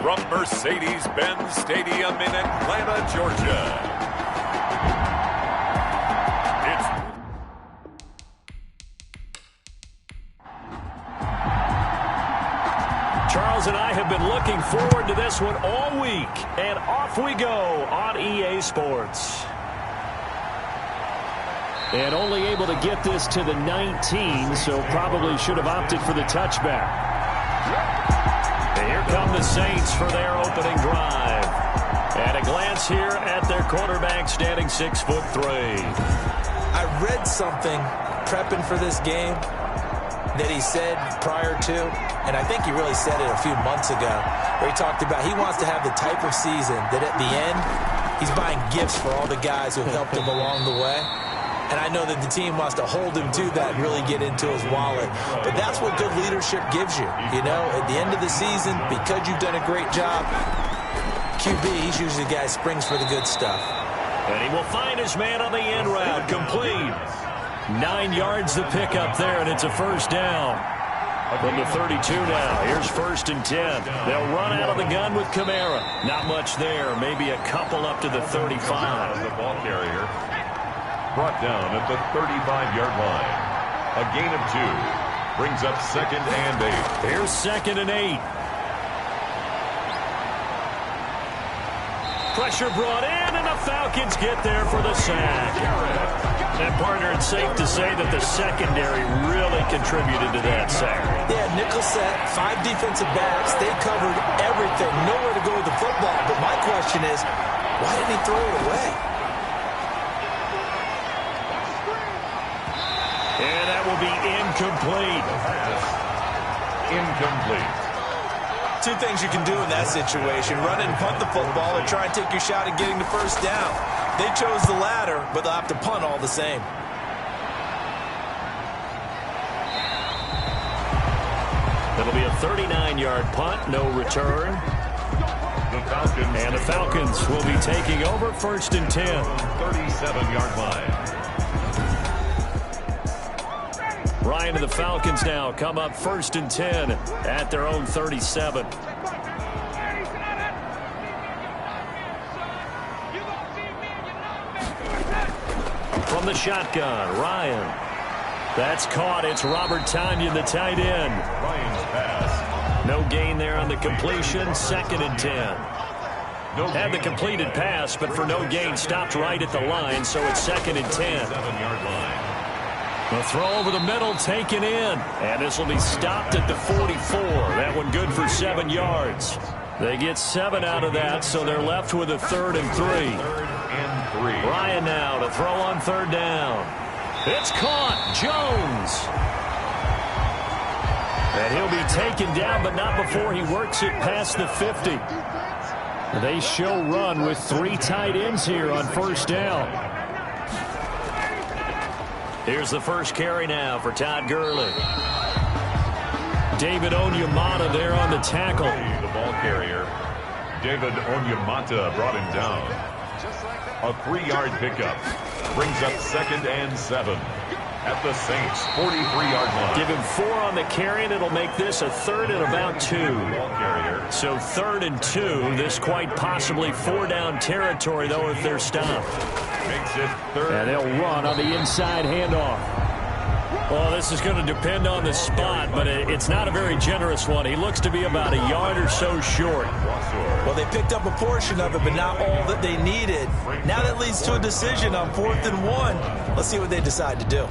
from Mercedes-Benz Stadium in Atlanta, Georgia. Charles and I have been looking forward to this one all week, and off we go on EA Sports. And only able to get this to the 19, so probably should have opted for the touchback. And here come the Saints for their opening drive. At a glance here at their quarterback, standing 6'3". I read something prepping for this game that he said prior to, and I think he really said it a few months ago, where he talked about he wants to have the type of season that at the end, he's buying gifts for all the guys who helped him along the way. And I know that the team wants to hold him to that and really get into his wallet. But that's what good leadership gives you. You know, at the end of the season, because you've done a great job, QB, he's usually the guy who springs for the good stuff. And he will find his man on the end route, complete. 9 yards to pick up there, and it's a first down. From the 32 now, here's 1st and 10. They'll run out of the gun with Kamara. Not much there, maybe a couple up to the 35. The ball carrier brought down at the 35-yard line. A gain of 2 brings up 2nd and 8. Here's 2nd and 8. Pressure brought in, and the Falcons get there for the sack. And, partner, it's safe to say that the secondary really contributed to that sack. Yeah, nickel set, 5 defensive backs. They covered everything. Nowhere to go with the football. But my question is, why didn't he throw it away? And that will be incomplete. Incomplete. 2 things you can do in that situation: run and punt the football, or try and take your shot at getting the first down. They chose the latter, but they'll have to punt all the same. It'll be a 39-yard punt, no return. And the Falcons will be taking over 1st and 10. 37-yard line. Ryan and the Falcons now come up 1st and 10 at their own 37. From the shotgun, Ryan. That's caught. It's Robert Tonyan, the tight end. Ryan's pass. No gain there on the completion. 2nd and 10. Had the completed pass, but for no gain, stopped right at the line, so it's 2nd and 10. 7-yard line. The throw over the middle, taken in. And this will be stopped at the 44. That one good for 7 yards. They get 7 out of that, so they're left with a 3rd and 3. 3rd and 3. Ryan now to throw on 3rd down. It's caught. Jones. And he'll be taken down, but not before he works it past the 50. They show run with 3 tight ends here on 1st down. Here's the first carry now for Todd Gurley. David Onyemata there on the tackle. The ball carrier, David Onyemata, brought him down. A 3-yard pickup brings up 2nd and 7 at the Saints' 43-yard line. Give him 4 on the carry, and it'll make this a 3rd and about 2. Ball carrier. So 3rd and 2. This quite possibly 4-down territory, though, if they're stopped. Makes it 3rd. And they'll run on the inside handoff. Well, this is going to depend on the spot, but it's not a very generous one. He looks to be about a yard or so short. Well, they picked up a portion of it, but not all that they needed. Now that leads to a decision on 4th and 1. Let's see what they decide to do.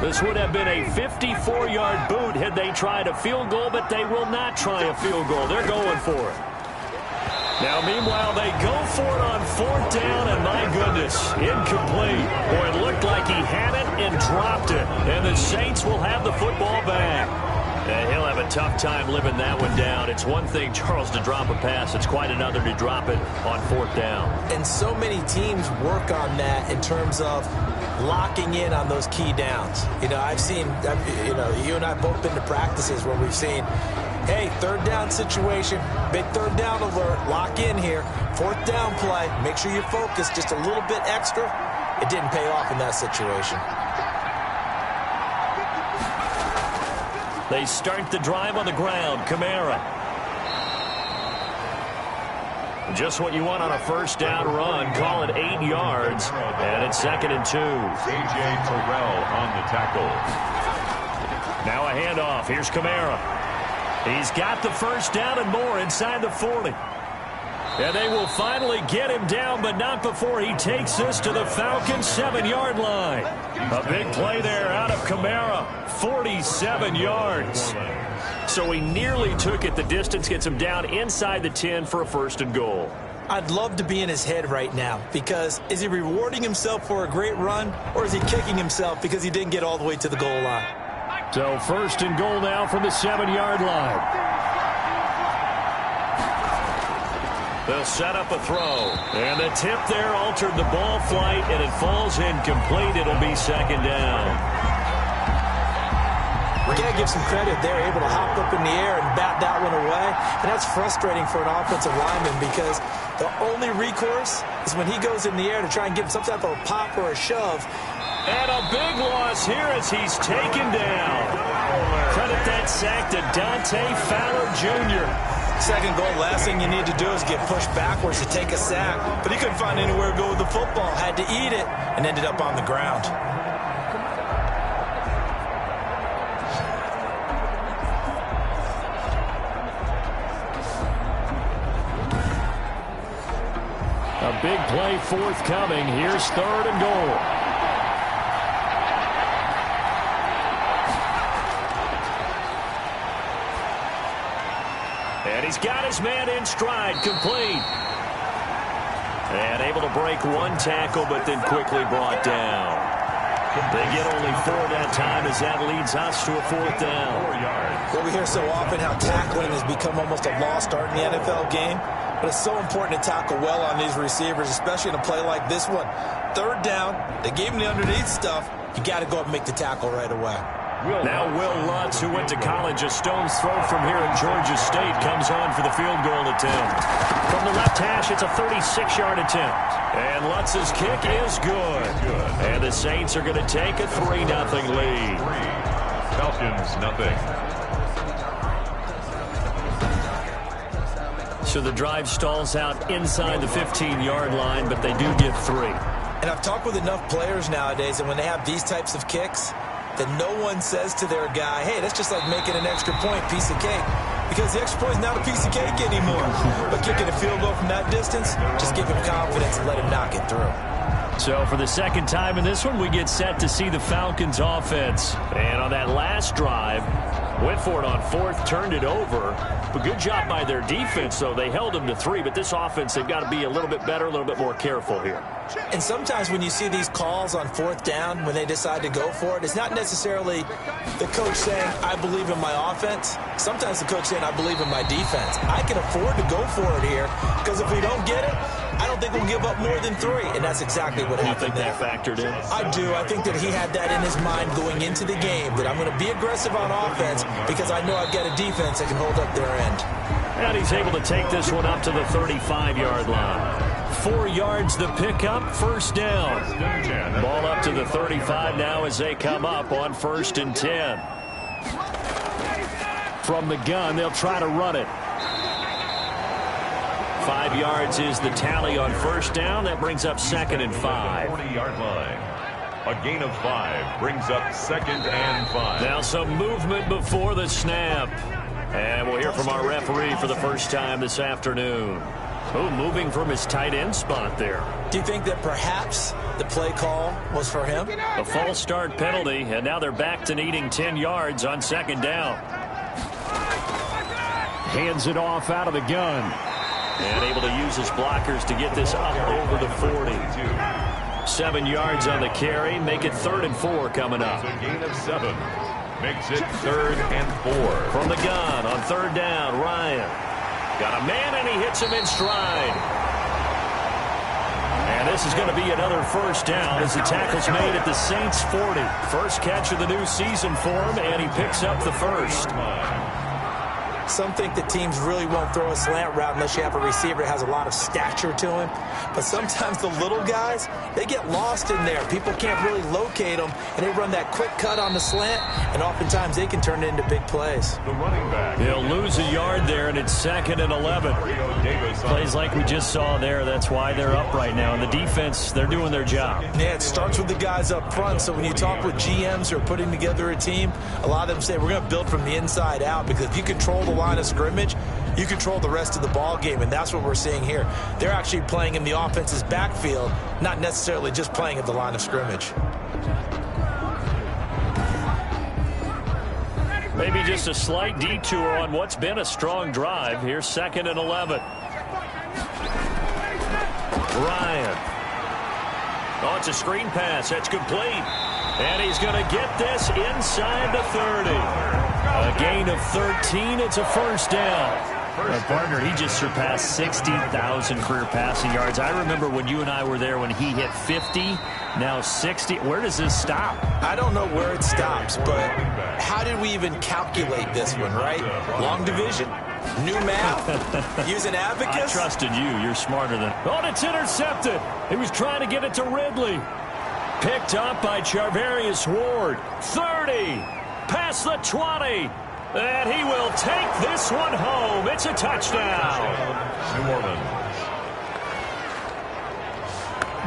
This would have been a 54-yard boot had they tried a field goal, but they will not try a field goal. They're going for it. Now, meanwhile, they go for it on 4th down, and my goodness, incomplete. Boy, it looked like he had it and dropped it, and the Saints will have the football back. And he'll have a tough time living that one down. It's one thing, Charles, to drop a pass. It's quite another to drop it on 4th down. And so many teams work on that in terms of locking in on those key downs. You know, you and I have both been to practices where we've seen, hey, third down situation, big third down alert, lock in here, fourth down play, make sure you focus just a little bit extra. It didn't pay off in that situation. They start the drive on the ground. Kamara. Just what you want on a first down run. Call it 8 yards. And it's 2nd and 2. A.J. Terrell on the tackle. Now a handoff. Here's Kamara. He's got the first down and more inside the 40. And they will finally get him down, but not before he takes this to the Falcons' 7-yard line. A big play there out of Kamara. 47 yards. So he nearly took it the distance, gets him down inside the 10 for a 1st and goal. I'd love to be in his head right now, because is he rewarding himself for a great run, or is he kicking himself because he didn't get all the way to the goal line? So 1st and goal now from the 7-yard line. They'll set up a throw. And the tip there altered the ball flight, and it falls incomplete. It'll be 2nd down. You got to give some credit. They're able to hop up in the air and bat that one away. And that's frustrating for an offensive lineman, because the only recourse is when he goes in the air to try and give some type of a pop or a shove. And a big loss here as he's taken down. Credit that sack to Dante Fowler Jr. 2nd goal, last thing you need to do is get pushed backwards to take a sack. But he couldn't find anywhere to go with the football. Had to eat it and ended up on the ground. A big play forthcoming. Here's 3rd and goal. And he's got his man in stride, complete. And able to break one tackle, but then quickly brought down. They get only 4 that time, as that leads us to a 4th down. Well, we hear so often how tackling has become almost a lost art in the NFL game. But it's so important to tackle well on these receivers, especially in a play like this one. 3rd down, they gave him the underneath stuff. You got to go up and make the tackle right away. Now Will Lutz, who went to college a stone's throw from here at Georgia State, comes on for the field goal attempt. From the left hash, it's a 36-yard attempt. And Lutz's kick is good. And the Saints are going to take a 3-0 lead. Falcons, nothing. So the drive stalls out inside the 15-yard line, but they do get 3. And I've talked with enough players nowadays, and when they have these types of kicks, that no one says to their guy, hey, that's just like making an extra point, piece of cake. Because the extra point is not a piece of cake anymore. But kicking a field goal from that distance, just give him confidence and let him knock it through. So for the 2nd time in this one, we get set to see the Falcons offense. And on that last drive, went for it on 4th, turned it over. But good job by their defense, though. They held them to 3, but this offense, they've got to be a little bit better, a little bit more careful here. And sometimes when you see these calls on 4th down, when they decide to go for it, it's not necessarily the coach saying, I believe in my offense. Sometimes the coach saying, I believe in my defense. I can afford to go for it here, because if we don't get it, I don't think we'll give up more than 3. And that's exactly what happened there. You think that factored in? I do. I think that he had that in his mind going into the game, that I'm going to be aggressive on offense because I know I've got a defense that can hold up their end. And he's able to take this one up to the 35-yard line. 4 yards the pickup, 1st down. Ball up to the 35 now as they come up on 1st and 10. From the gun, they'll try to run it. 5 yards is the tally on 1st down. That brings up 2nd and 5. 40-yard line. A gain of 5 brings up 2nd and 5. Now some movement before the snap. And we'll hear from our referee for the first time this afternoon. Oh, moving from his tight end spot there. Do you think that perhaps the play call was for him? A false start penalty, and now they're back to needing 10 yards on 2nd down. Hands it off out of the gun. And able to use his blockers to get this up over the 40. 7 yards on the carry. Make it 3rd and 4 coming up. A gain of 7. Makes it 3rd and 4. From the gun on 3rd down, Ryan. Got a man, and he hits him in stride. And this is going to be another first down as the tackle's made at the Saints 40. First catch of the new season for him, and he picks up the first. Some think that teams really won't throw a slant route unless you have a receiver that has a lot of stature to him. But sometimes the little guys, they get lost in there. People can't really locate them, and they run that quick cut on the slant, and oftentimes they can turn it into big plays. The running back. He'll lose a yard there, and it's 2nd and 11. Plays like we just saw there. That's why they're up right now. And the defense, they're doing their job. Yeah, it starts with the guys up front. So when you talk with GMs who are putting together a team, a lot of them say we're going to build from the inside out, because if you control the line of scrimmage, you control the rest of the ball game, and that's what we're seeing here. They're actually playing in the offense's backfield, not necessarily just playing at the line of scrimmage. Maybe just a slight detour on what's been a strong drive. Here's 2nd and 11. Ryan. Oh, it's a screen pass. That's complete. And he's going to get this inside the 30. A gain of 13. It's a first down. Our partner, he just surpassed 60,000 career passing yards. I remember when you and I were there when he hit 50, now 60. Where does this stop? I don't know where it stops, but how did we even calculate this one, right? Long division? New math? Use an abacus? I trusted you. You're smarter than... Oh, it's intercepted. He was trying to get it to Ridley. Picked up by Charvarius Ward. 30. Past the 20. And he will take this one home. It's a touchdown. New Orleans.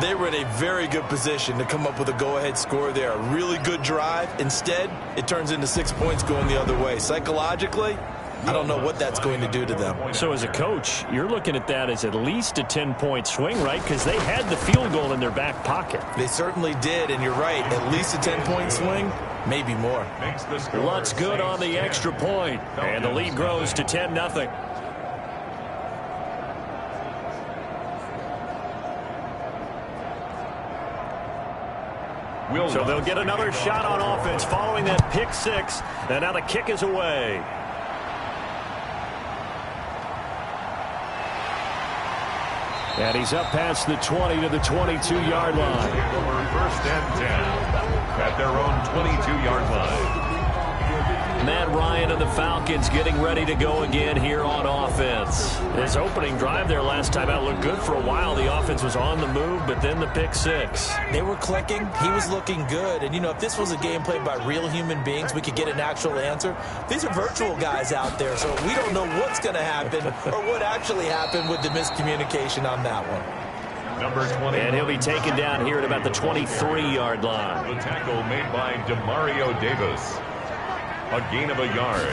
They were in a very good position to come up with a go-ahead score there. A really good drive. Instead, it turns into 6 points going the other way. Psychologically, I don't know what that's going to do to them. So as a coach, you're looking at that as at least a 10-point swing, right? Because they had the field goal in their back pocket. They certainly did, and you're right. At least a 10-point swing, maybe more. Lutz good on the extra point, and the lead grows to 10-0. So they'll get another shot on offense following that pick six, and now the kick is away. And he's up past the 20 to the 22-yard line. First and 10 at their own 22-yard line. Matt Ryan and the Falcons getting ready to go again here on offense. His opening drive there last time out looked good for a while. The offense was on the move, but then the pick six. They were clicking. He was looking good. And, you know, if this was a game played by real human beings, we could get an actual answer. These are virtual guys out there, so we don't know what's going to happen or what actually happened with the miscommunication on that one. Number 20. And he'll be taken down here at about the 23-yard line. The tackle made by Demario Davis. A gain of a yard.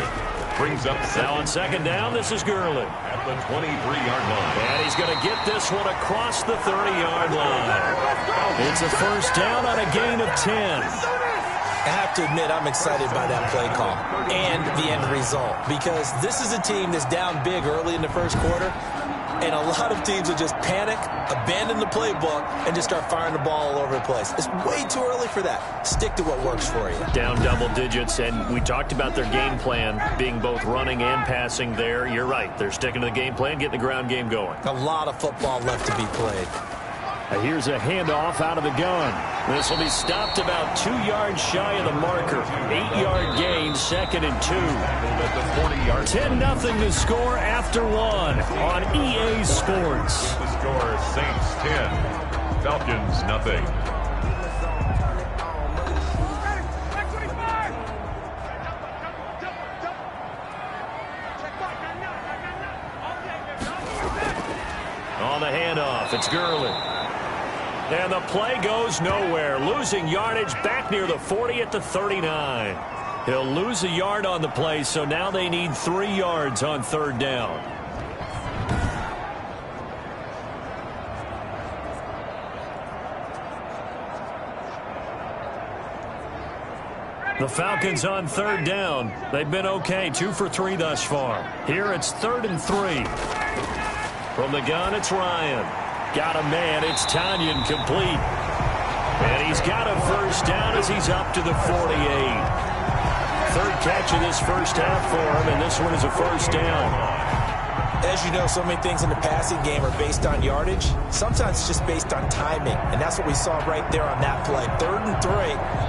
Brings up now on second down, this is Gurley. At the 23-yard line. And he's going to get this one across the 30-yard line. It's a first down on a gain of 10. I have to admit, I'm excited by that play call and the end result, because this is a team that's down big early in the first quarter, and a lot of teams will just panic, abandon the playbook, and just start firing the ball all over the place. It's way too early for that. Stick to what works for you. Down double digits, and we talked about their game plan being both running and passing there. You're right. They're sticking to the game plan, getting the ground game going. A lot of football left to be played. Here's a handoff out of the gun. This will be stopped about 2 yards shy of the marker. 8-yard gain, 2nd and 2. 10-0 to score after one on EA Sports. The score, Saints 10, Falcons nothing. On the handoff, it's Gurley. And the play goes nowhere. Losing yardage back near the 40 at the 39. He'll lose a yard on the play, so now they need 3 yards on third down. The Falcons on third down. They've been okay, 2 for 3 thus far. Here it's 3rd and 3. From the gun, it's Ryan. Got a man. It's Tanyan complete. And he's got a first down as he's up to the 48. Third catch of this first half for him, and this one is a first down. As you know, so many things in the passing game are based on yardage. Sometimes it's just based on timing, and that's what we saw right there on that play. 3rd and 3,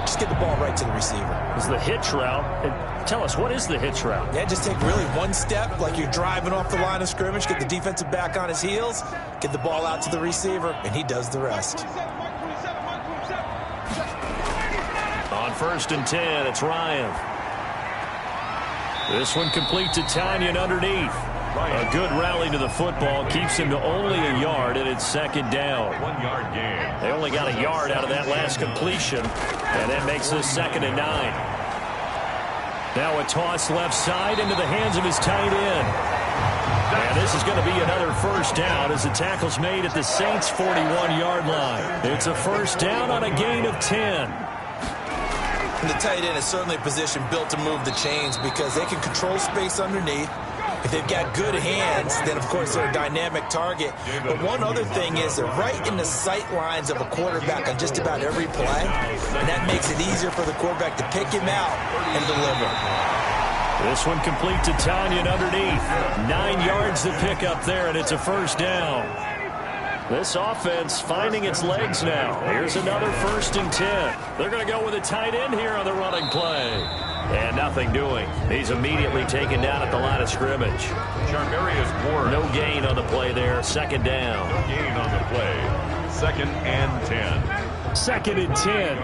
just get the ball right to the receiver. It's the hitch route. And tell us, what is the hitch route? Yeah, just take really one step like you're driving off the line of scrimmage, get the defensive back on his heels, get the ball out to the receiver, and he does the rest. On 1st and 10, it's Ryan. This one complete to Tanyan underneath. A good rally to the football keeps him to only a yard, and it's 2nd down. 1 yard gain. They only got a yard out of that last completion, and that makes this 2nd and 9. Now a toss left side into the hands of his tight end. And this is going to be another 1st down as the tackle's made at the Saints' 41-yard line. It's a 1st down on a gain of 10. And the tight end is certainly a position built to move the chains because they can control space underneath. If they've got good hands, then, of course, they're a dynamic target. But one other thing is they're right in the sight lines of a quarterback on just about every play, and that makes it easier for the quarterback to pick him out and deliver. This one complete to Tanyan underneath. 9 yards to pick up there, and it's a 1st down. This offense finding its legs now. Here's another 1st and 10. They're going to go with a tight end here on the running play. And nothing doing. He's immediately taken down at the line of scrimmage. Charmarius Ward. No gain on the play there. 2nd down. No gain on the play. 2nd and 10. 2nd and 10.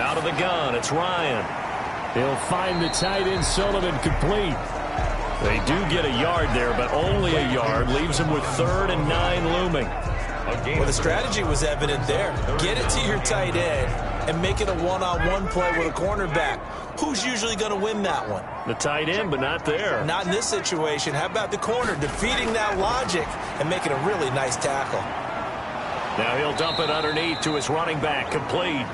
Out of the gun, it's Ryan. He'll find the tight end Sullivan complete. They do get a yard there, but only a yard. Leaves him with 3rd and 9 looming. Well, the strategy was evident there. Get it to your tight end and make it a one-on-one play with a cornerback. Who's usually going to win that one? The tight end, but not there. Not in this situation. How about the corner defeating that logic and making a really nice tackle? Now he'll dump it underneath to his running back, complete.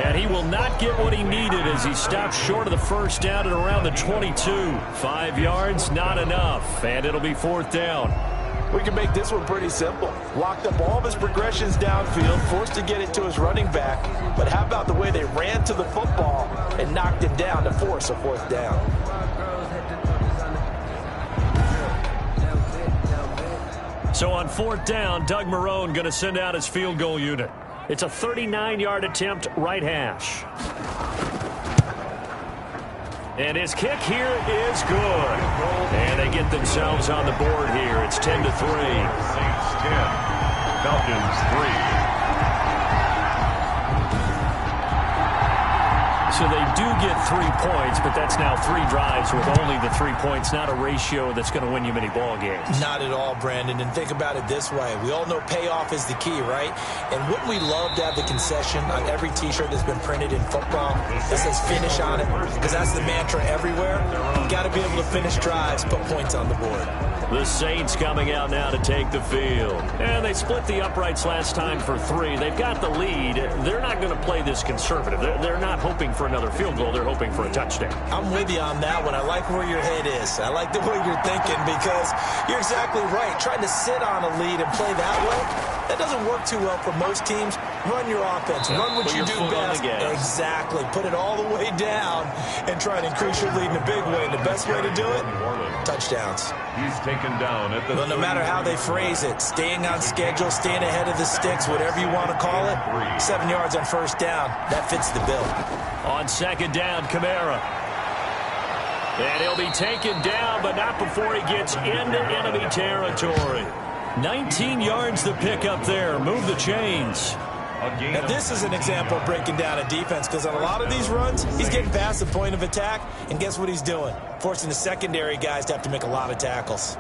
And he will not get what he needed as he stopped short of the 1st down at around the 22. 5 yards, not enough, and it'll be 4th down. We can make this one pretty simple. Locked up all of his progressions downfield, forced to get it to his running back. But how about the way they ran to the football and knocked it down to force a 4th down? So on 4th down, Doug Marrone going to send out his field goal unit. It's a 39-yard attempt, right hash. And his kick here is good. And they get themselves on the board here. It's 10-3. Saints 10. Falcons 3. So they do get 3 points, but that's now 3 drives with only the 3 points. Not a ratio that's going to win you many ball games. Not at all, Brandon. And think about it this way. We all know payoff is the key, right? And wouldn't we love to have the concession on every T-shirt that's been printed in football that says finish on it? Because that's the mantra everywhere. You've got to be able to finish drives, put points on the board. The Saints coming out now to take the field. And they split the uprights last time for 3. They've got the lead. They're not going to play this conservative. They're not hoping for another field goal. They're hoping for a touchdown. I'm with you on that one. I like where your head is. I like the way you're thinking because you're exactly right. Trying to sit on a lead and play that way, that doesn't work too well for most teams. Run your offense. Run what you do best. Exactly. Put it all the way down and try and increase your lead in a big way. And the best way to do it, touchdowns. He's taken down at the Well, no matter how they phrase it, staying on schedule, staying ahead of the sticks, whatever you want to call it, 7 yards on 1st down, that fits the bill. On 2nd down, Kamara. And he'll be taken down, but not before he gets into enemy territory. 19 yards to pick up there. Move the chains. Now, this is an example of breaking down a defense because on a lot of these runs, he's getting past the point of attack, and guess what he's doing? Forcing the secondary guys to have to make a lot of tackles.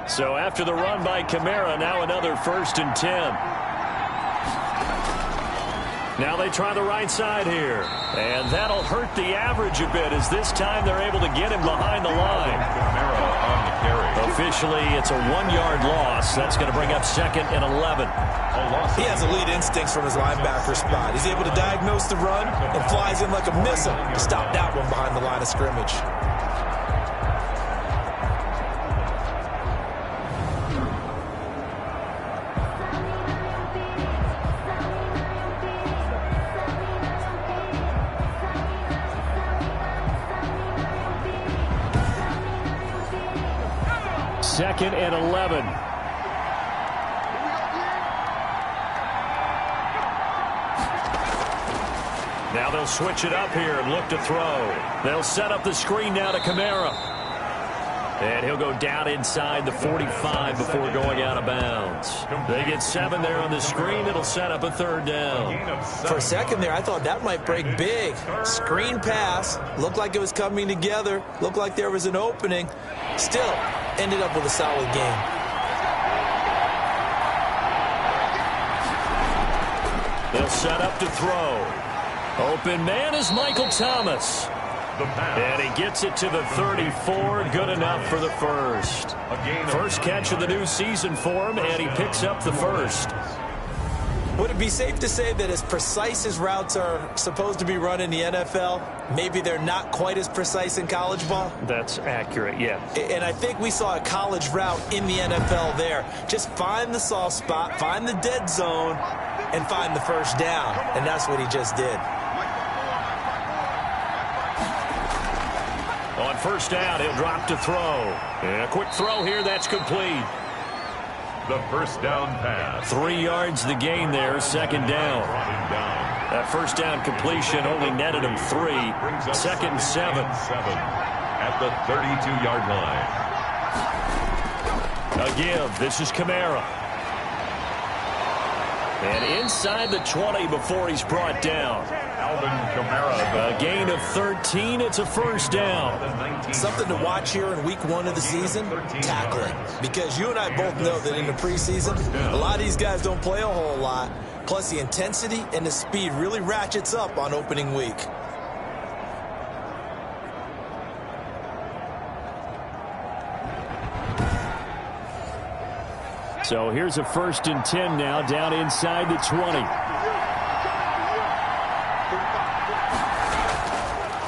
So after the run by Kamara, now another 1st and 10. Now they try the right side here. And that'll hurt the average a bit as this time they're able to get him behind the line. on the carry. Officially, it's a 1-yard loss. That's going to bring up 2nd and 11. He has elite instincts from his linebacker spot. He's able to diagnose the run and flies in like a missile to stop that one behind the line of scrimmage. 2nd and 11. Now they'll switch it up here and look to throw. They'll set up the screen now to Kamara. And he'll go down inside the 45 before going out of bounds. They get 7 there on the screen. It'll set up a 3rd down. For a second there, I thought that might break big. Screen pass. Looked like it was coming together. Looked like there was an opening. Still, ended up with a solid game. They'll set up to throw. Open man is Michael Thomas. And he gets it to the 34. Good enough for the first. First catch of the new season for him, and he picks up the first. Would it be safe to say that as precise as routes are supposed to be run in the NFL, maybe they're not quite as precise in college ball? That's accurate, yeah. And I think we saw a college route in the NFL there. Just find the soft spot, find the dead zone, and find the first down. And that's what he just did. On first down, he'll drop to throw. And a quick throw here, that's complete. The first down pass. 3 yards the gain there, 2nd down. That first down completion only netted him 3. 2nd and 7. At the 32-yard line. A give. This is Kamara. And inside the 20 before he's brought down. Alvin Kamara. A gain of 13. It's a first down. Something to watch here in week 1 of the season, tackling. Because you and I both know that in the preseason, a lot of these guys don't play a whole lot. Plus, the intensity and the speed really ratchets up on opening week. So here's a 1st and 10 now, down inside the 20.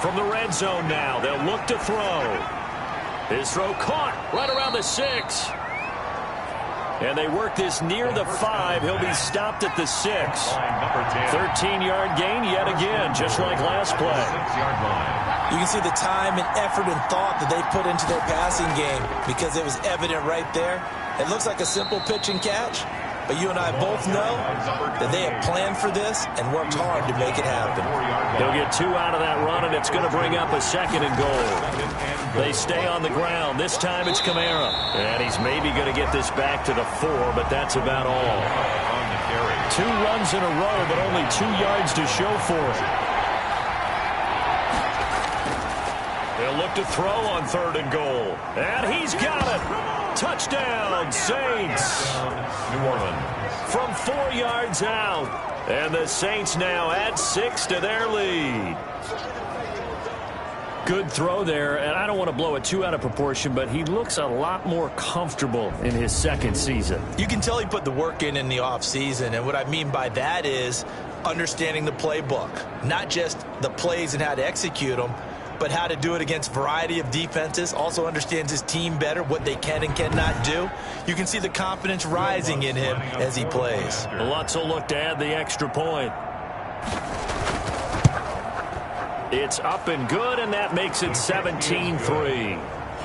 From the red zone now, they'll look to throw. His throw caught right around the 6. And they work this near the 5. He'll be stopped at the 6. 13-yard gain yet again, just like last play. You can see the time and effort and thought that they put into their passing game because it was evident right there. It looks like a simple pitch and catch, but you and I both know that they have planned for this and worked hard to make it happen. They'll get 2 out of that run, and it's going to bring up a 2nd and goal. They stay on the ground. This time it's Kamara. And he's maybe going to get this back to the 4, but that's about all. 2 runs in a row, but only 2 yards to show for it. They'll look to throw on 3rd and goal. And he's got it. Touchdown, Saints. New Orleans. From 4 yards out. And the Saints now add 6 to their lead. Good throw there, and I don't want to blow it too out of proportion, but he looks a lot more comfortable in his 2nd season. You can tell he put the work in the offseason, and what I mean by that is understanding the playbook. Not just the plays and how to execute them, but how to do it against a variety of defenses. Also understands his team better, what they can and cannot do. You can see the confidence rising in him as he plays. Lutz will look to add the extra point. It's up and good, and that makes it 17-3.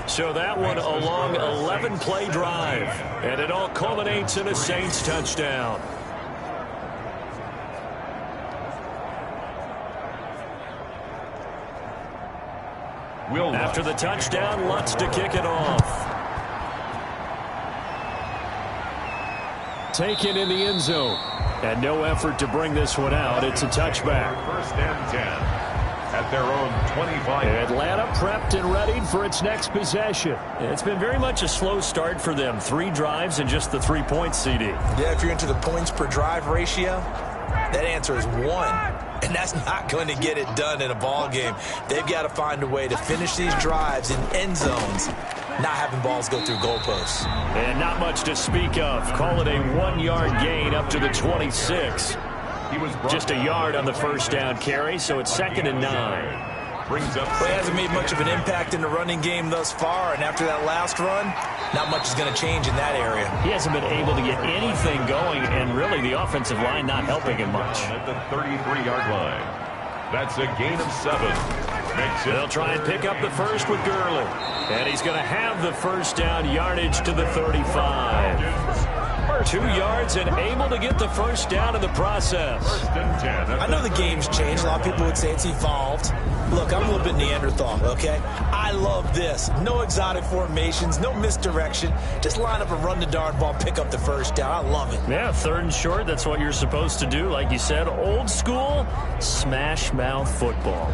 So that one a long 11-play drive, and it all culminates in a Saints touchdown. After the touchdown, Lutz to kick it off. Taken in the end zone. And no effort to bring this one out. It's a touchback. 1st and 10 at their own 25. Atlanta prepped and readied for its next possession. It's been very much a slow start for them. 3 drives and just the 3 points, CD. Yeah, if you're into the points per drive ratio, that answer is 1. And that's not going to get it done in a ball game. They've got to find a way to finish these drives in end zones, not having balls go through goalposts. And not much to speak of. Call it a 1-yard gain up to the 26. Just a yard on the first down carry, so it's 2nd and 9. Brings up. Well, he hasn't made much of an impact in the running game thus far, and after that last run, not much is going to change in that area. He hasn't been able to get anything going, and really the offensive line not helping him much. At the 33-yard line. That's a gain of 7. They'll try and pick up the first with Gurley. And he's going to have the first down, yardage to the 35. 2 yards and able to get the first down in the process. I know the game's changed. A lot of people would say it's evolved. Look, I'm a little bit Neanderthal, okay? I love this. No exotic formations, no misdirection. Just line up and run the darn ball, pick up the first down. I love it. Yeah, 3rd and short, that's what you're supposed to do. Like you said, old school, smash mouth football.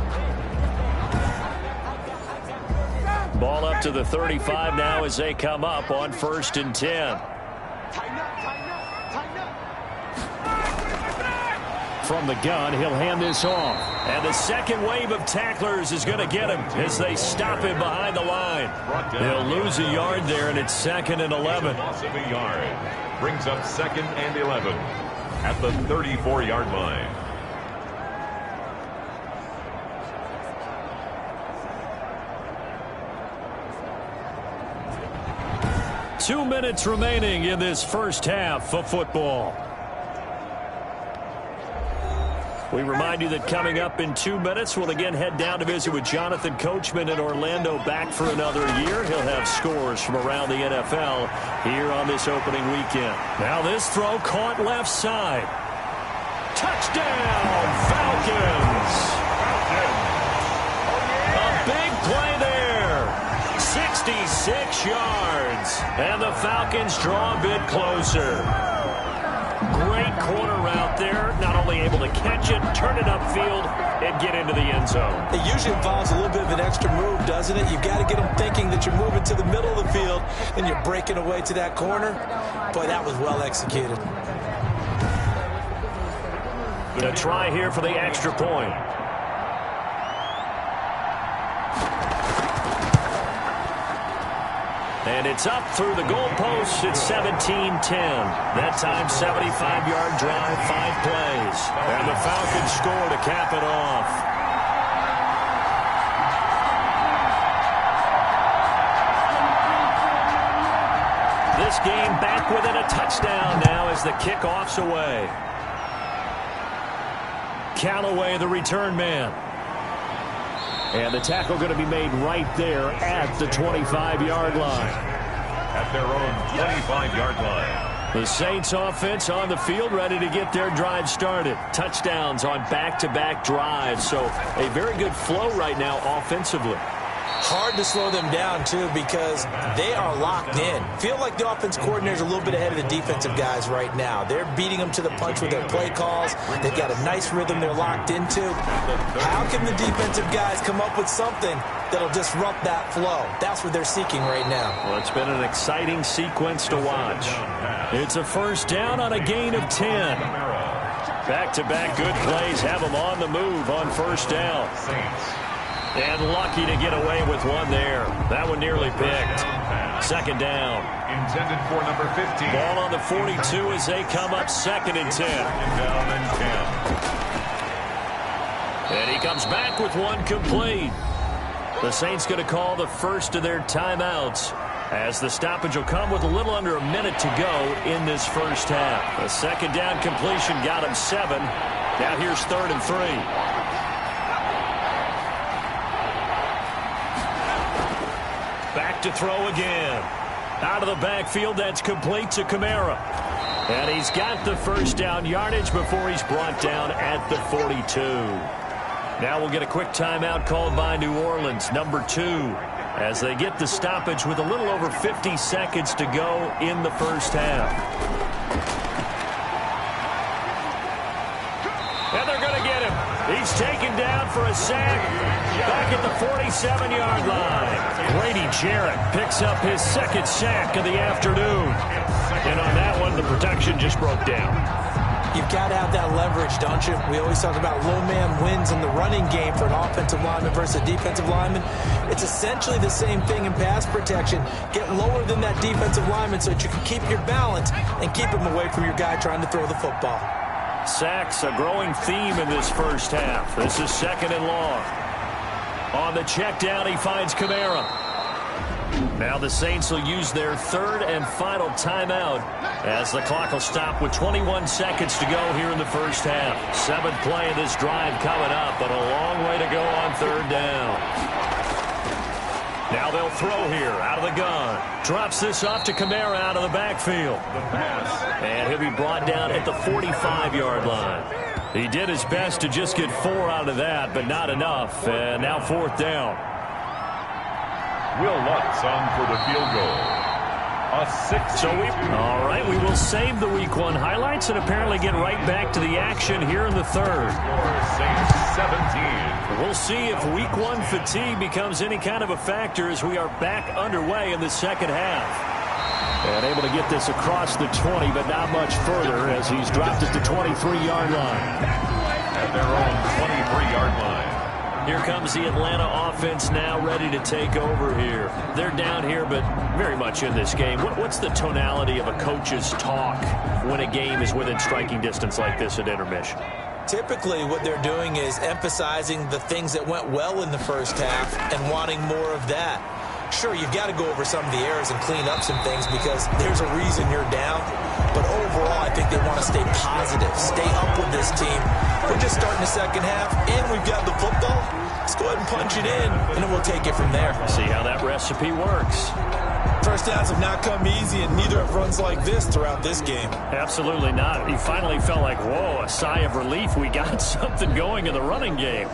Ball up to the 35 now as they come up on 1st and 10. From the gun, he'll hand this off. And the second wave of tacklers is going to get him as they stop him behind the line. They'll lose a yard there, and it's 2nd and 11. Loss of a yard. Brings up 2nd and 11 at the 34-yard line. Two minutes remaining in this first half of football. We remind you that coming up in 2 minutes, we'll again head down to visit with Jonathan Coachman in Orlando, back for another year. He'll have scores from around the NFL here on this opening weekend. Now this throw caught left side. Touchdown, Falcons! A big play there. 66 yards. And the Falcons draw a bit closer. Great corner route there. Not only able to catch it, turn it upfield, and get into the end zone. It usually involves a little bit of an extra move, doesn't it? You've got to get them thinking that you're moving to the middle of the field and you're breaking away to that corner. Boy, that was well executed. A try here for the extra point. And it's up through the goalposts. It's 17-10. That time, 75-yard drive, 5 plays. And the Falcons score to cap it off. This game back within a touchdown now as the kickoff's away. Callaway, the return man. And the tackle going to be made right there at the 25-yard line. At their own 25-yard line. The Saints offense on the field, ready to get their drive started. Touchdowns on back-to-back drives. So a very good flow right now offensively. Hard to slow them down, too, because they are locked in. Feel like the offense coordinator's a little bit ahead of the defensive guys right now. They're beating them to the punch with their play calls. They've got a nice rhythm they're locked into. How can the defensive guys come up with something that'll disrupt that flow? That's what they're seeking right now. Well, it's been an exciting sequence to watch. It's a first down on a gain of 10. Back-to-back good plays have them on the move on first down. And lucky to get away with one there. That one nearly picked. Second down. Intended for number 15. Ball on the 42 as they come up 2nd and 10. Second down and 10. And he comes back with one complete. The Saints going to call the first of their timeouts as the stoppage will come with a little under a minute to go in this first half. A second down completion got him 7. Now here's 3rd and 3. Back to throw again. Out of the backfield, that's complete to Kamara. And he's got the first down yardage before he's brought down at the 42. Now we'll get a quick timeout called by New Orleans, number 2, as they get the stoppage with a little over 50 seconds to go in the first half. And they're going to get him. He's taken down for a sack back at the 47-yard line. Grady Jarrett picks up his 2nd sack of the afternoon. And on that one, the protection just broke down. You've got to have that leverage, don't you? We always talk about low man wins in the running game for an offensive lineman versus a defensive lineman. It's essentially the same thing in pass protection. Get lower than that defensive lineman so that you can keep your balance and keep him away from your guy trying to throw the football. Sacks, a growing theme in this first half. This is 2nd and long. On the check down, he finds Kamara. Now the Saints will use their third and final timeout as the clock will stop with 21 seconds to go here in the first half. 7th play of this drive coming up, but a long way to go on third down. Now they'll throw here out of the gun. Drops this off to Kamara out of the backfield. And he'll be brought down at the 45-yard line. He did his best to just get 4 out of that, but not enough. And now 4th down. Will Lutz on for the field goal. A 6. All right, we will save the Week 1 highlights and apparently get right back to the action here in the third. Saints 17. We'll see if Week 1 fatigue becomes any kind of a factor as we are back underway in the second half. And able to get this across the 20, but not much further as he's dropped at the 23-yard line. At their own 23-yard line. Here comes the Atlanta offense now ready to take over here. They're down here, but very much in this game. What's the tonality of a coach's talk when a game is within striking distance like this at intermission? Typically, what they're doing is emphasizing the things that went well in the first half and wanting more of that. Sure, you've got to go over some of the errors and clean up some things because there's a reason you're down. But overall, I think they want to stay positive, stay up with this team. We're just starting the second half, and we've got the football. Let's go ahead and punch it in, and then we'll take it from there. See how that recipe works. First downs have not come easy, and neither have runs like this throughout this game. Absolutely not. He finally felt like, whoa, a sigh of relief. We got something going in the running game.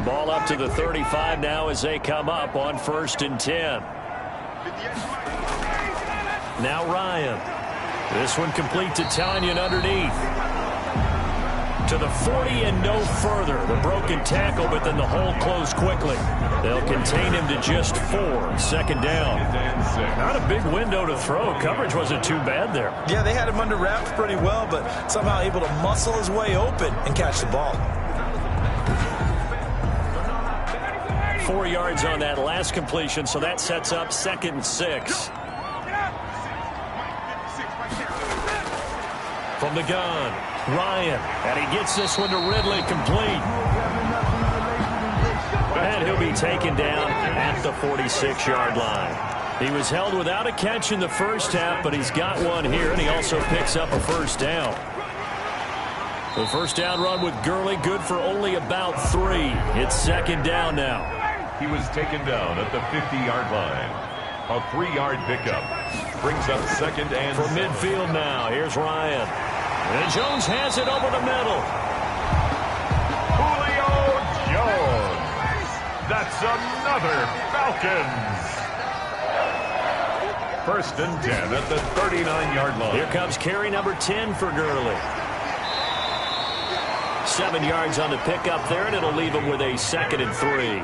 Ball up to the 35 now as they come up on 1st and 10. Now Ryan. This one complete to Tanyan underneath. To the 40 and no further. The broken tackle, but then the hole closed quickly. They'll contain him to just 4. 2nd down. Not a big window to throw. Coverage wasn't too bad there. Yeah, they had him under wraps pretty well, but somehow able to muscle his way open and catch the ball. 4 yards on that last completion, so that sets up 2nd and 6. From the gun, Ryan, and he gets this one to Ridley complete. And he'll be taken down at the 46-yard line. He was held without a catch in the first half, but he's got one here, and he also picks up a 1st down. The 1st down run with Gurley, good for only about 3. It's 2nd down now. He was taken down at the 50-yard line. A 3-yard pickup. Brings up 2nd and from midfield now. Here's Ryan. And Jones has it over the middle. Julio Jones. That's another Falcons. 1st and 10 at the 39-yard line. Here comes carry number 10 for Gurley. 7 yards on the pickup there, and it'll leave him with a 2nd and 3.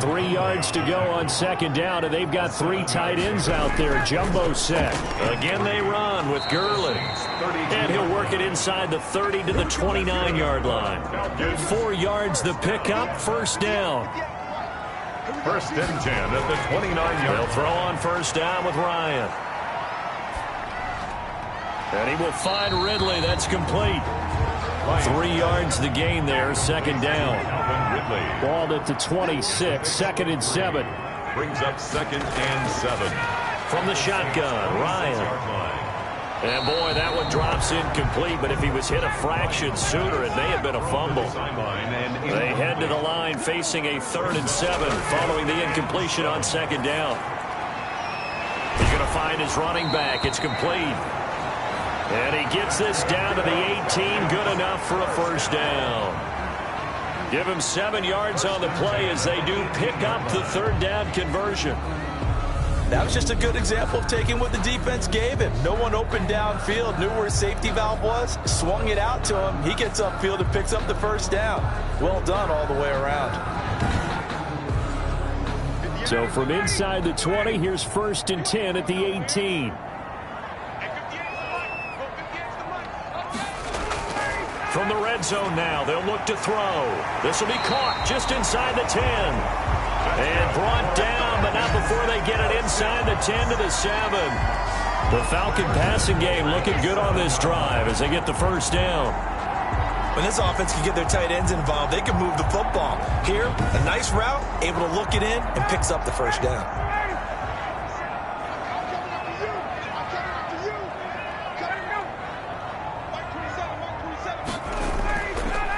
3 yards to go on 2nd down, and they've got 3 tight ends out there. Jumbo set. Again, they run with Gurley. And he'll work it inside the 30 to the 29-yard line. 4 yards the pickup, 1st down. 1st and 10 at the 29-yard. They'll throw on 1st down with Ryan. And he will find Ridley. That's complete. 3 yards the gain there, 2nd down. Balled at the 26, 2nd and 7. Brings up 2nd and 7. From the shotgun, Ryan. And boy, that one drops incomplete, but if he was hit a fraction sooner, it may have been a fumble. They head to the line facing a 3rd and 7 following the incompletion on 2nd down. He's going to find his running back. It's complete. And he gets this down to the 18, good enough for a 1st down. Give him 7 yards on the play as they do pick up the 3rd down conversion. That was just a good example of taking what the defense gave him. No one open downfield, knew where his safety valve was, swung it out to him. He gets upfield and picks up the 1st down. Well done all the way around. So from inside the 20, here's 1st and 10 at the 18. From the red zone now, they'll look to throw. This will be caught just inside the 10. And brought down, but not before they get it inside the 10 to the 7. The Falcon passing game looking good on this drive as they get the 1st down. When this offense can get their tight ends involved, they can move the football. Here, a nice route, able to look it in, and picks up the first down.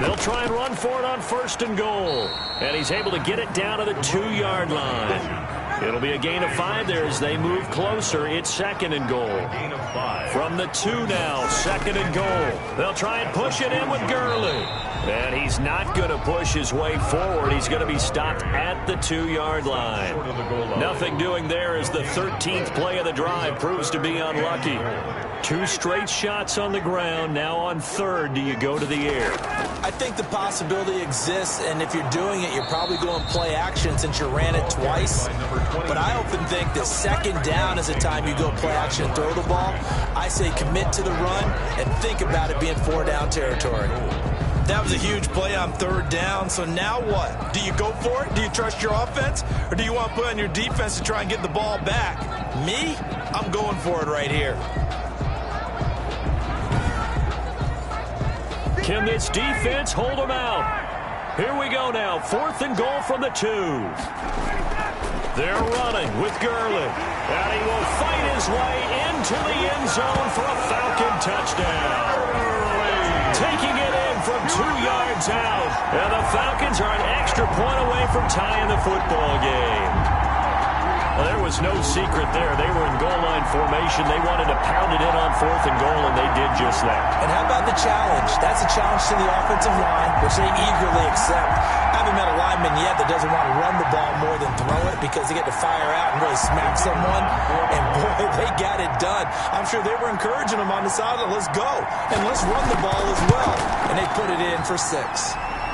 They'll try and run for it on 1st and goal. And he's able to get it down to the 2-yard line. It'll be a gain of 5 there as they move closer. It's 2nd and goal. From the 2 now, 2nd and goal. They'll try and push it in with Gurley. And he's not going to push his way forward. He's going to be stopped at the 2-yard line. Nothing doing there as the 13th play of the drive proves to be unlucky. 2 straight shots on the ground. Now on 3rd, do you go to the air? I think the possibility exists, and if you're doing it, you're probably going play action since you ran it twice. But I often think that 2nd down is the time you go play action and throw the ball. I say commit to the run and think about it being 4-down territory. That was a huge play on 3rd down, so now what? Do you go for it? Do you trust your offense? Or do you want to put on your defense to try and get the ball back? Me? I'm going for it right here. Can this defense hold them out? Here we go now. 4th and goal from the 2. They're running with Gurley. And he will fight his way into the end zone for a Falcon touchdown. Taking it in from 2 yards out. And the Falcons are an extra point away from tying the football game. Well, there was no secret there. They were in goal line formation. They wanted to pound it in on 4th and goal, and they did just that. And how about the challenge? That's a challenge to the offensive line, which they eagerly accept. I haven't met a lineman yet that doesn't want to run the ball more than throw it because they get to fire out and really smack someone. And, boy, they got it done. I'm sure they were encouraging them on the sideline. Let's go. And let's run the ball as well. And they put it in for 6.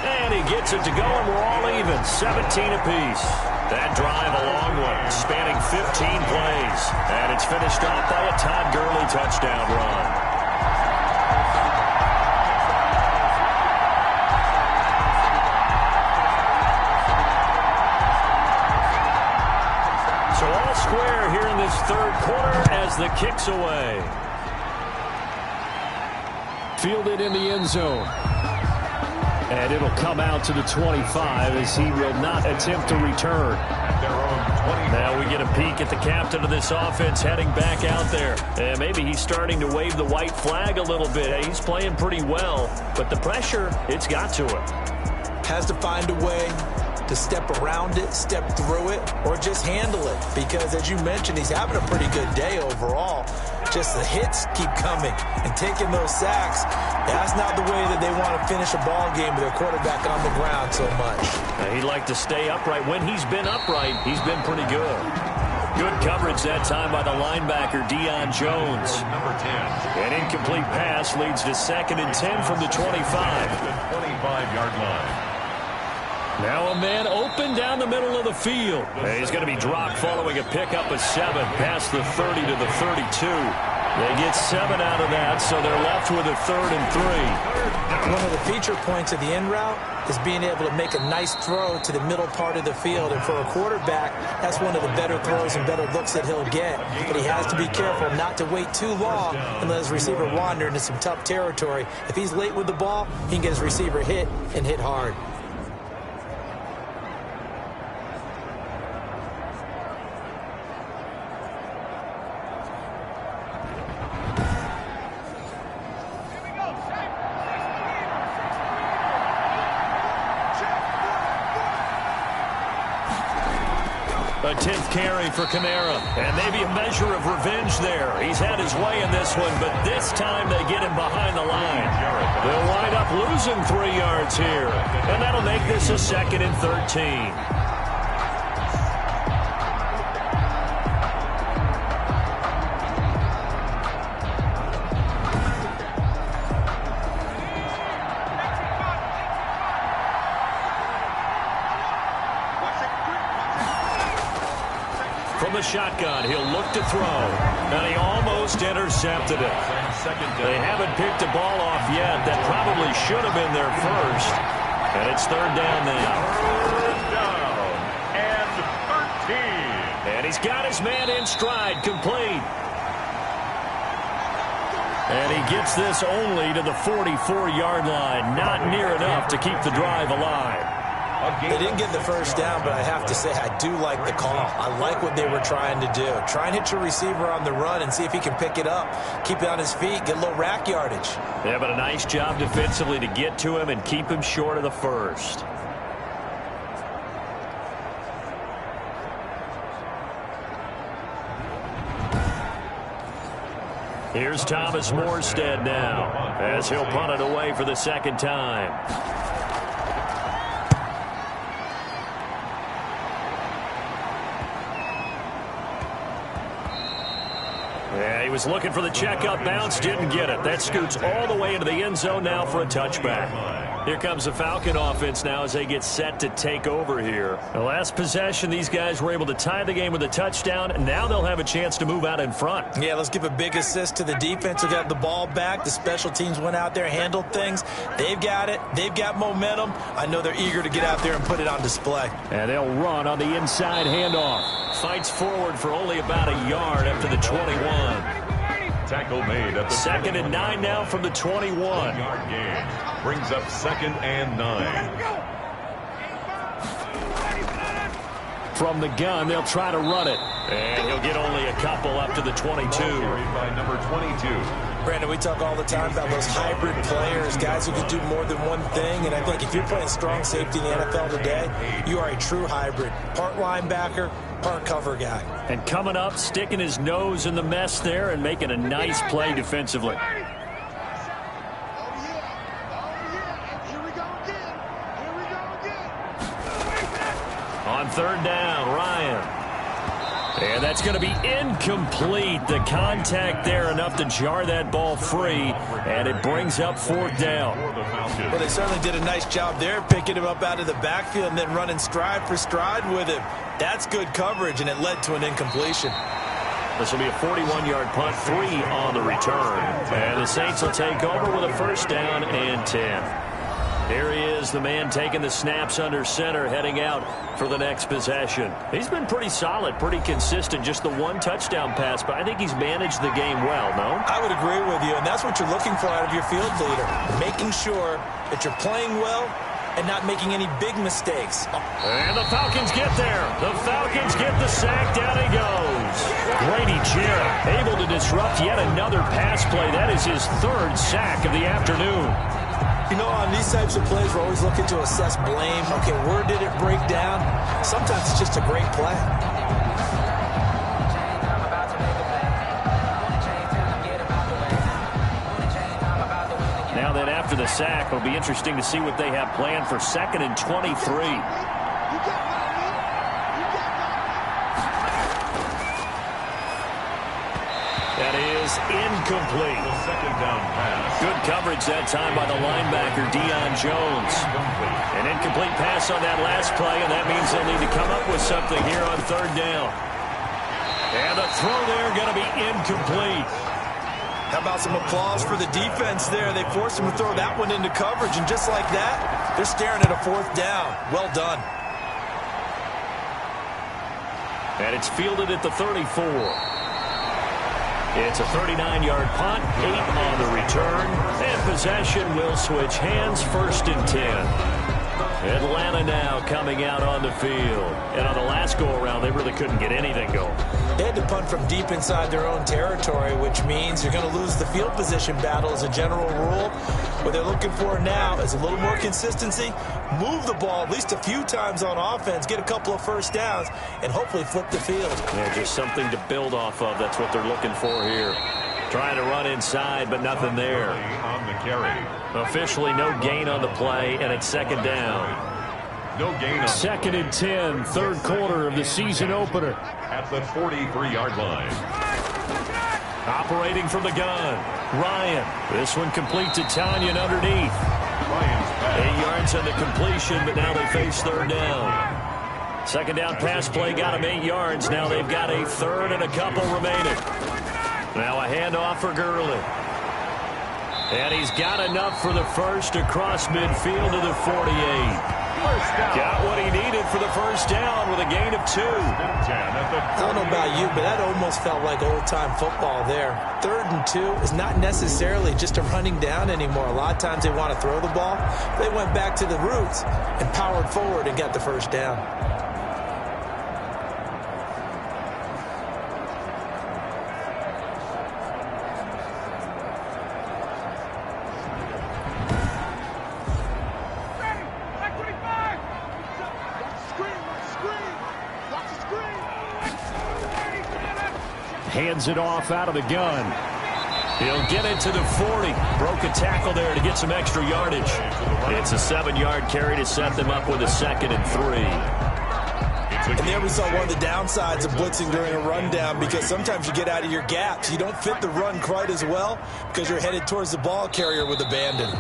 And he gets it to go, and we're all even, 17 apiece. That drive a long one, spanning 15 plays. And it's finished off by a Todd Gurley touchdown run. So all square here in this 3rd quarter as the kick's away. Fielded in the end zone. And it'll come out to the 25 as he will not attempt to return. Now we get a peek at the captain of this offense heading back out there. And maybe he's starting to wave the white flag a little bit. He's playing pretty well, but the pressure, it's got to him. Has to find a way to step around it, step through it, or just handle it. Because, as you mentioned, he's having a pretty good day overall. Just the hits keep coming and taking those sacks. That's not the way that they want to finish a ball game with their quarterback on the ground so much. He'd like to stay upright. When he's been upright, he's been pretty good. Good coverage that time by the linebacker, Deion Jones. Number 10. An incomplete pass leads to 2nd and 10 from the 25. 25-yard line. Now a man open down the middle of the field. He's going to be dropped following a pickup of 7 past the 30 to the 32. They get 7 out of that, so they're left with a 3rd and 3. One of the feature points of the in route is being able to make a nice throw to the middle part of the field. And for a quarterback, that's one of the better throws and better looks that he'll get. But he has to be careful not to wait too long and let his receiver wander into some tough territory. If he's late with the ball, he can get his receiver hit and hit hard. A 10th carry for Kamara, and maybe a measure of revenge there. He's had his way in this one, but this time they get him behind the line. They'll wind up losing 3 yards here, and that'll make this a 2nd and 13. From the shotgun, he'll look to throw. And he almost intercepted it. They haven't picked a ball off yet. That probably should have been their first. And it's 3rd down now. 3rd down and 13. And he's got his man in stride, complete. And he gets this only to the 44-yard line. Not near enough to keep the drive alive. They didn't get the first down, but I have to say I do like the call. I like what they were trying to do. Try and hit your receiver on the run and see if he can pick it up. Keep it on his feet, get a little rack yardage. Yeah, but a nice job defensively to get to him and keep him short of the first. Here's Thomas Morstead now as he'll punt it away for the second time. Yeah, he was looking for the checkup bounce, didn't get it. That scoots all the way into the end zone now for a touchback. Here comes the Falcon offense now as they get set to take over here. The last possession, these guys were able to tie the game with a touchdown, and now they'll have a chance to move out in front. Yeah, let's give a big assist to the defense who got the ball back. The special teams went out there, handled things. They've got it. They've got momentum. I know they're eager to get out there and put it on display. And they'll run on the inside handoff. Fights forward for only about a yard up to the 21. Tackle made at the second and 9 now from the 21. Yard gain brings up 2nd and 9. From the gun, they'll try to run it. And he'll get only a couple up to the 22. Carried by number 22. Brandon, we talk all the time about those hybrid players, guys who can do more than one thing. And I think if you're playing strong safety in the NFL today, you are a true hybrid. Part linebacker, part cover guy. And coming up, sticking his nose in the mess there and making a nice play defensively. On 3rd down, Ryan. And that's going to be incomplete. The contact there enough to jar that ball free, and it brings up 4th down. Well, they certainly did a nice job there, picking him up out of the backfield and then running stride for stride with him. That's good coverage, and it led to an incompletion. This will be a 41-yard punt, 3 on the return. And the Saints will take over with a 1st down and 10. Here he is, the man taking the snaps under center, heading out for the next possession. He's been pretty solid, pretty consistent, just the 1 touchdown pass, but I think he's managed the game well, no? I would agree with you, and that's what you're looking for out of your field leader, making sure that you're playing well and not making any big mistakes. And the Falcons get there. The Falcons get the sack. Down he goes. Grady Jarrett able to disrupt yet another pass play. That is his 3rd sack of the afternoon. You know, on these types of plays, we're always looking to assess blame. Okay, where did it break down? Sometimes it's just a great play. Now then, after the sack, it'll be interesting to see what they have planned for 2nd and 23. That is incomplete. The 2nd down pass. Good coverage that time by the linebacker, Deion Jones. An incomplete pass on that last play, and that means they'll need to come up with something here on 3rd down. And the throw there going to be incomplete. How about some applause for the defense there? They forced him to throw that one into coverage, and just like that, they're staring at a 4th down. Well done. And it's fielded at the 34. It's a 39-yard punt, 8 on the return, and possession will switch hands, 1st and 10. Atlanta now coming out on the field. And on the last go-around, they really couldn't get anything going. They had to punt from deep inside their own territory, which means you're going to lose the field position battle as a general rule. What they're looking for now is a little more consistency, move the ball at least a few times on offense, get a couple of 1st downs, and hopefully flip the field. Yeah, just something to build off of. That's what they're looking for here. Trying to run inside, but nothing there. On the carry. Officially no gain on the play, and it's 2nd down. No gain on 2nd and 10, 3rd quarter of the season opener. At the 43-yard line. Operating from the gun, Ryan. This one complete to Tanyan underneath. 8 yards on the completion, but now they face 3rd down. 2nd down pass play got him 8 yards. Now they've got a 3rd and a couple remaining. Now a handoff for Gurley. And he's got enough for the 1st across midfield to the 48. Got what he needed for the 1st down with a gain of 2. I don't know about you, but that almost felt like old-time football there. 3rd and 2 is not necessarily just a running down anymore. A lot of times they want to throw the ball. They went back to the roots and powered forward and got the first down. Hands it off out of the gun. He'll get it to the 40. Broke a tackle there to get some extra yardage. It's a 7-yard carry to set them up with a 2nd and 3. And there we saw one of the downsides of blitzing during a rundown, because sometimes you get out of your gaps. You don't fit the run quite as well because you're headed towards the ball carrier with abandon.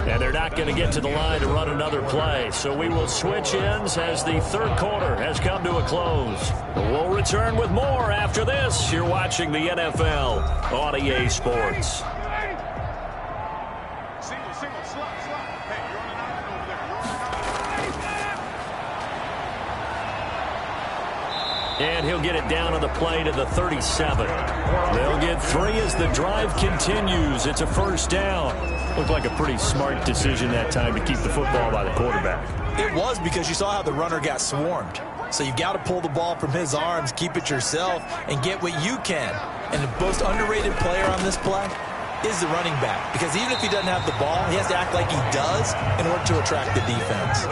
And they're not going to get to the line to run another play. So we will switch ends as the 3rd quarter has come to a close. We'll return with more after this. You're watching the NFL on EA Sports. And he'll get it down on the play to the 37. They'll get 3 as the drive continues. It's a first down. Looked like a pretty smart decision that time to keep the football by the quarterback. It was, because you saw how the runner got swarmed. So you got to pull the ball from his arms, keep it yourself, and get what you can. And the most underrated player on this play is the running back, because even if he doesn't have the ball, he has to act like he does in order to attract the defense.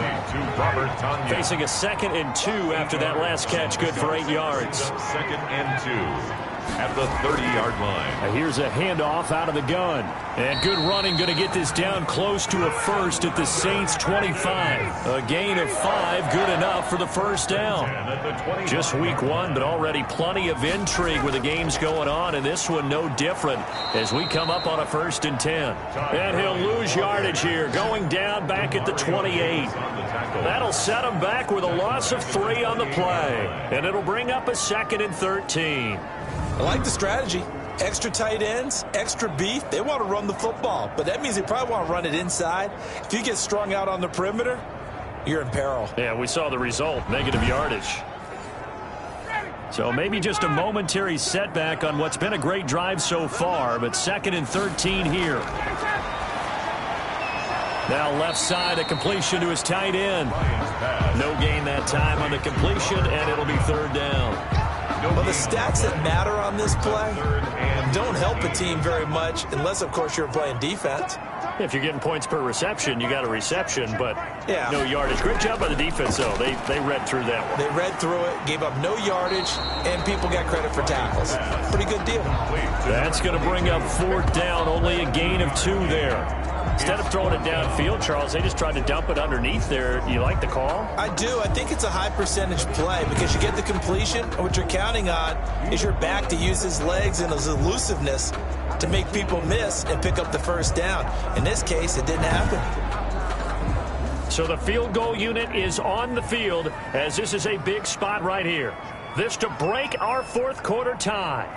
Facing a 2nd and 2 after that last catch, good for 8 yards. 2nd and 2 at the 30-yard line. Here's a handoff out of the gun. And good running, going to get this down close to a first at the Saints 25. A gain of 5, good enough for the first down. Just week 1, but already plenty of intrigue with the games going on, and this one no different as we come up on a 1st and 10. And he'll lose yardage here, going down back at the 28. That'll set him back with a loss of 3 on the play. And it'll bring up a 2nd and 13. I like the strategy. Extra tight ends, extra beef. They want to run the football, but that means they probably want to run it inside. If you get strung out on the perimeter, you're in peril. Yeah, we saw the result, negative yardage. So maybe just a momentary setback on what's been a great drive so far, but 2nd and 13 here. Now left side, a completion to his tight end. No gain that time on the completion, and it'll be 3rd down. Well, the stats that matter on this play don't help a team very much unless, of course, you're playing defense. If you're getting points per reception, you got a reception, but no yardage. Great job by the defense, though. They read through that one. They read through it, gave up no yardage, and people got credit for tackles. Pretty good deal. That's going to bring up 4th down, only a gain of 2 there. Instead of throwing it downfield, Charles, they just tried to dump it underneath there. You like the call? I do. I think it's a high percentage play because you get the completion, and what you're counting on is your back to use his legs and his elusiveness to make people miss and pick up the first down. In this case, it didn't happen. So the field goal unit is on the field as this is a big spot right here. This to break our 4th quarter tie.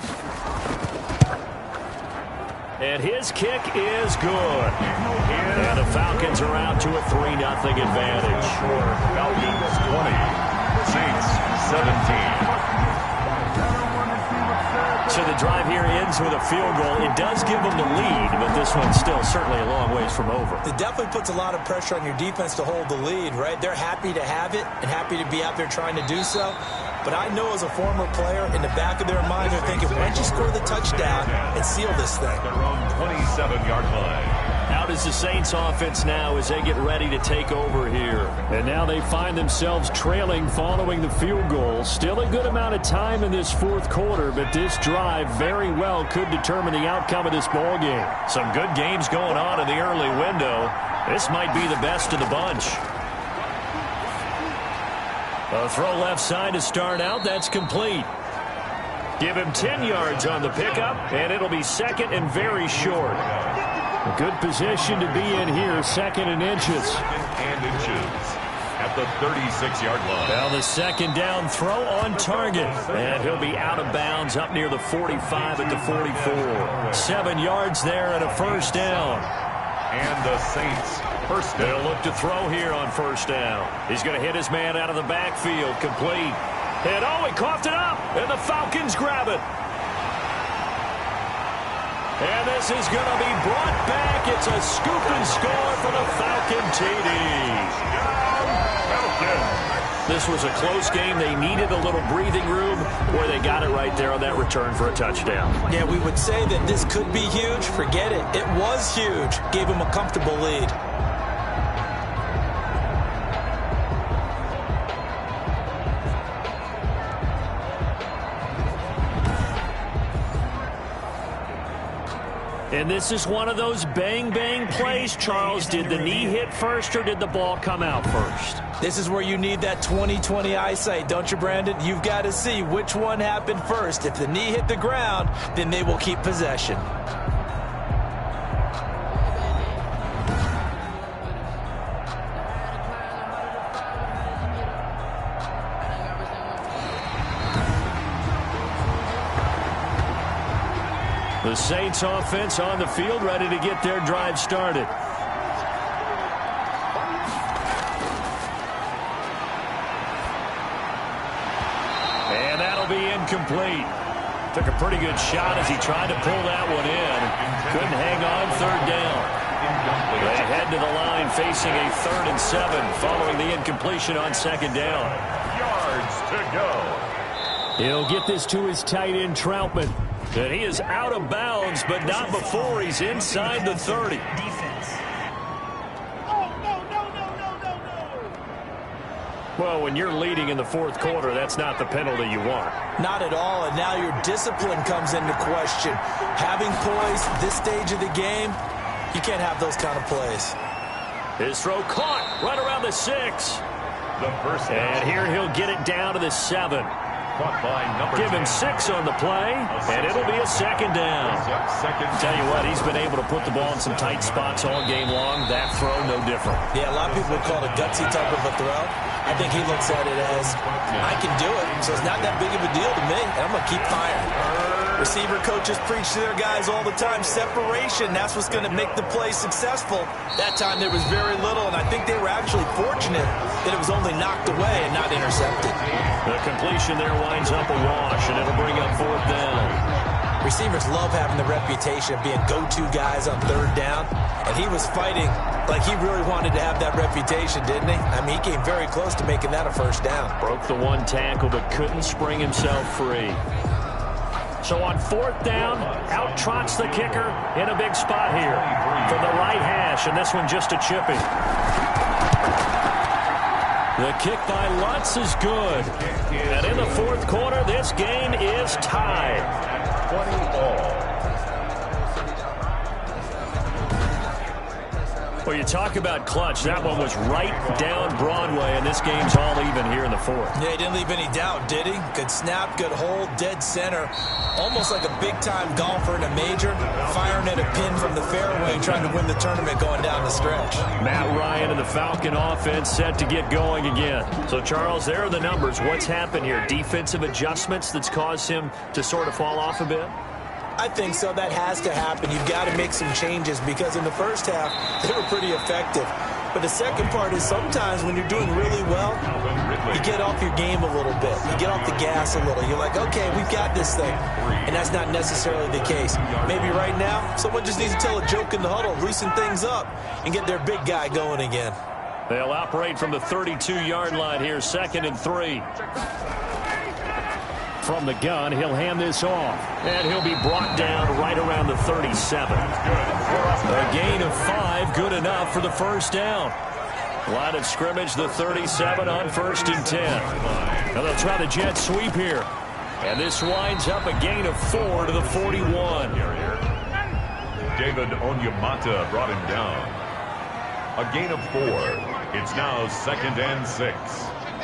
And his kick is good. And the Falcons are out to a 3-0 advantage. Falcons 20, Saints 17. So the drive here ends with a field goal. It does give them the lead, but this one's still certainly a long ways from over. It definitely puts a lot of pressure on your defense to hold the lead, right? They're happy to have it and happy to be out there trying to do so. But I know as a former player, in the back of their mind, they're thinking, why don't you score the touchdown and seal this thing? Their own 27-yard line. How does the Saints offense now as they get ready to take over here? And now they find themselves trailing following the field goal. Still a good amount of time in this 4th quarter, but this drive very well could determine the outcome of this ball game. Some good games going on in the early window. This might be the best of the bunch. A throw left side to start out. That's complete. Give him 10 yards on the pickup, and it'll be 2nd and very short. A good position to be in here, 2nd and inches. 2nd and inches at the 36-yard line. Now the 2nd down throw on target. And he'll be out of bounds up near the 45 at the 44. 7 yards there and a first down. And the Saints First They'll down. look to throw here on first down. He's going to hit his man out of the backfield, complete. And he coughed it up, and the Falcons grab it. And this is going to be brought back. It's a scoop and score for the Falcon TD. This was a close game. They needed a little breathing room where they got it right there on that return for a touchdown. Yeah, we would say that this could be huge. Forget it. It was huge. Gave him a comfortable lead. And this is one of those bang-bang plays, Charles. Did the knee hit first or did the ball come out first? This is where you need that 20/20 eyesight, don't you, Brandon? You've got to see which one happened first. If the knee hit the ground, then they will keep possession. The Saints offense on the field, ready to get their drive started. And that'll be incomplete. Took a pretty good shot as he tried to pull that one in. Couldn't hang on third down. They head to the line facing a 3rd and 7 following the incompletion on second down. Yards to go. He'll get this to his tight end, Troutman. And he is out of bounds, but not before he's inside the 30. Well, when you're leading in the fourth quarter, that's not the penalty you want. Not at all, and now your discipline comes into question. Having poise this stage of the game, you can't have those kind of plays. His throw caught right around the 6. The first down. And here he'll get it down to the 7. Caught by number Give him 10. 6 on the play, and it'll be a second down. Tell you what, he's been able to put the ball in some tight spots all game long. That throw, no different. Yeah, a lot of people would call it a gutsy type of a throw. I think he looks at it as, I can do it, so it's not that big of a deal to me, and I'm going to keep firing. Receiver coaches preach to their guys all the time. Separation, that's what's going to make the play successful. That time there was very little, and I think they were actually fortunate that it was only knocked away and not intercepted. The completion there winds up a wash, and it'll bring up 4th down. Receivers love having the reputation of being go-to guys on 3rd down, and he was fighting like he really wanted to have that reputation, didn't he? I mean, he came very close to making that a 1st down. Broke the 1 tackle, but couldn't spring himself free. So on 4th down, out trots the kicker in a big spot here from the right hash, and this one just a chipping. The kick by Lutz is good. And in the fourth quarter, this game is tied. 20 all. Well, you talk about clutch. That one was right down Broadway, and this game's all even here in the fourth. Yeah, he didn't leave any doubt, did he? Good snap, good hold, dead center. Almost like a big-time golfer in a major, firing at a pin from the fairway, trying to win the tournament going down the stretch. Matt Ryan and the Falcon offense set to get going again. So, Charles, there are the numbers. What's happened here? Defensive adjustments that's caused him to sort of fall off a bit? I think so. That has to happen. You've got to make some changes because in the first half, they were pretty effective. But the second part is sometimes when you're doing really well, you get off your game a little bit. You get off the gas a little. You're like, okay, we've got this thing. And that's not necessarily the case. Maybe right now, someone just needs to tell a joke in the huddle, loosen things up, and get their big guy going again. They'll operate from the 32-yard line here, 2nd and 3. From the gun, he'll hand this off, and he'll be brought down right around the 37. A gain of 5, good enough for the 1st down. Line of scrimmage, the 37 on 1st and 10. Now they'll try the jet sweep here, and this winds up a gain of 4 to the 41. David Onyemata brought him down. A gain of 4. It's now 2nd and 6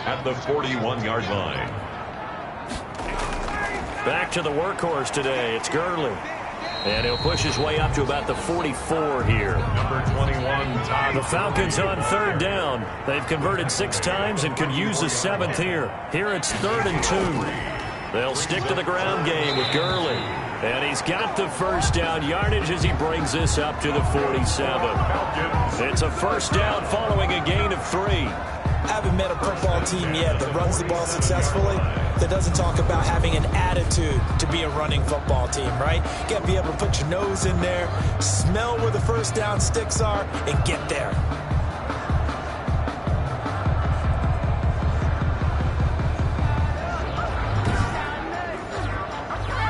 at the 41-yard line. Back to the workhorse today. It's Gurley. And he'll push his way up to about the 44 here. Number 21, Todd. The Falcons on 3rd down. They've converted 6 times and could use a 7th here. Here it's 3rd and 2. They'll stick to the ground game with Gurley. And he's got the first down yardage as he brings this up to the 47. It's a first down following a gain of 3. I haven't met a football team yet that runs the ball successfully that doesn't talk about having an attitude to be a running football team, right? You got to be able to put your nose in there, smell where the first down sticks are, and get there.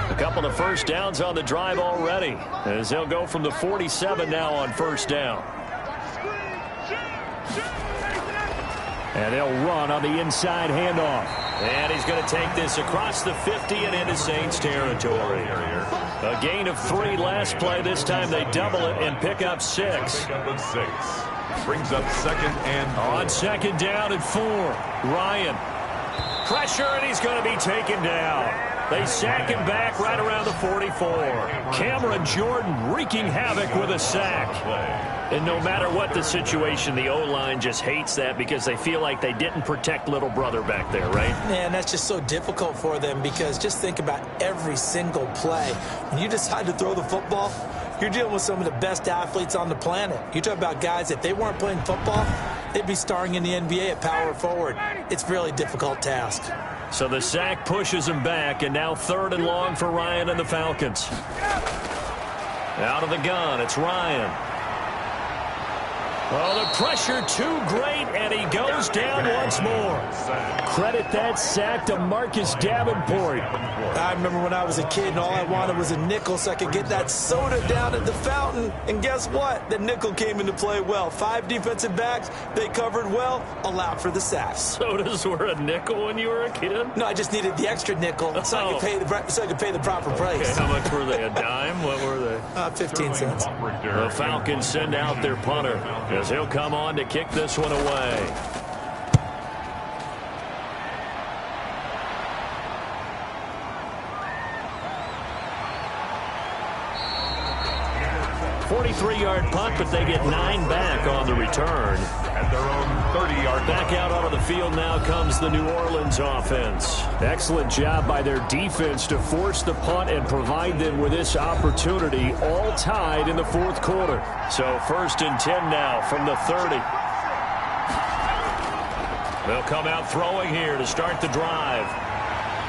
A couple of first downs on the drive already, as they'll go from the 47 now on first down. And they'll run on the inside handoff. And he's going to take this across the 50 and into Saints territory. A gain of 3 last play. This time they double it and pick up 6. Brings up second and 4. On second down and 4. Ryan. Pressure, and he's going to be taken down. They sack him back right around the 44. Cameron Jordan wreaking havoc with a sack. And no matter what the situation, the O-line just hates that because they feel like they didn't protect little brother back there, right? Man, that's just so difficult for them because just think about every single play. When you decide to throw the football, you're dealing with some of the best athletes on the planet. You talk about guys, if they weren't playing football, they'd be starring in the NBA at power forward. It's a really difficult task. So the sack pushes him back, and now 3rd and long for Ryan and the Falcons. Out of the gun, it's Ryan. Oh, the pressure too great, and he goes down once more. Credit that sack to Marcus Davenport. I remember when I was a kid and all I wanted was a nickel so I could get that soda down at the fountain. And guess what? The nickel came into play well. 5 defensive backs, they covered well, allowed for the sack. Sodas were a nickel when you were a kid? No, I just needed the extra nickel so I could pay the proper price. Okay, how much were they? A dime? What were they? 15 cents. The Falcons send out their punter as he'll come on to kick this one away. "43-yard punt, but they get 9 back on the return. At their own 30-yard Back out onto the field now comes the New Orleans offense. Excellent job by their defense to force the punt and provide them with this opportunity, all tied in the 4th quarter. So 1st and 10 now from the 30. They'll come out throwing here to start the drive.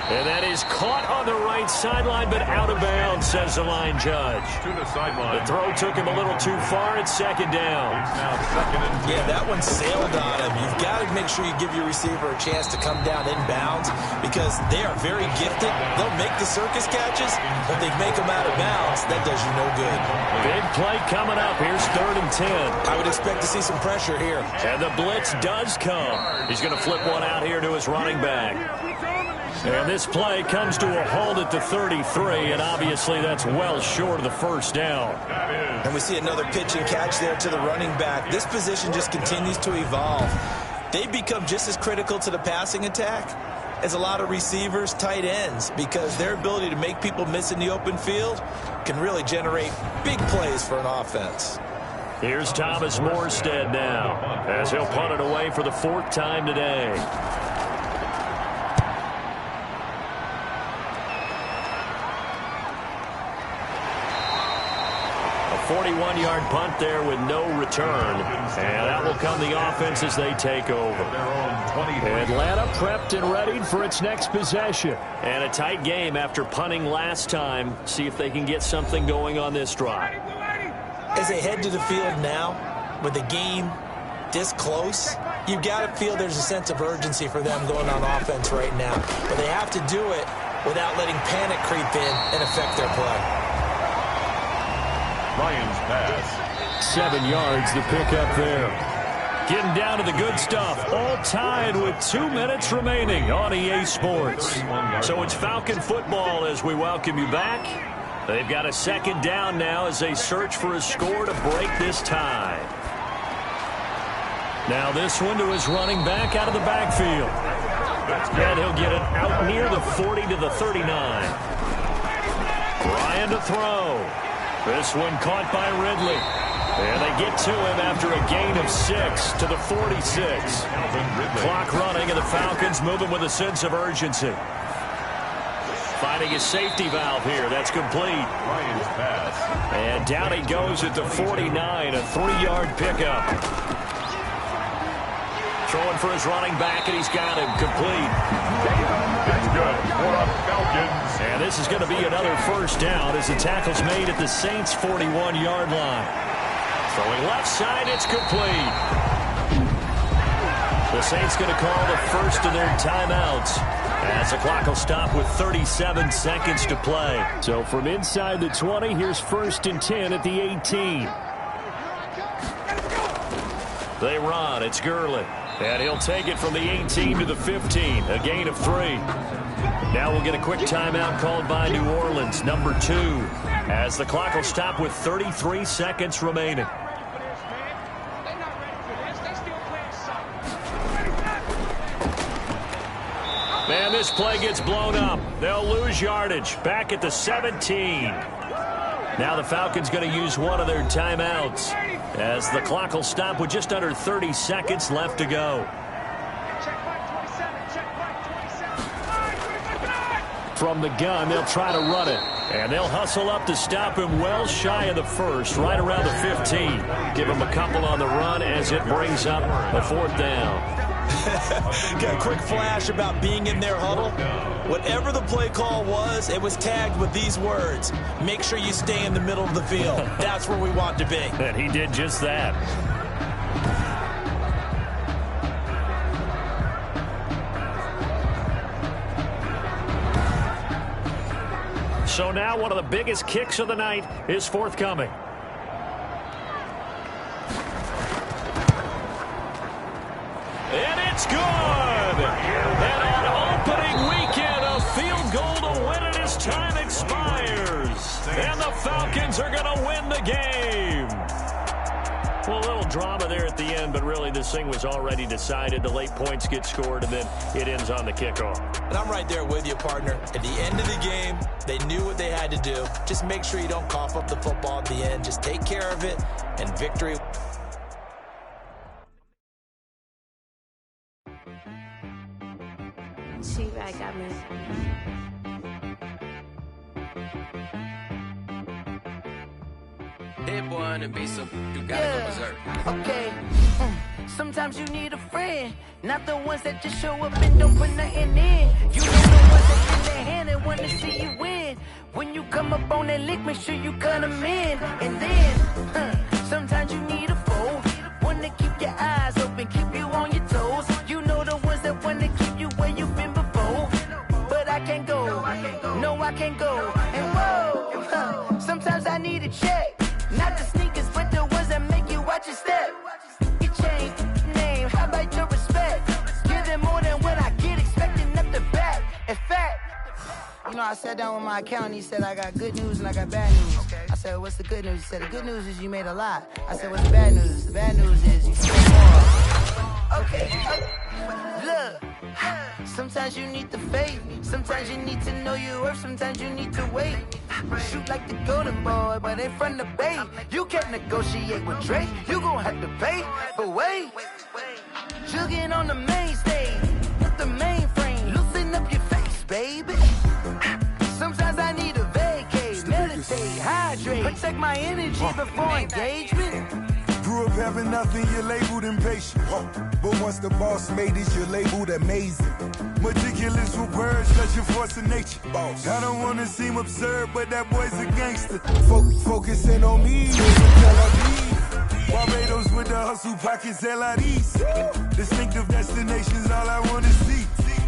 And that is caught on the right sideline, but out of bounds, says the line judge. To the sideline. The throw took him a little too far. It's 2nd down. It's now 2nd and 10. Yeah, that one sailed on him. You've got to make sure you give your receiver a chance to come down inbounds because they are very gifted. They'll make the circus catches, but they make them out of bounds. That does you no good. Big play coming up. Here's 3rd and 10. I would expect to see some pressure here. And the blitz does come. He's going to flip one out here to his running back. And this play comes to a halt at the 33, and obviously that's well short of the first down. And we see another pitch and catch there to the running back. This position just continues to evolve. They become just as critical to the passing attack as a lot of receivers, tight ends, because their ability to make people miss in the open field can really generate big plays for an offense. Here's Thomas Morstead now, as he'll punt it away for the 4th time today. A 41-yard punt there with no return. And out will come the offense as they take over. Atlanta prepped and readied for its next possession. And a tight game after punting last time. See if they can get something going on this drive. As they head to the field now, with the game this close, you've got to feel there's a sense of urgency for them going on offense right now. But they have to do it without letting panic creep in and affect their play. Ryan's pass. 7 yards, the pickup there. Getting down to the good stuff. All tied with 2 minutes remaining on EA Sports. So it's Falcon football as we welcome you back. They've got a 2nd down now as they search for a score to break this tie. Now this one to his running back out of the backfield. And he'll get it out near the 40 to the 39. Ryan to throw. This one caught by Ridley. And they get to him after a gain of 6 to the 46. Clock running, and the Falcons moving with a sense of urgency. finding his safety valve here. That's complete. Ryan's pass. And down he goes at the 49, a 3-yard pickup. Throwing for his running back, and he's got him complete. It's good for the Falcons. And this is going to be another first down as the tackle's made at the Saints' 41-yard line. Throwing left side, it's complete. The Saints going to call the first of their timeouts as the clock will stop with 37 seconds to play. So from inside the 20, here's 1st and 10 at the 18. They run. It's Gurley. And he'll take it from the 18 to the 15. A gain of 3. Now we'll get a quick timeout called by New Orleans, number 2, as the clock will stop with 33 seconds remaining. Man, this play gets blown up. They'll lose yardage. Back at the 17. Now the Falcons going to use one of their timeouts as the clock will stop with just under 30 seconds left to go. From the gun, they'll try to run it. And they'll hustle up to stop him well shy of the first, right around the 15. Give him a couple on the run as it brings up a 4th down. Got a quick flash about being in their huddle. Whatever the play call was, it was tagged with these words: make sure you stay in the middle of the field. That's where we want to be. And he did just that. So now one of the biggest kicks of the night is forthcoming. And it's good. And on opening weekend, a field goal to win it as time expires. And the Falcons are going to win the game. Well, a little drama there at the end, but really this thing was already decided. The late points get scored, and then it ends on the kickoff. And I'm right there with you, partner. At the end of the game, they knew what they had to do. Just make sure you don't cough up the football at the end. Just take care of it, and victory. She-Rag got me. Hit one and be so you gotta go berserk. Okay. Sometimes you need a friend, not the ones that just show up and don't put nothing in. You know the ones that in their hand and want to see you win. When you come up on that lick, make sure you cut them in. And then, sometimes you need a foe, one to keep your eyes open, keep you on your toes. You know the ones that want to keep you where you've been before. But I can't go, no I can't go. And whoa, sometimes I need a check. Not the sneakers, but the ones that make you watch your step. You change name, how about your respect? Give them more than what I get, expecting up the back. In fact, you know, I sat down with my accountant, he said I got good news and I got bad news. I said, what's the good news? He said, the good news is you made a lot. I said, what's the bad news? The bad news is you spent more. Okay, look, sometimes you need the faith, sometimes you need to know your worth, sometimes you need to wait. Shoot like the golden boy, but in front of bait. You can't negotiate with Drake, you gon' have to pay. But wait, jugging on the main stage, with the mainframe, loosen up your face, baby. Sometimes I need a vacate, meditate, hydrate, protect my energy before engagement. Grew up having nothing, you're labeled impatient. But once the boss made it, you're labeled amazing. Meticulous with words, that's your force of nature. Boss. I don't wanna seem absurd, but that boy's a gangster. Focusing on me, Barbados with the hustle pockets, LIDs. Distinctive destinations, all I wanna see.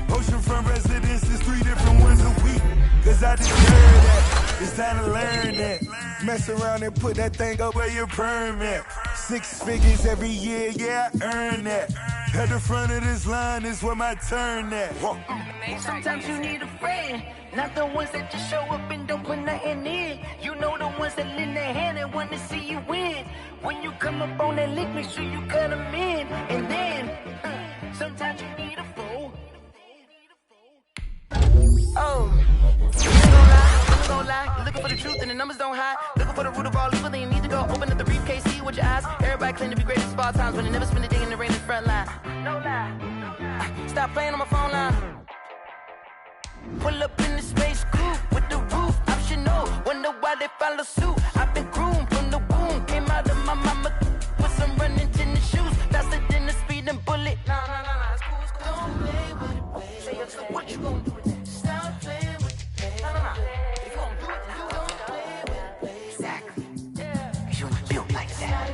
Oceanfront residences, 3 different ones a week. Cause I deserve that, it's time to learn that. Mess around and put that thing up where your perm at. 6 figures every year, yeah, I earn that. At the front of this line is where my turn at. Sometimes you need a friend, not the ones that just show up and don't put nothing in. You know the ones that lend their hand and want to see you win. When you come up on that lick, make sure you cut them in. And then, sometimes you need a foe. Oh, you ain't gonna lie, you're looking for the truth and the numbers don't hide. Looking for the root of all evil, then you need to go open up the briefcase, see with your eyes. Everybody claim to be greatest of all times, but they never spend a day in the rain in the front line. No lie. Stop playing on my phone line. pull up in the space coupe with the roof optional. Wonder why they follow suit. I've been groomed from the womb. Came out of my mama with some running tennis shoes. Faster than the speeding bullet. Nah, it's cool, it's cool. Don't play with it, baby. Say yes, what you gonna do with it? Stop playing with it, baby. Nah. If you gonna do it, then you don't play with it, baby. Exactly. Yeah. Cause you was built like that.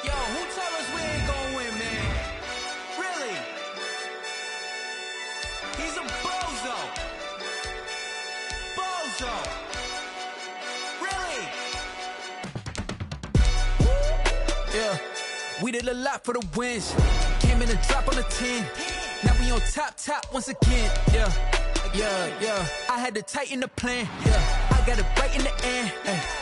Yo, who tell us we ain't gonna win, man? Really? He's a bozo. Bozo. Really? Yeah, we did a lot for the wins. Came in a drop on the 10. Now we on top once again. Yeah. I had to tighten the plan. Yeah, I got it right in the end.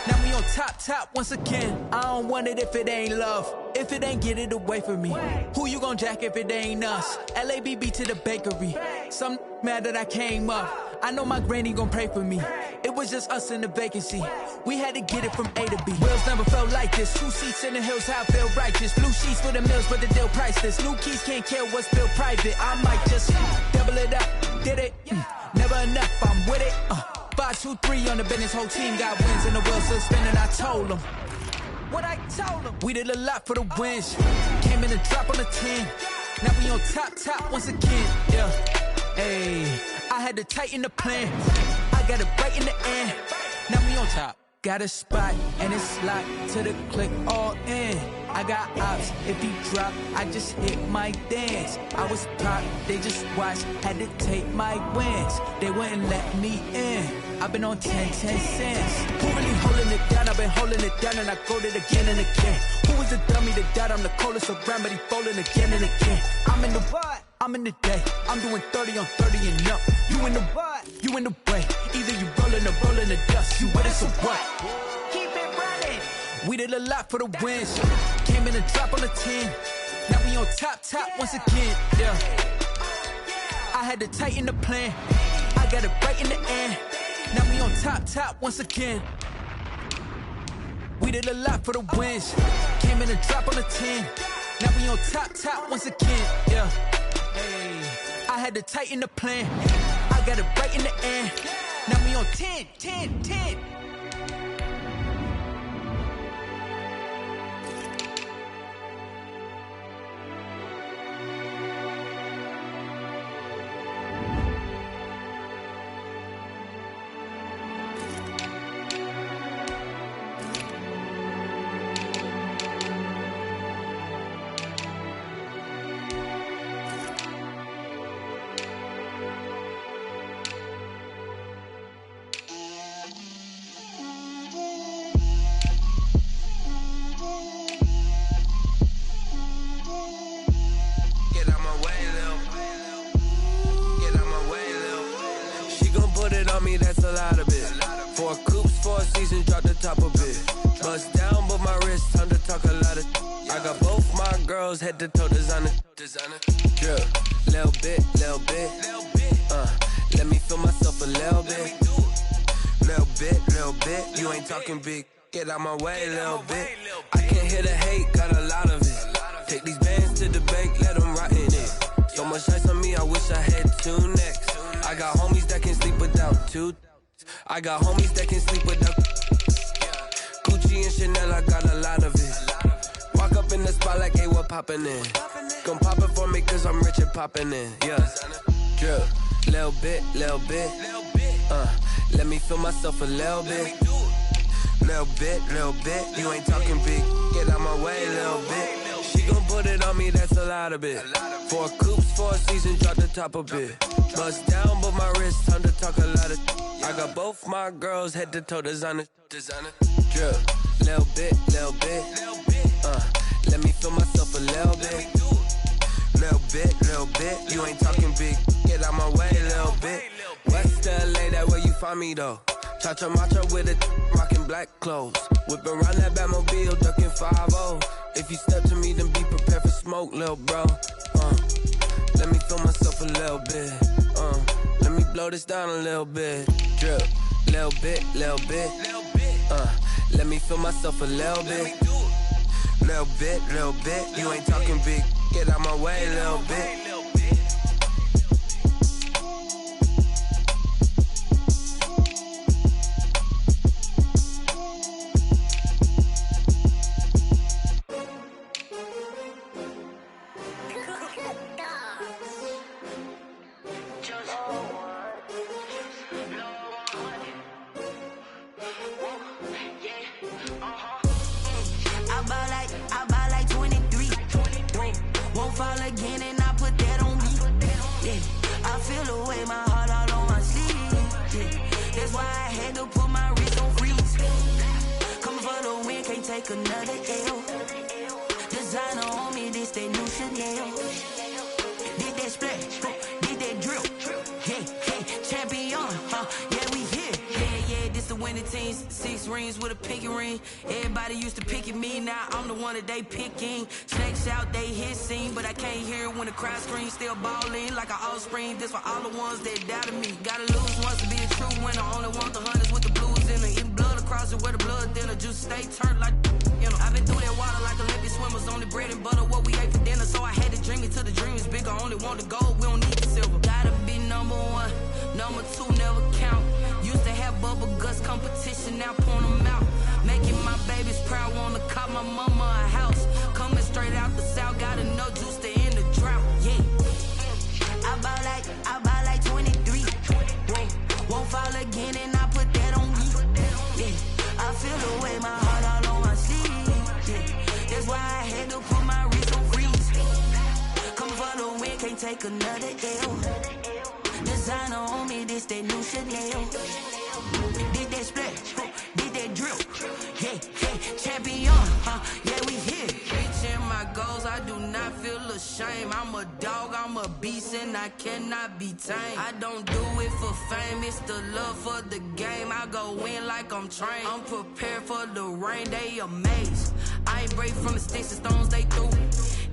Now we on top once again. I don't want it if it ain't love. If it ain't, get it away from me. Who you gon' jack if it ain't us? LABB to the bakery. Some mad that I came up. I know my granny gon' pray for me. It was just us in the vacancy. We had to get it from A to B. Wheels never felt like this. 2 seats in the hills, how I feel righteous. Blue sheets for the mills, but the deal priceless. New keys can't kill what's built private. I might just double it up. Did it? Never enough, I'm with it. 5, 2, 3 on the business. Whole team got wins and the wheels still spinning. I told them what I told them. We did a lot for the wins. Came in a drop on the 10. Now we on top once again. Yeah. Hey, I had to tighten the plan. I got it right in the end. Now we on top. Got a spot and it's locked to the click all in. I got ops, if he drop, I just hit my dance. I was pop, they just watched, had to take my wins. They wouldn't let me in. I've been on 10 cents. Who really holding it down? I've been holding it down and I go it again and again. Who was the dummy that died? I'm the coldest around, but he folding again and again. I'm in the what? I'm in the day. I'm doing 30 on 30 and up. You in the what? You in the way. Either you rolling or rolling the dust. You with us or what? Keep it running. We did a lot for the wins. Came in a drop on the 10. Now we on top once again. Yeah. I had to tighten the plan. I got it right in the end. Now we on top once again. We did a lot for the wins. Came in a drop on the 10. Now we on top once again. Yeah. Hey, I had to tighten the plan. I got it right in the end. Now we on 10. That's a lot of it. 4 coops, 4 seasons, drop the top of it. Bust down, but my wrist, time to talk a lot of. I got both my girls head to toe designer. Drip, little bit. Let me feel myself a little bit. Little bit. You ain't talking big. Get out my way, little bit. I can't hear the hate, got a lot of it. Take these bands to the bank, let them rot in it. So much ice on me, I wish I had 2 necks. I got homies that can sleep without 2. I got homies that can sleep without Gucci and Chanel, I got a lot of it. Walk up in the spot like, hey, what poppin' in? Gon' pop it for me cause I'm rich and poppin' in. Yeah, drip, little bit. Let me feel myself a little bit. Little bit. You ain't talking big. Get out my way, little bit. She gon' put it on me, that's a lot of it. 4 coops, 4 seasons, drop the top of it. Bust down, but my wrist, time to talk a lot of. I got both my girls head to toe designer. Drip, little bit. Let me feel myself a little bit. Little bit. You ain't talking big. Get out my way, little bit. West LA, that where you find me though. Cha-cha matcha with it, rockin' black clothes. Whip around that Batmobile, ducking 5-0. If you step to me, then be prepared for smoke, lil' bro. Let me feel myself a little bit. Let me blow this down a little bit. Drip, little bit. Let me feel myself a little bit. Little bit. You ain't talking big. Get out my way, little bit. had to put my wrist on freeze. Coming for the win, can't take another L. Designer on me, this that new Chanel. Did that splash, did that drill. Yeah, champion, yeah, we here. Yeah, this the winning teams. 6 rings with a pinky ring. Everybody used to pick at me, now I'm the one that they picking. Snakes out, they hissing, but I can't hear it when the crowd screams. Still balling like an offspring. This for all the ones that doubted me. Gotta lose once to be a true winner. Only want the hunters with the blues in it. Eating blood across it where the blood thinner. Juice stay turned like, you know. I've been through that water like Olympic swimmers. Only bread and butter, what we ate for dinner. So I had to dream it till the dream is bigger. Only want the gold, we don't need the silver. Gotta be number 1, number 2 never count. Used to have bubble guts competition, now point them out. Making my babies proud, wanna cop my mama a house. Coming straight out the south, gotta know juice to end the drought. Yeah, I bought like 23. Won't fall again, and I put that on me. Yeah, I feel the way, my heart all on my sleeve. Yeah, that's why I had to put my wrist on freeze. Coming for the win, can't take another L. Designer on me, this that new Chanel. Did that splash, did that drill. Yeah, champion, yeah, we here. Reaching my goals, I do not feel ashamed. I'm a dog, I'm a beast, and I cannot be tamed. I don't do it for fame, it's the love for the game. I go in like I'm trained. I'm prepared for the rain, they amazed. I ain't break from the sticks and stones they threw.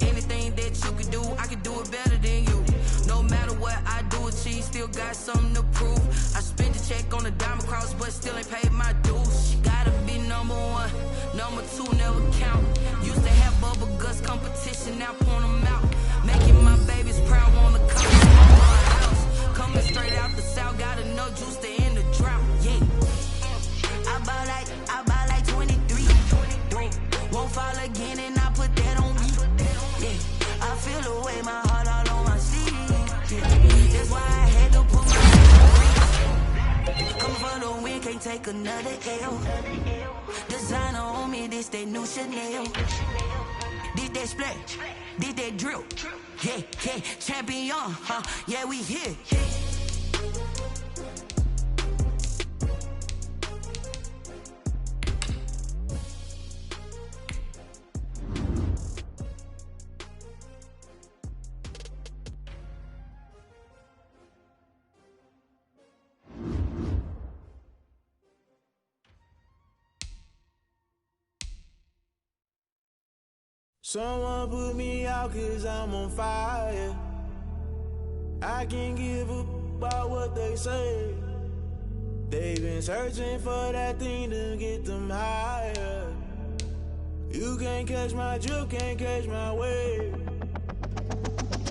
Anything that you can do, I can do it better than you. No matter what I do, achieve, still got something to prove. I spent the check on the diamond cross, but still ain't paid my dues. Gotta be number 1, number 2 never count. Used to have bubble guts competition, now point them out. Making my babies proud, wanna come to my house. Coming straight out the south, gotta know juice to end the drought. Yeah, I bought like 23. Won't fall again, and I put that on me. Yeah, I feel the way, my heart all on my sleeve. Yeah, that's why I had to put my wrist. Come for the win, can't take another L. Designer on me, this that new Chanel. Did that splash, did that drill. Yeah, champion, yeah, we here. Someone put me out 'cause I'm on fire. I can't give up about what they say. They've been searching for that thing to get them higher. You can't catch my drift, can't catch my wave.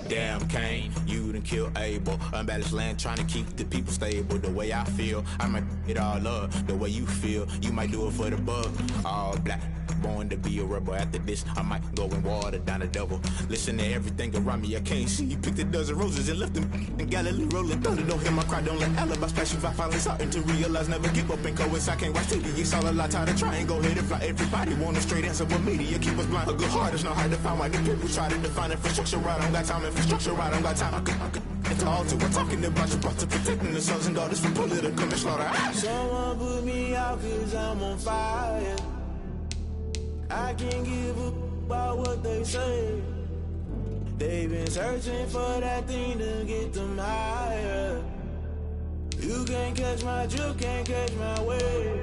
Damn Kane, you done killed Abel. Unbalanced land trying to keep the people stable. The way I feel, I might it all up. The way you feel, you might do it for the bug. All black, born to be a rebel. After this, I might go and water down the devil. Listen to everything around me, I can't see. Picked a dozen roses and left them in Galilee rolling thunder. Don't hear my cry, don't let alibis pass you by. Finally starting to realize, never give up and coincide. Can't watch TV, it's all a lot. Tired of trying, go ahead and fly. Everybody want a straight answer, but media keep us blind. A good heart is not hard to find. Why the people try to define infrastructure right? I don't got time, infrastructure right, I don't got time. I could it's all to. We're talking about your part to protecting the sons and daughters from political slaughter. Someone put me out 'cause I'm on fire. I can't give up about what they say. They've been searching for that thing to get them higher. You can't catch my drift, can't catch my wave.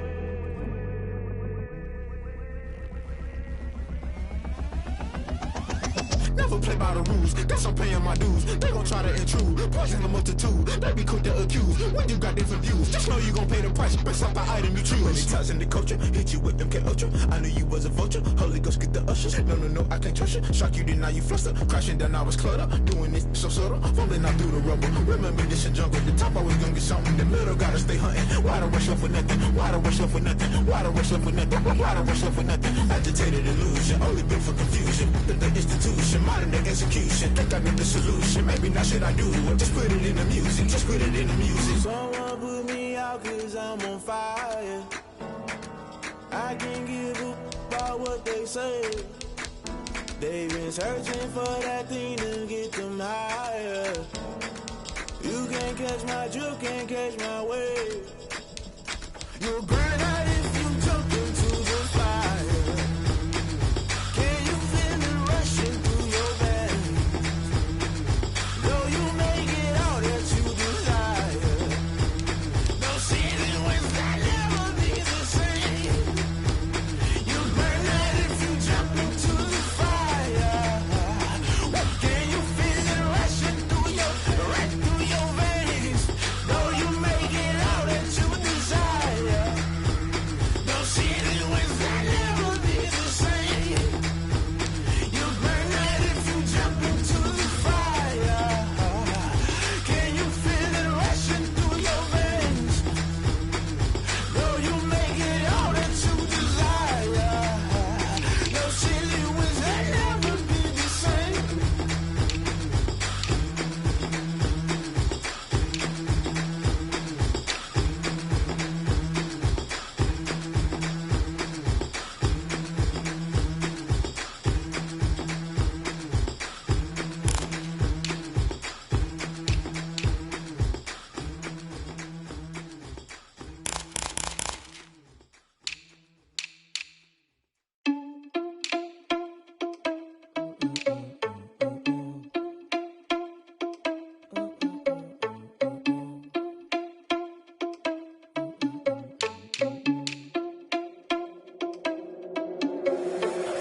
Never play by the rules, guess I'm paying my dues. They gon' try to intrude, poison the multitude. They be quick to accuse when you got different views. Just know you gon' pay the price based off the item you choose. Many times in the culture, hit you with them K Ultra. I knew you was a vulture, Holy Ghost get the ushers. No, I can't trust you. Shock you, then now you fluster. Crashing down, I was cluttered. Doing this so subtle, falling out through the rubble. Remember this in jungle, the top I was gonna get something. The middle gotta stay hunting. Why the rush up for nothing? Why the rush up for nothing? Why the rush up for nothing? Why the rush up for nothing? Agitated illusion, only built for confusion. The institution, modern day execution. Think I got the solution. Maybe now should I do it? Just put it in the music. Just put it in the music. Someone put me out 'cause I'm on fire. I can't give up about what they say. They've been searching for that thing to get them higher. You can't catch my drift, can't catch my wave. You'll burn out if you jump into the fire. Can you feel it rushing through your veins? Though you may get all that you desire, no ceiling will never be the same. You'll burn out if you jump into the fire. Can you feel it rushing through your veins? Though you may get all that you desire, no ceiling will never be the same. You'll burn out if you jump into the fire. Can you feel it rushing through your veins? Though you may get all that you desire, no ceiling will never be the same.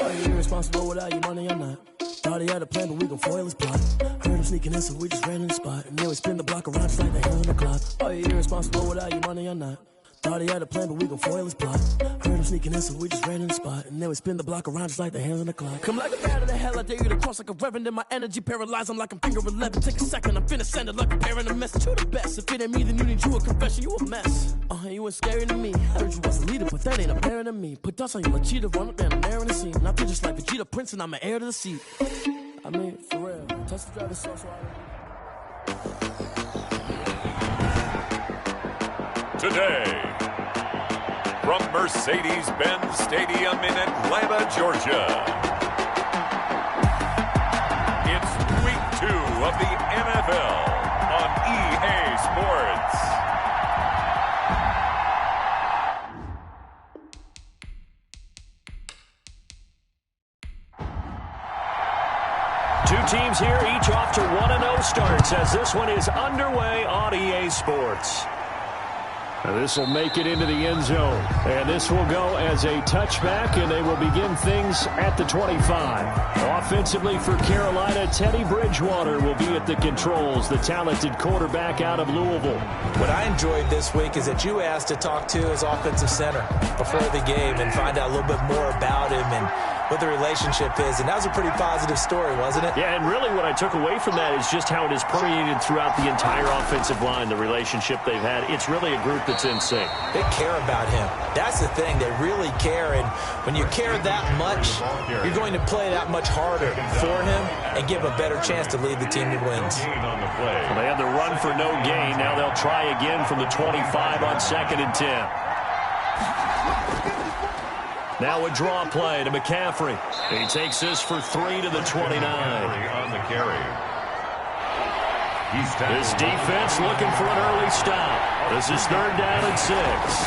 Are you irresponsible without your money or not? Thought he had a plan, but we gon' foil his plot. Heard him sneaking in, so we just ran in the spot. And then we spin the block around just like the hand on the clock. Are you irresponsible without your money or not? Thought he had a plan, but we gon' foil his plot. Heard him sneaking in, so we just ran in the spot. And then we spin the block around just like the hands on the clock. Come like a bat of the hell, I dare you to cross like a reverend. In my energy paralyzed, I'm like I'm finger 11. Take a second, I'm finna send it like a parent a message. You the best, if it ain't me, then you need you a confession. You a mess, you ain't scary to me. Heard you was a leader, but that ain't apparent to me. Put dust on you, a cheetah, run up down the air in the scene. And I feel just like Vegeta Prince, and I'm an heir to the seat. I mean, for real, touch the driver's so Today, from Mercedes-Benz Stadium in Atlanta, Georgia, it's Week 2 of the NFL on EA Sports. Two teams here, each off to 1-0 starts as this one is underway on EA Sports. This will make it into the end zone. And this will go as a touchback, and they will begin things at the 25. Offensively for Carolina, Teddy Bridgewater will be at the controls, the talented quarterback out of Louisville. What I enjoyed this week is that you asked to talk to his offensive center before the game and find out a little bit more about him and what the relationship is. And that was a pretty positive story, wasn't it? Yeah, and really what I took away from that is just how it has permeated throughout the entire offensive line, the relationship they've had. It's really a group that's in sync. They care about him. That's the thing. They really care. And when you care that much, you're going to play that much harder for him and give him a better chance to lead the team to wins. Well, they had the run for no gain. Now they'll try again from the 25 on 2nd and 10. Now a draw play to McCaffrey. He takes this for 3 to the 29. On the carry. This defense looking for an early stop. This is 3rd down and 6. It's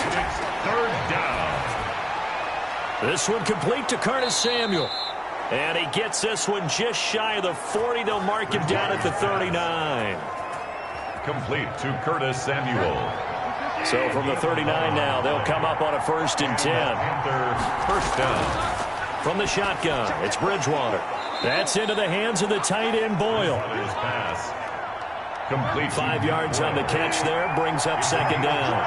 3rd down. This one complete to Curtis Samuel. And he gets this one just shy of the 40. They'll mark him down at the 39. Complete to Curtis Samuel. So from the 39 now, they'll come up on a 1st and 10. First down. From the shotgun, it's Bridgewater. That's into the hands of the tight end Boyle. Pass. Complete. 5 yards on the catch there, brings up 2nd down.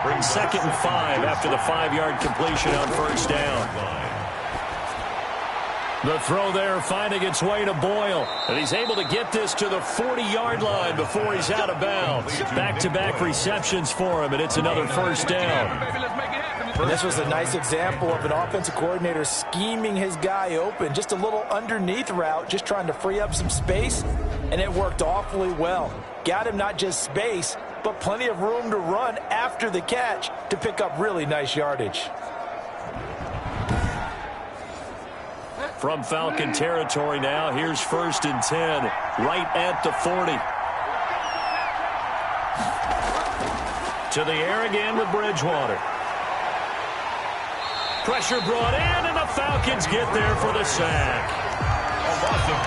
2nd and 5 after the 5-yard completion on 1st down. The throw there finding its way to Boyle. And he's able to get this to the 40-yard line before he's out of bounds. Back-to-back receptions for him, and it's another 1st down. And this was a nice example of an offensive coordinator scheming his guy open. Just a little underneath route, just trying to free up some space, and it worked awfully well. Got him not just space, but plenty of room to run after the catch to pick up really nice yardage. From Falcon territory now, here's 1st and 10, right at the 40. To the air again with Bridgewater. Pressure brought in, and the Falcons get there for the sack.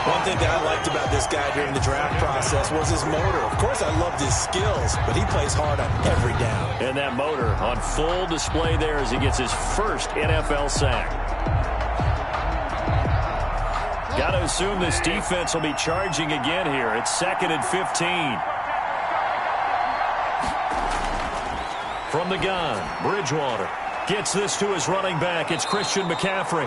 One thing that I liked about this guy during the draft process was his motor. Of course, I loved his skills, but he plays hard on every down. And that motor on full display there as he gets his first NFL sack. Got to assume this defense will be charging again here. It's 2nd and 15. From the gun, Bridgewater gets this to his running back. It's Christian McCaffrey.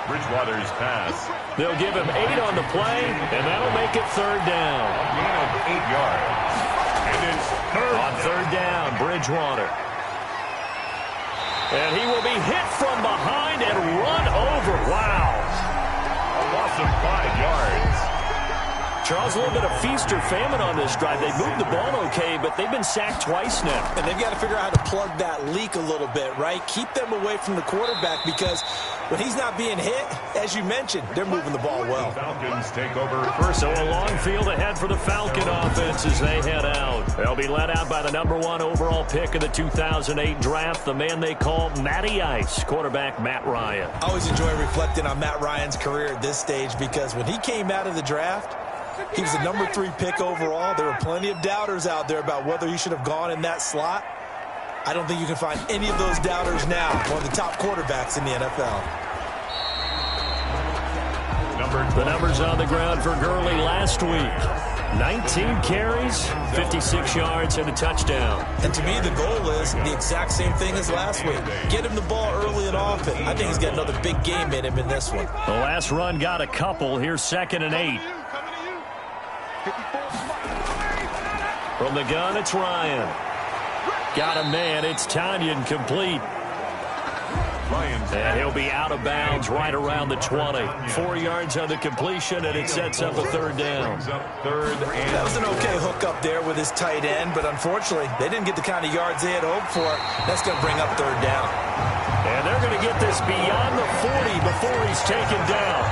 Bridgewater's pass. They'll give him 8 on the play, and that'll make it 3rd down. A gain of 8 yards. And it's 3rd on 3rd down, Bridgewater. And he will be hit from behind and run over. Wow. A loss of 5 yards. Charles, a little bit of feast or famine on this drive. They moved the ball okay, but they've been sacked twice now. And they've got to figure out how to plug that leak a little bit, right? Keep them away from the quarterback because when he's not being hit, as you mentioned, they're moving the ball well. The Falcons take over first. So a long field ahead for the Falcon offense as they head out. They'll be led out by the #1 overall pick of the 2008 draft, the man they call Matty Ice, quarterback Matt Ryan. I always enjoy reflecting on Matt Ryan's career at this stage because when he came out of the draft, he was the #3 pick overall. There were plenty of doubters out there about whether he should have gone in that slot. I don't think you can find any of those doubters now. One of the top quarterbacks in the NFL. The numbers on the ground for Gurley last week. 19 carries, 56 yards, and a touchdown. And to me, the goal is the exact same thing as last week. Get him the ball early and often. I think he's got another big game in him in this one. The last run got a couple. Here's 2nd and 8. From the gun, it's Ryan. Got a man. It's Tanyan complete. And he'll be out of bounds right around the 20. 4 yards on the completion, and it sets up a 3rd down. That was an okay hook up there with his tight end, but unfortunately, they didn't get the kind of yards they had hoped for. That's going to bring up 3rd down. And they're going to get this beyond the 40 before he's taken down.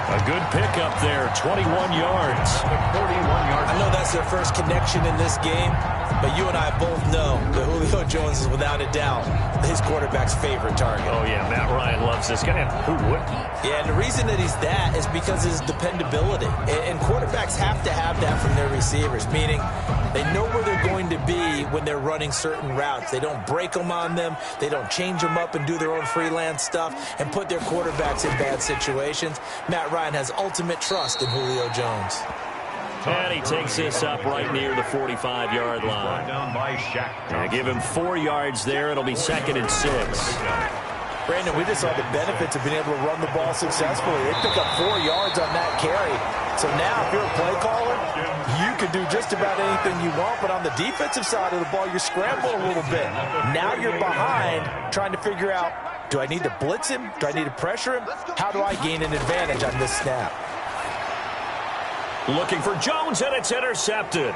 A good pickup there, 21 yards. 41 yards. I know that's their first connection in this game, but you and I both know that Julio Jones is without a doubt his quarterback's favorite target. Oh, yeah, Matt Ryan loves this guy. Who wouldn't? Yeah, and the reason that he's that is because of his dependability. And quarterbacks have to have that from their receivers, meaning they know where they're going to be when they're running certain routes. They don't break them on them. They don't change them up and do their own freelance stuff and put their quarterbacks in bad situations. Matt Ryan has ultimate trust in Julio Jones. And he takes this up right near the 45-yard line. Down by Shaq. And give him 4 yards there. It'll be 2nd and 6. Brandon, we just saw the benefits of being able to run the ball successfully. They pick up 4 yards on that carry. So now, if you're a play caller, you can do just about anything you want. But on the defensive side of the ball, you're scrambling a little bit. Now you're behind, trying to figure out, do I need to blitz him? Do I need to pressure him? How do I gain an advantage on this snap? Looking for Jones, and it's intercepted.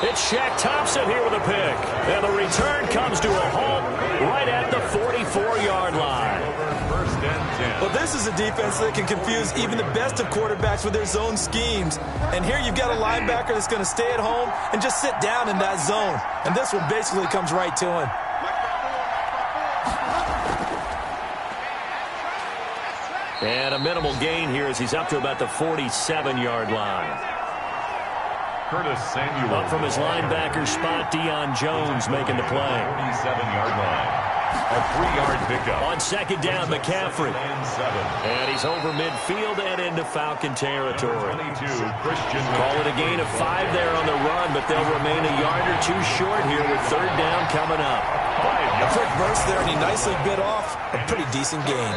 It's Shaq Thompson here with a pick. And the return comes to a halt right at the 44-yard line. First and 10. Well, this is a defense that can confuse even the best of quarterbacks with their zone schemes. And here you've got a linebacker that's going to stay at home and just sit down in that zone. And this one basically comes right to him. And a minimal gain here as he's up to about the 47-yard line. Curtis Samuel. Up from his linebacker spot, Deion Jones making the play. 47-yard line. A 3-yard pickup. On 2nd down, McCaffrey. And he's over midfield and into Falcon territory. 22, Christian. Call it a gain of 5 there on the run, but they'll remain a yard or 2 short here with 3rd down coming up. A quick burst there, and he nicely bit off a pretty decent gain.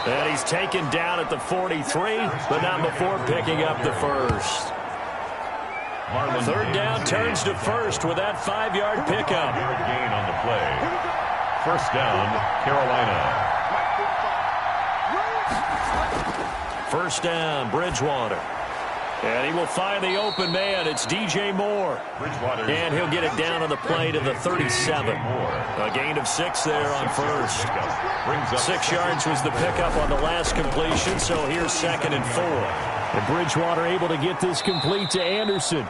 And he's taken down at the 43, but not before picking up the first. 3rd down turns to first with that 5-yard pickup. Gain on the play. 1st down, Carolina. 1st down, Bridgewater. And he will find the open man. It's DJ Moore. And he'll get it down on the play to the 37. A gain of 6 there on first. 6 yards was the pickup on the last completion, so here's 2nd and 4. And Bridgewater able to get this complete to Anderson.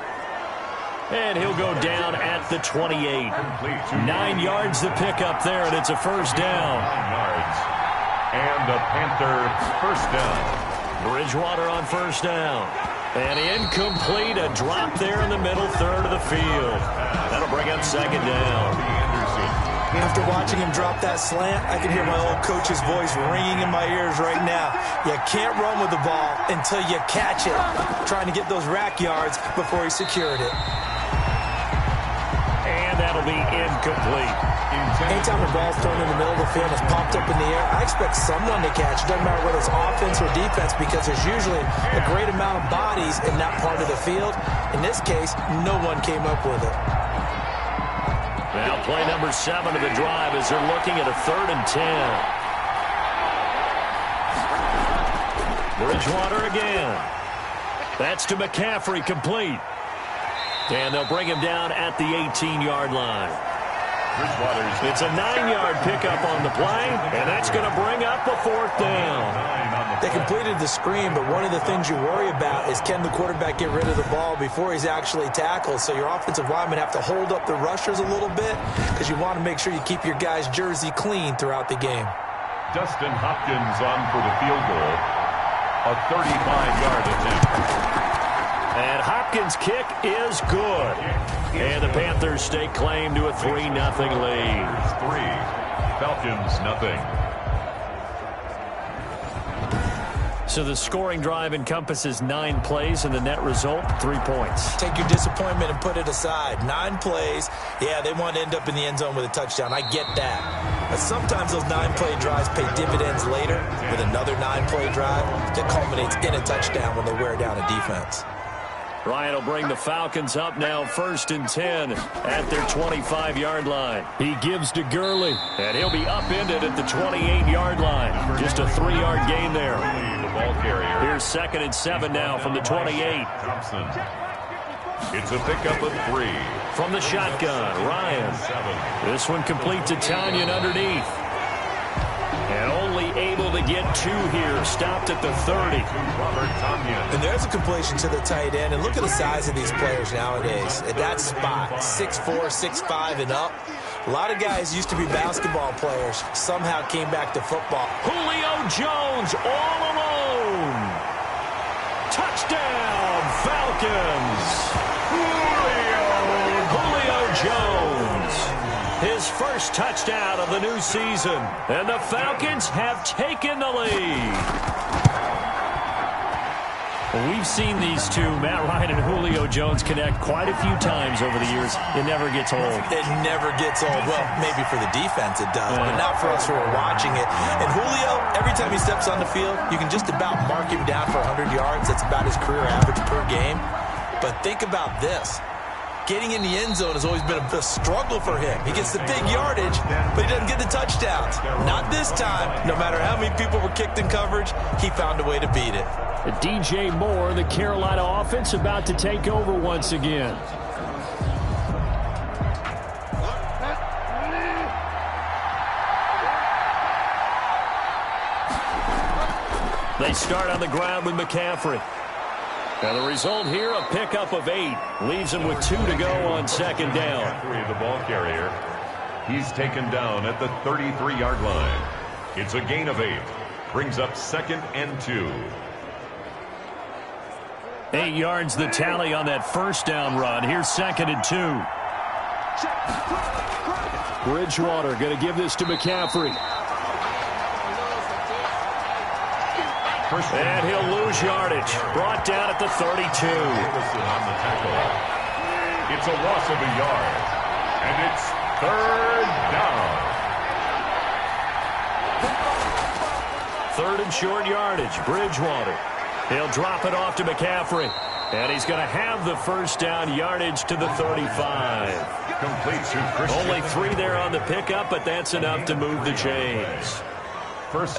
And he'll go down at the 28. 9 yards to pick up there, and it's a first down. 9 yards. And the Panther first down. Bridgewater on first down. And incomplete, a drop there in the middle third of the field. That'll bring up second down. After watching him drop that slant, I can hear my old coach's voice ringing in my ears right now. You can't run with the ball until you catch it. Trying to get those rack yards before he secured it. And that'll be incomplete. Anytime a ball's thrown in the middle of the field and it's popped up in the air, I expect someone to catch. Doesn't matter whether it's offense or defense, because there's usually a great amount of bodies in that part of the field. In this case, no one came up with it. Now play number 7 of the drive as they're looking at a 3rd and 10. Bridgewater again. That's to McCaffrey, complete. And they'll bring him down at the 18-yard line. It's a 9-yard pickup on the play, and that's going to bring up a 4th down. They completed the screen, but one of the things you worry about is can the quarterback get rid of the ball before he's actually tackled? So your offensive linemen have to hold up the rushers a little bit because you want to make sure you keep your guy's jersey clean throughout the game. Dustin Hopkins on for the field goal. A 35-yard attempt. And Hopkins' kick is good. And the Panthers stake claim to a 3-0 lead. 3, Falcons nothing. So the scoring drive encompasses 9 plays, and the net result, 3 points. Take your disappointment and put it aside. 9 plays. Yeah, they want to end up in the end zone with a touchdown. I get that. But sometimes those 9-play drives pay dividends later with another 9-play drive that culminates in a touchdown when they wear down a defense. Ryan will bring the Falcons up now, 1st and 10 at their 25-yard line. He gives to Gurley, and he'll be upended at the 28-yard line. Just a 3-yard gain there. The ball carrier. Here's 2nd and 7 now from the 28. Thompson. It's a pickup of 3. From the shotgun, Ryan. This one complete to Tanyan underneath. And only able to get 2 here. Stopped at the 30. Robert Tanyan. And there's a completion to the tight end. And look at the size of these players nowadays. At that spot, 6'4", 6'5", and up. A lot of guys used to be basketball players. Somehow came back to football. Julio Jones all alone. Touchdown, Falcons. Julio Jones. His first touchdown of the new season. And the Falcons have taken the lead. Well, we've seen these two, Matt Ryan and Julio Jones, connect quite a few times over the years. It never gets old. It never gets old. Well, maybe for the defense it does, but not for us who are watching it. And Julio, every time he steps on the field, you can just about mark him down for 100 yards. That's about his career average per game. But think about this. Getting in the end zone has always been a struggle for him. He gets the big yardage, but he doesn't get the touchdowns. Not this time. No matter how many people were kicked in coverage, he found a way to beat it. DJ Moore, the Carolina offense, about to take over once again. They start on the ground with McCaffrey. Now the result here, a pickup of 8. Leaves him with 2 to go on 2nd down. McCaffrey, the ball carrier. He's taken down at the 33-yard line. It's a gain of 8. Brings up 2nd and 2. 8 yards the tally on that first down run. Here's 2nd and 2. Bridgewater going to give this to McCaffrey. And he'll lose yardage. Brought down at the 32. On the tackle. It's a loss of a yard. And it's 3rd down. 3rd and short yardage. Bridgewater. He'll drop it off to McCaffrey. And he's going to have the first down yardage to the 35. Complete to Christian. Only 3 there on the pickup, but that's enough to move the chains.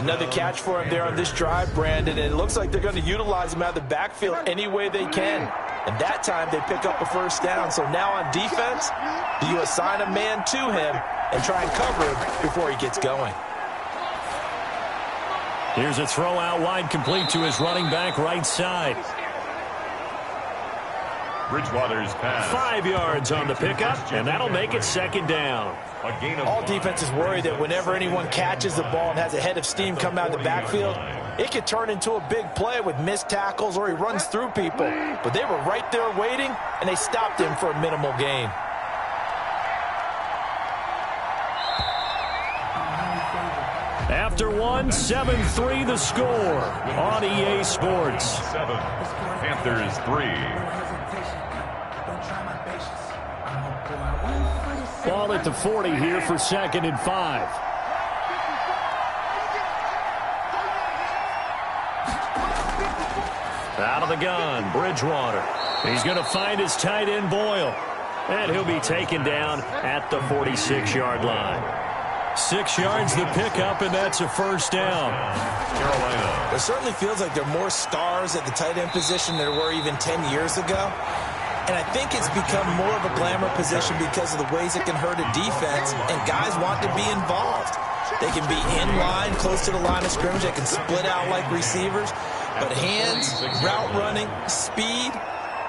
Another catch for him there on this drive, Brandon, and it looks like they're going to utilize him out of the backfield any way they can. And that time they pick up a first down. So now on defense, do you assign a man to him and try and cover him before he gets going? Here's a throw out wide, complete to his running back right side. Bridgewater's pass. 5 yards on the pickup, and that'll make it second down. All defenses worry that whenever anyone catches the ball and has a head of steam come out of the backfield, it could turn into a big play with missed tackles or he runs through people. But they were right there waiting, and they stopped him for a minimal gain. After one, 7-3 the score on EA Sports. 7, Panthers 3. Ball at the 40 here for 2nd and 5. Out of the gun, Bridgewater. He's going to find his tight end, Boyle. And he'll be taken down at the 46-yard line. 6 yards the pickup, and that's a first down. Carolina. It certainly feels like there are more stars at the tight end position than there were even 10 years ago. And I think it's become more of a glamour position because of the ways it can hurt a defense, and guys want to be involved. They can be in line, close to the line of scrimmage. They can split out like receivers. But hands, route running, speed,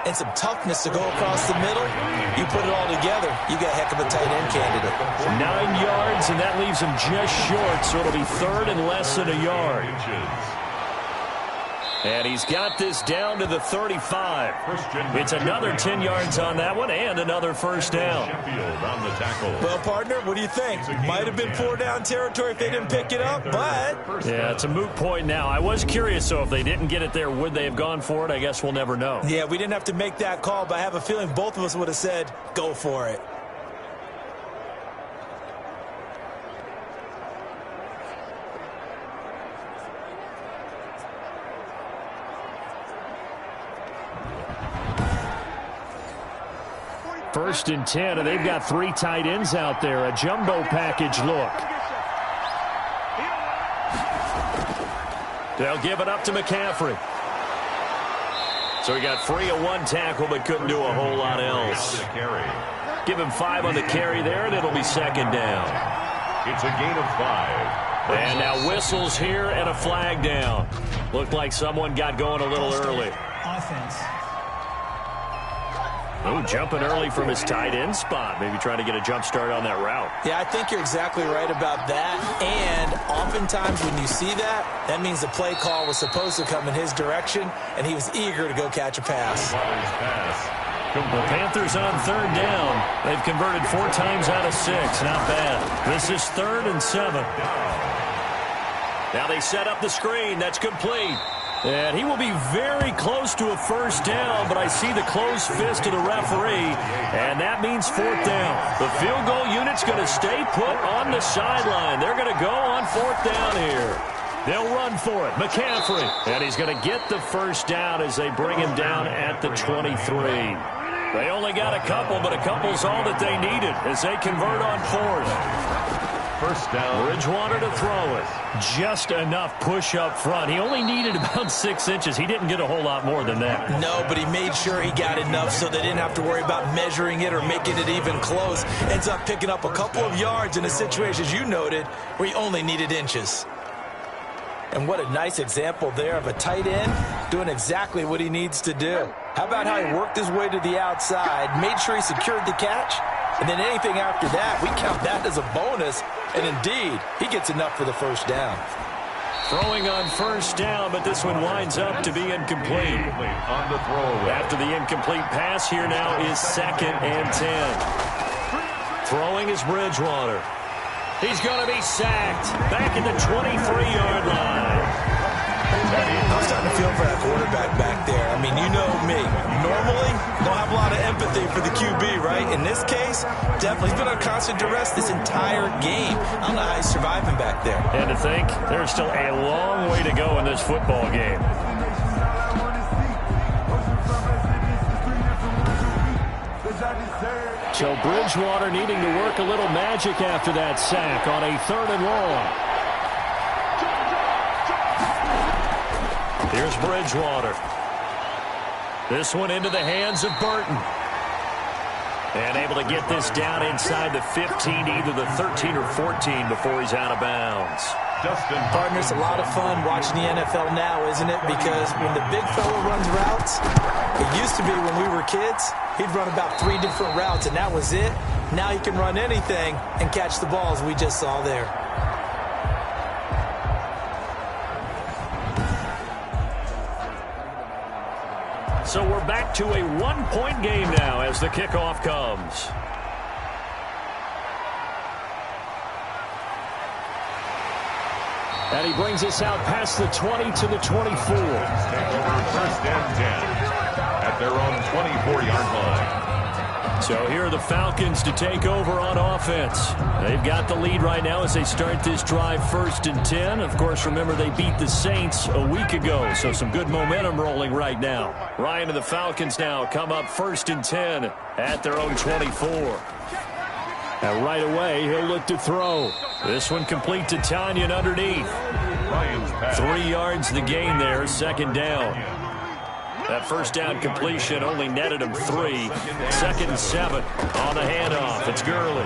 and some toughness to go across the middle, you put it all together, you got a heck of a tight end candidate. 9 yards, and that leaves him just short, so it'll be 3rd and less than a yard. And he's got this down to the 35. It's another 10 yards on that one and another first down. Well, partner, what do you think? Might have been 4-down territory if they didn't pick it up, but... Yeah, it's a moot point now. I was curious, so if they didn't get it there, would they have gone for it? I guess we'll never know. Yeah, we didn't have to make that call, but I have a feeling both of us would have said, go for it. First and 10, and they've got 3 tight ends out there. A jumbo package look. They'll give it up to McCaffrey. So he got free of 1 tackle, but couldn't do a whole lot else. Give him 5 on the carry there, and it'll be second down. It's a gain of 5. And now whistles here and a flag down. Looked like someone got going a little early. Offense. Oh, jumping early from his tight end spot. Maybe trying to get a jump start on that route. Yeah, I think you're exactly right about that. And oftentimes when you see that, that means the play call was supposed to come in his direction, and he was eager to go catch a pass. The Panthers on 3rd down. They've converted 4 times out of 6. Not bad. This is 3rd and 7. Now they set up the screen. That's complete. And he will be very close to a first down, but I see the closed fist of the referee, and that means 4th down. The field goal unit's going to stay put on the sideline. They're going to go on 4th down here. They'll run for it. McCaffrey, and he's going to get the first down as they bring him down at the 23. They only got a couple, but a couple's all that they needed as they convert on 4th. First down. Bridgewater to throw it. Just enough push up front. He only needed about 6 inches. He didn't get a whole lot more than that. No, but he made sure he got enough so they didn't have to worry about measuring it or making it even close. Ends up picking up a couple of yards in a situation, as you noted, where he only needed inches. And what a nice example there of a tight end doing exactly what he needs to do. How about how he worked his way to the outside, made sure he secured the catch, and then anything after that, we count that as a bonus. And indeed, he gets enough for the first down. Throwing on first down, but this one winds up to be incomplete. On the throw. After the incomplete pass, here now is 2nd and 10. Throwing is Bridgewater. He's going to be sacked back at the 23-yard line. I'm starting to feel for that quarterback back there. I mean, you know me. Normally, don't have a lot of empathy for the QB, right? In this case, definitely. He's been under constant duress this entire game. I don't know how he's surviving back there. And to think, there's still a long way to go in this football game. So Bridgewater needing to work a little magic after that sack on a 3rd and long. Here's Bridgewater. This one into the hands of Burton. And able to get this down inside the 15, either the 13 or 14 before he's out of bounds. Partner, it's a lot of fun watching the NFL now, isn't it? Because when the big fella runs routes, It used to be when we were kids, he'd run about 3 different routes, and that was it. Now he can run anything and catch the balls we just saw there. So we're back to a one-point game now as the kickoff comes. And he brings us out past the 20 to the 24. Take over first and 10 at their own 24-yard line. So here are the Falcons to take over on offense. They've got the lead right now as they start this drive first and 10. Of course, remember they beat the Saints a week ago, so some good momentum rolling right now. Ryan and the Falcons now come up first and 10 at their own 24. And right away, he'll look to throw. This one complete to Tanyan underneath. 3 yards the gain there, second down. That first down completion only netted him 3. Second and 7 on the handoff. It's Gurley.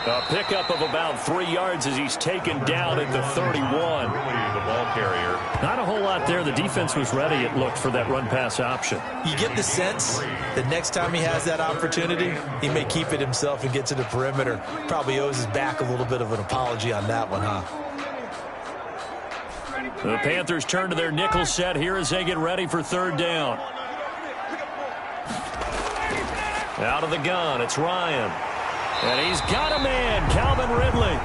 A pickup of about 3 yards as he's taken down at the 31. The ball carrier. Not a whole lot there. The defense was ready, it looked, for that run-pass option. You get the sense that next time he has that opportunity, he may keep it himself and get to the perimeter. Probably owes his back a little bit of an apology on that one, huh? The Panthers turn to their nickel set here as they get ready for third down. Out of the gun, it's Ryan. And he's got a man, Calvin Ridley.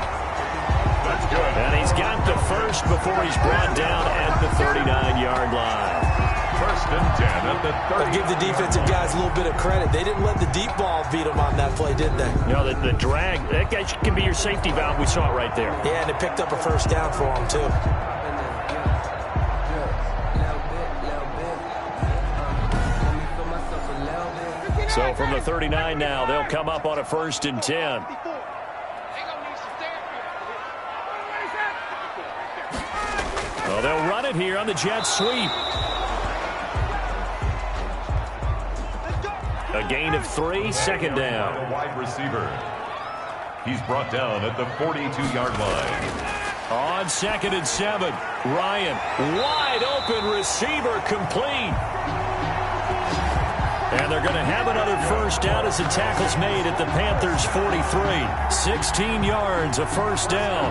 That's good. And he's got the first before he's brought down at the 39-yard line. First and 10 at the 30. I'll give the defensive guys a little bit of credit. They didn't let the deep ball beat them on that play, did they? No, the drag, that can be your safety valve. We saw it right there. Yeah, and it picked up a first down for them, too. So from the 39 now, they'll come up on a first and 10. Well, they'll run it here on the jet sweep. A gain of 3, second down. A wide receiver. He's brought down at the 42-yard line. On second and 7, Ryan, wide open receiver, complete. And they're going to have another first down as the tackle's made at the Panthers' 43. 16 yards, a first down.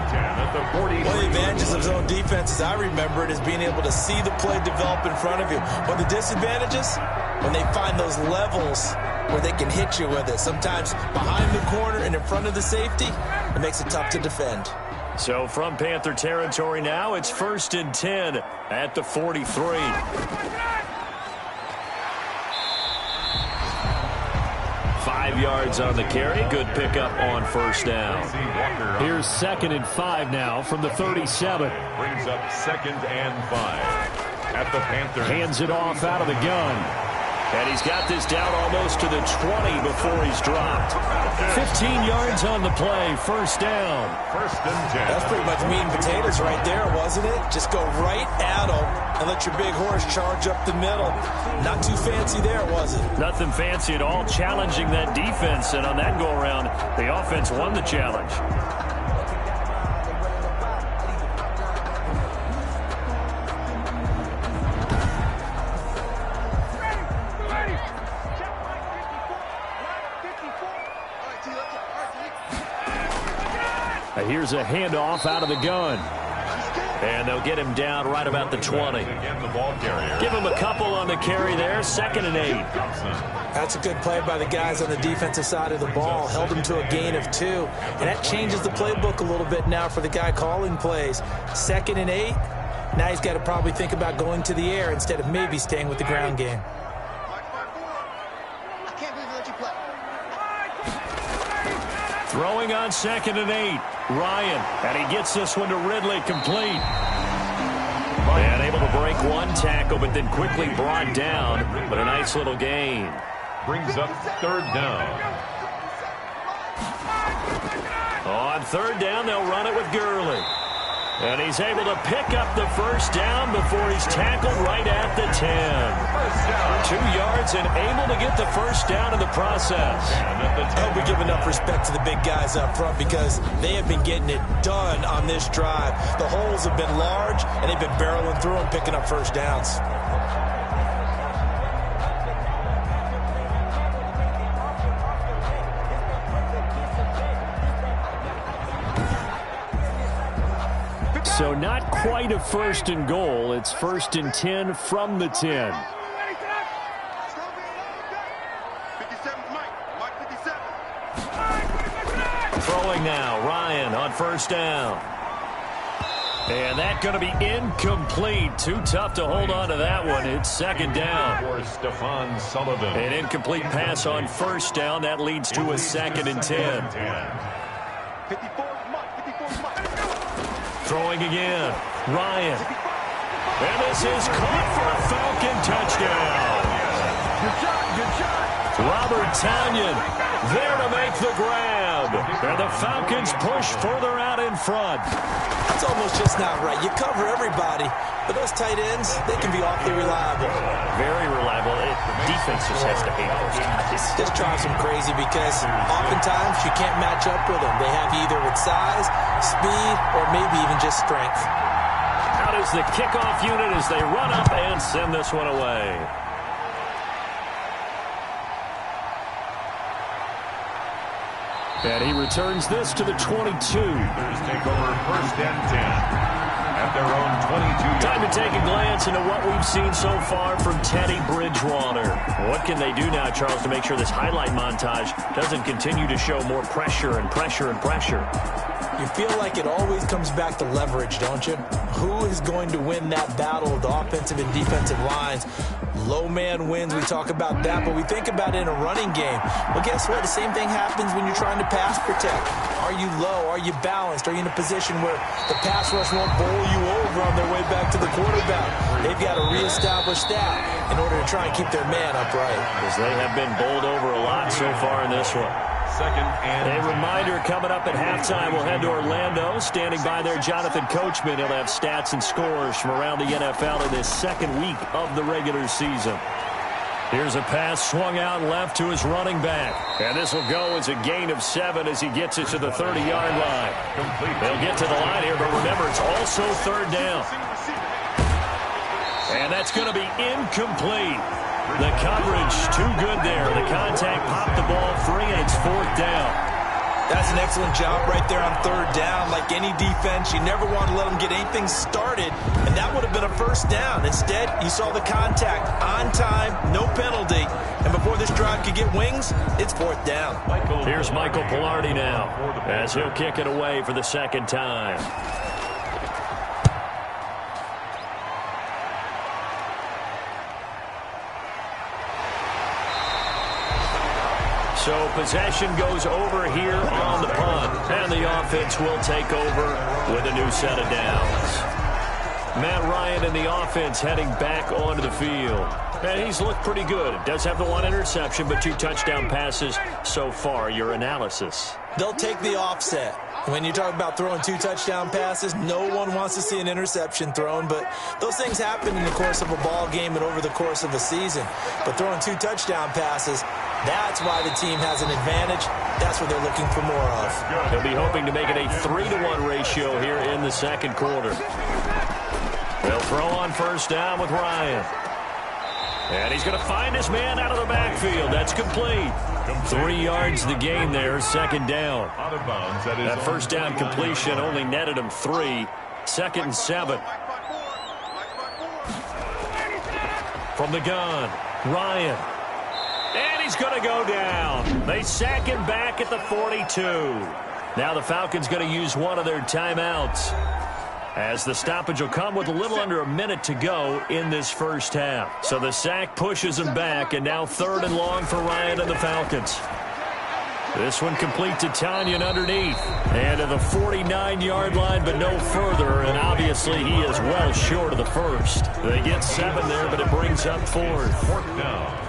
One of the advantages of zone defense, as I remember it, is being able to see the play develop in front of you. But the disadvantages, when they find those levels where they can hit you with it, sometimes behind the corner and in front of the safety, it makes it tough to defend. So from Panther territory now, it's first and 10 at the 43. 5 yards on the carry. Good pickup on first down. Here's second and 5 now from the 37. Brings up second and 5 at the Panthers. Hands it off out of the gun. And he's got this down almost to the 20 before he's dropped. 15 yards on the play. First down. First and 10. That's pretty much meat and potatoes right there, wasn't it? Just go right at them and let your big horse charge up the middle. Not too fancy there, was it? Nothing fancy at all. Challenging that defense. And on that go-around, the offense won the challenge. Here's a handoff out of the gun. And they'll get him down right about the 20. Give him a couple on the carry there. Second and 8. That's a good play by the guys on the defensive side of the ball. Held him to a gain of 2. And that changes the playbook a little bit now for the guy calling plays. Second and 8. Now he's got to probably think about going to the air instead of maybe staying with the ground game. Throwing on second and 8. Ryan, and he gets this one to Ridley, complete. And able to break one tackle, but then quickly brought down. But a nice little gain. Brings up third down. On third down, they'll run it with Gurley. And he's able to pick up the first down before he's tackled right at the 10. 2 yards and able to get the first down in the process. I hope we give enough respect to the big guys up front because they have been getting it done on this drive. The holes have been large, and they've been barreling through them, picking up first downs. So not quite a first and goal. It's 1st and 10 from the 10. Throwing now, Ryan on 1st down. And that's going to be incomplete. Too tough to hold on to that one. It's 2nd down. For Stephon Sullivan. An incomplete pass on 1st down. That leads to a 2nd and 10. Throwing again, Ryan. And this is caught for a Falcon touchdown. Good shot. Robert Tonyan there to make the grab. And the Falcons push further out in front. That's almost just not right. You cover everybody, but those tight ends, they can be awfully reliable. Very reliable. The defense just has to hate those guys. Just drives them crazy because oftentimes you can't match up with them. They have either with size, speed, or maybe even just strength. Out is the kickoff unit as they run up and send this one away. And he returns this to the 22. Take over 1st and 10 at their own 22. Time to take a glance into what we've seen so far from Teddy Bridgewater. What can they do now, Charles, to make sure this highlight montage doesn't continue to show more pressure and pressure and pressure? You feel like it always comes back to leverage, don't you? Who is going to win that battle of the offensive and defensive lines? Low man wins. We talk about that, but we think about it in a running game. Well, guess what? The same thing happens when you're trying to pass protect. Are you low? Are you balanced? Are you in a position where the pass rush won't bowl you over on their way back to the quarterback? They've got to reestablish that in order to try and keep their man upright. Because they have been bowled over a lot so far in this one. 2nd and a reminder coming up at halftime. We'll head to Orlando. Standing by there, Jonathan Coachman. He'll have stats and scores from around the NFL in this 2nd week of the regular season. Here's a pass swung out left to his running back. And this will go as a gain of 7 as he gets it to the 30-yard line. They'll get to the line here, but remember, it's also 3rd down. And that's going to be incomplete. The coverage too good there. The contact popped the ball free, and it's 4th down. That's an excellent job right there on 3rd down. Like any defense, you never want to let them get anything started, and that would have been a 1st down. Instead, you saw the contact on time, no penalty, and before this drive could get wings, it's 4th down. Here's Michael Pilardi now as he'll kick it away for the 2nd time. So possession goes over here on the punt. And the offense will take over with a new set of downs. Matt Ryan and the offense heading back onto the field. And he's looked pretty good. Does have the 1 interception, but 2 touchdown passes so far. Your analysis? They'll take the offset. When you talk about throwing 2 touchdown passes, no one wants to see an interception thrown, but those things happen in the course of a ball game and over the course of a season. But throwing 2 touchdown passes, that's why the team has an advantage. That's what they're looking for more of. They'll be hoping to make it a 3-to-1 ratio here in the 2nd quarter. They'll throw on 1st down with Ryan. And he's going to find his man out of the backfield. That's complete. 3 yards the gain there, 2nd down. That 1st down completion only netted him 3. 2nd and 7. From the gun, Ryan. And he's going to go down. They sack him back at the 42. Now the Falcons going to use one of their timeouts, as the stoppage will come with a little under a minute to go in this 1st half. So the sack pushes him back, and now 3rd and long for Ryan and the Falcons. This one complete to Tonyan underneath. And to the 49-yard line, but no further. And obviously he is well short of the 1st. They get 7 there, but it brings up 4th. 4th down.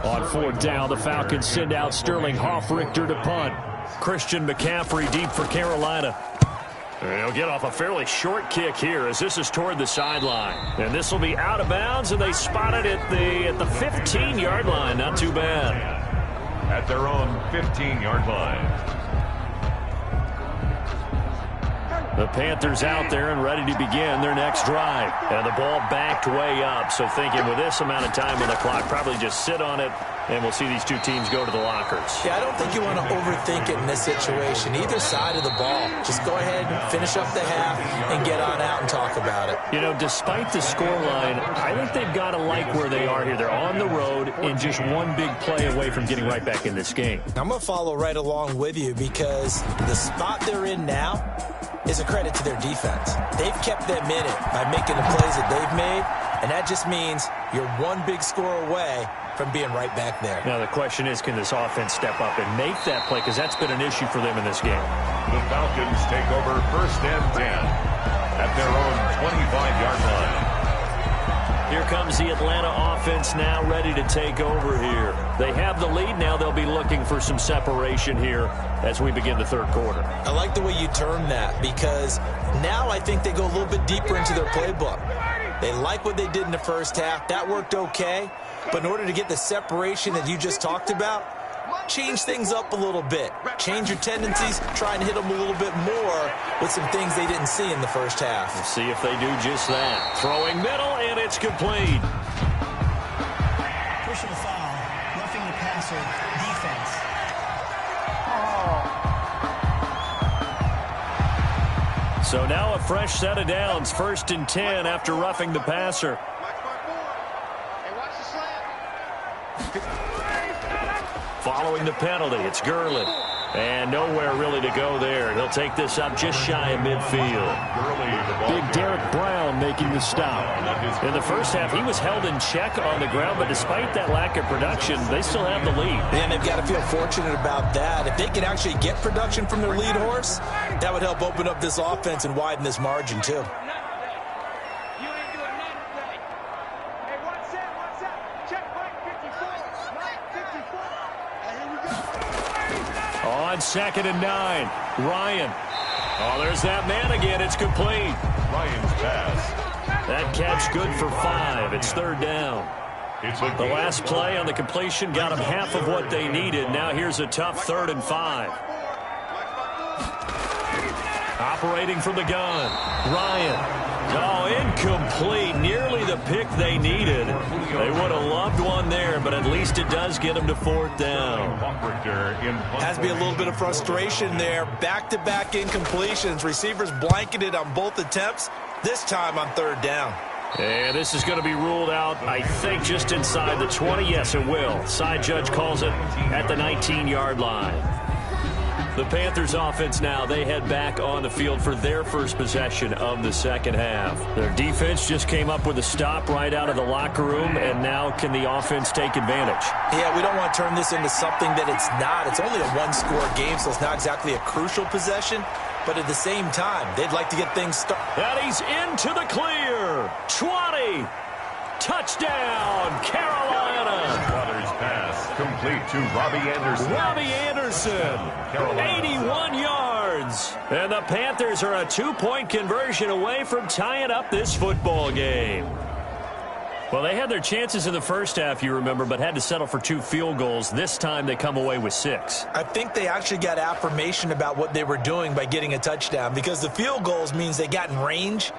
On 4th down, the Falcons send out Sterling Hoffrichter to punt. Christian McCaffrey deep for Carolina. And he'll get off a fairly short kick here as this is toward the sideline. And this will be out of bounds, and they spot it at the 15-yard line. Not too bad. At their own 15-yard line. The Panthers out there and ready to begin their next drive. And the ball backed way up. So thinking with this amount of time on the clock, probably just sit on it, and we'll see these two teams go to the lockers. Yeah, I don't think you want to overthink it in this situation. Either side of the ball. Just go ahead and finish up the half and get on out and talk about it. You know, despite the scoreline, I think they've got to like where they are here. They're on the road and just one big play away from getting right back in this game. I'm going to follow right along with you because the spot they're in now is a credit to their defense. They've kept them in it by making the plays that they've made, and that just means you're one big score away from being right back there. Now the question is, can this offense step up and make that play? Because that's been an issue for them in this game. The Falcons take over 1st and 10 at their own 25-yard line. Here comes the Atlanta offense now ready to take over here. They have the lead now. They'll be looking for some separation here as we begin the third quarter. I like the way you term that because now I think they go a little bit deeper into their playbook. They like what they did in the first half. That worked okay. But in order to get the separation that you just talked about, change things up a little bit. Change your tendencies. Try and hit them a little bit more with some things they didn't see in the first half. We'll see if they do just that. Throwing middle, and it's complete. Personal foul. Roughing the passer. Defense. So now a fresh set of downs. 1st and 10 after roughing the passer. Following the penalty, it's Gurley. And nowhere really to go there. He'll take this up just shy of midfield. Big Derek Brown making the stop. In the first half, he was held in check on the ground, but despite that lack of production, they still have the lead. And they've got to feel fortunate about that. If they can actually get production from their lead horse, that would help open up this offense and widen this margin, too. On 2nd and 9, Ryan. Oh, there's that man again. It's complete. Ryan's pass. That catch good for 5. It's 3rd down. The last play on the completion got them half of what they needed. Now here's a tough 3rd and 5. Operating from the gun, Ryan. Oh, incomplete. Nearly the pick they needed. They would have loved one there, but at least it does get them to 4th down. Has to be a little bit of frustration there. Back-to-back incompletions. Receivers blanketed on both attempts, this time on 3rd down. And this is going to be ruled out, I think, just inside the 20. Yes, it will. Side judge calls it at the 19-yard line. The Panthers offense now, they head back on the field for their first possession of the second half. Their defense just came up with a stop right out of the locker room, and now can the offense take advantage? Yeah, we don't want to turn this into something that it's not. It's only a one-score game, so it's not exactly a crucial possession. But at the same time, they'd like to get things started. And he's into the clear. 20. Touchdown, Carolina. Brothers pass complete to Robbie Anderson. Robbie Anderson, 81 yards. And the Panthers are a 2-point conversion away from tying up this football game. Well, they had their chances in the first half, you remember, but had to settle for 2 field goals. This time they come away with 6. I think they actually got affirmation about what they were doing by getting a touchdown because the field goals means they got in range